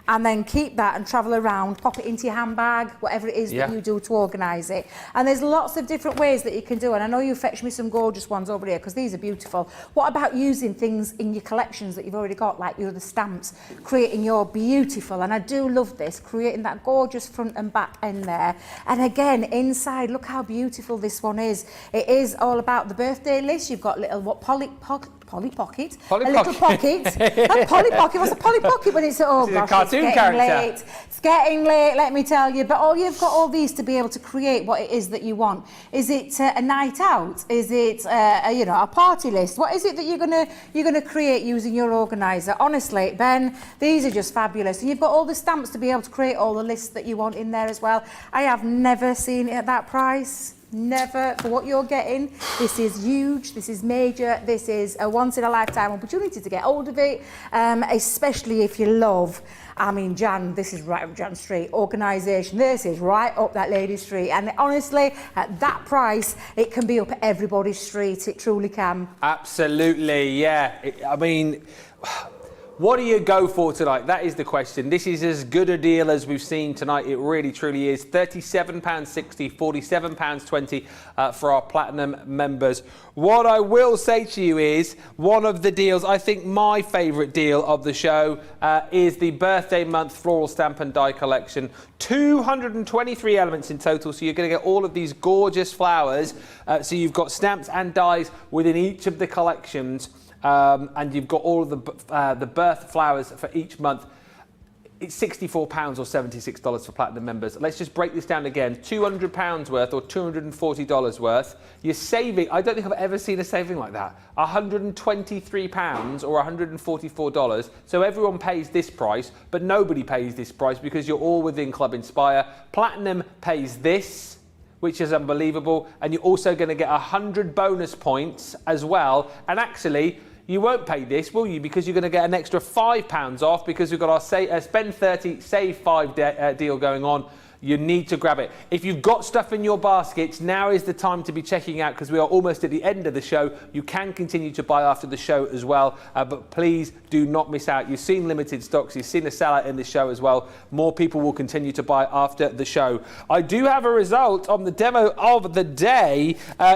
and then keep that and travel around, pop it into your handbag, whatever it is that you do to organise it. And there's lots of different ways that you can do it. And I know you fetched me some gorgeous ones over here because these are beautiful. What about using things in your collections that you've already got, like the stamps, creating your beautiful, and I do love this, creating that gorgeous front and back end there. And again, inside, look how beautiful this one is. It is all about the birthday list. You've got little Polly Pocket. Little pocket. A Polly Pocket. What's a Polly Pocket when it's gosh, it's getting late. It's getting late, let me tell you. But you've got all these to be able to create what it is that you want. Is it a night out? Is it a party list? What is it that you're gonna create using your organiser? Honestly, Ben, these are just fabulous. And you've got all the stamps to be able to create all the lists that you want in there as well. I have never seen it at that price. Never. For what you're getting, this is huge, this is major, this is a once-in-a-lifetime opportunity to get hold of it, especially if you love, I mean, Jan, this is right up Jan Street, organisation, this is right up that lady's street, and honestly, at that price, it can be up everybody's street, it truly can. Absolutely, yeah. I mean, What do you go for tonight? That is the question. This is as good a deal as we've seen tonight. It really, truly is. £37.60, £47.20 for our Platinum members. What I will say to you is one of the deals, I think my favourite deal of the show is the birthday month floral stamp and die collection. 223 elements in total, so you're going to get all of these gorgeous flowers. So you've got stamps and dies within each of the collections. And you've got all of the birth flowers for each month. It's £64 or $76 for Platinum members. Let's just break this down again. £200 worth or $240 worth. You're saving, I don't think I've ever seen a saving like that. £123 or $144. So everyone pays this price, but nobody pays this price because you're all within Club Inspire. Platinum pays this, which is unbelievable. And you're also going to get 100 bonus points as well. And actually, you won't pay this, will you? Because you're going to get an extra £5 off because we've got our spend 30, save 5 deal going on. You need to grab it. If you've got stuff in your baskets, now is the time to be checking out because we are almost at the end of the show. You can continue to buy after the show as well, but please do not miss out. You've seen limited stocks. You've seen a sellout in the show as well. More people will continue to buy after the show. I do have a result on the demo of the day.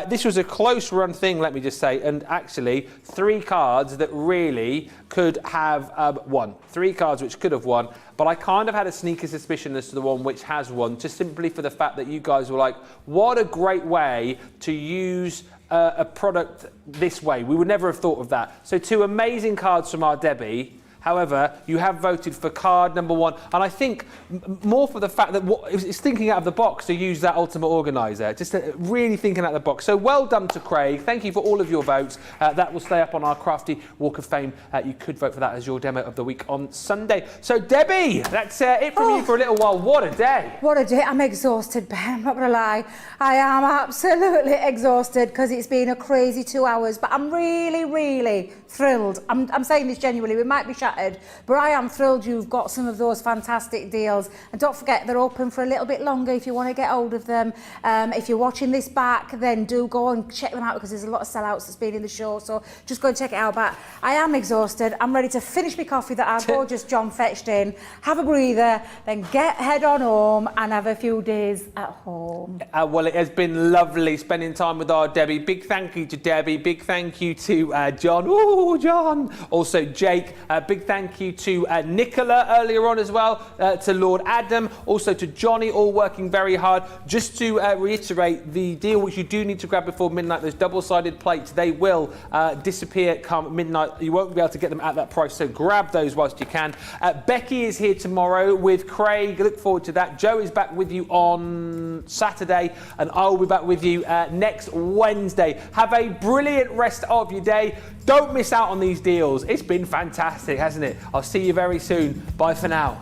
This was a close run thing, let me just say, and actually 3 cards that really could have won. 3 cards which could have won. But I kind of had a sneaky suspicion as to the one which has won, just simply for the fact that you guys were like, what a great way to use a product this way. We would never have thought of that. So 2 amazing cards from our Debbie. However, you have voted for card number 1. And I think more for the fact that it's thinking out of the box to use that Ultimate Organiser. Just really thinking out of the box. So well done to Craig. Thank you for all of your votes. That will stay up on our Crafty Walk of Fame. You could vote for that as your demo of the week on Sunday. So Debbie, that's it from you for a little while. What a day. What a day. I'm exhausted, Ben. I'm not going to lie. I am absolutely exhausted because it's been a crazy 2 hours. But I'm really, really thrilled. I'm saying this genuinely. We might be shattered, but I am thrilled you've got some of those fantastic deals. And don't forget, they're open for a little bit longer if you want to get hold of them. If you're watching this back, then do go and check them out because there's a lot of sellouts that's been in the show. So just go and check it out. But I am exhausted. I'm ready to finish my coffee that our gorgeous John fetched in, have a breather, then head on home and have a few days at home. Well, it has been lovely spending time with our Debbie. Big thank you to Debbie. Big thank you to John. Ooh, John. Also Jake. Big thank you to Nicola earlier on as well, to Lord Adam, also to Johnny, all working very hard. Just to reiterate, the deal which you do need to grab before midnight, those double-sided plates, they will disappear come midnight. You won't be able to get them at that price, so grab those whilst you can. Becky is here tomorrow with Craig. Look forward to that. Joe is back with you on Saturday, and I will be back with you next Wednesday. Have a brilliant rest of your day. Don't miss out on these deals. It's been fantastic, hasn't it? I'll see you very soon. Bye for now.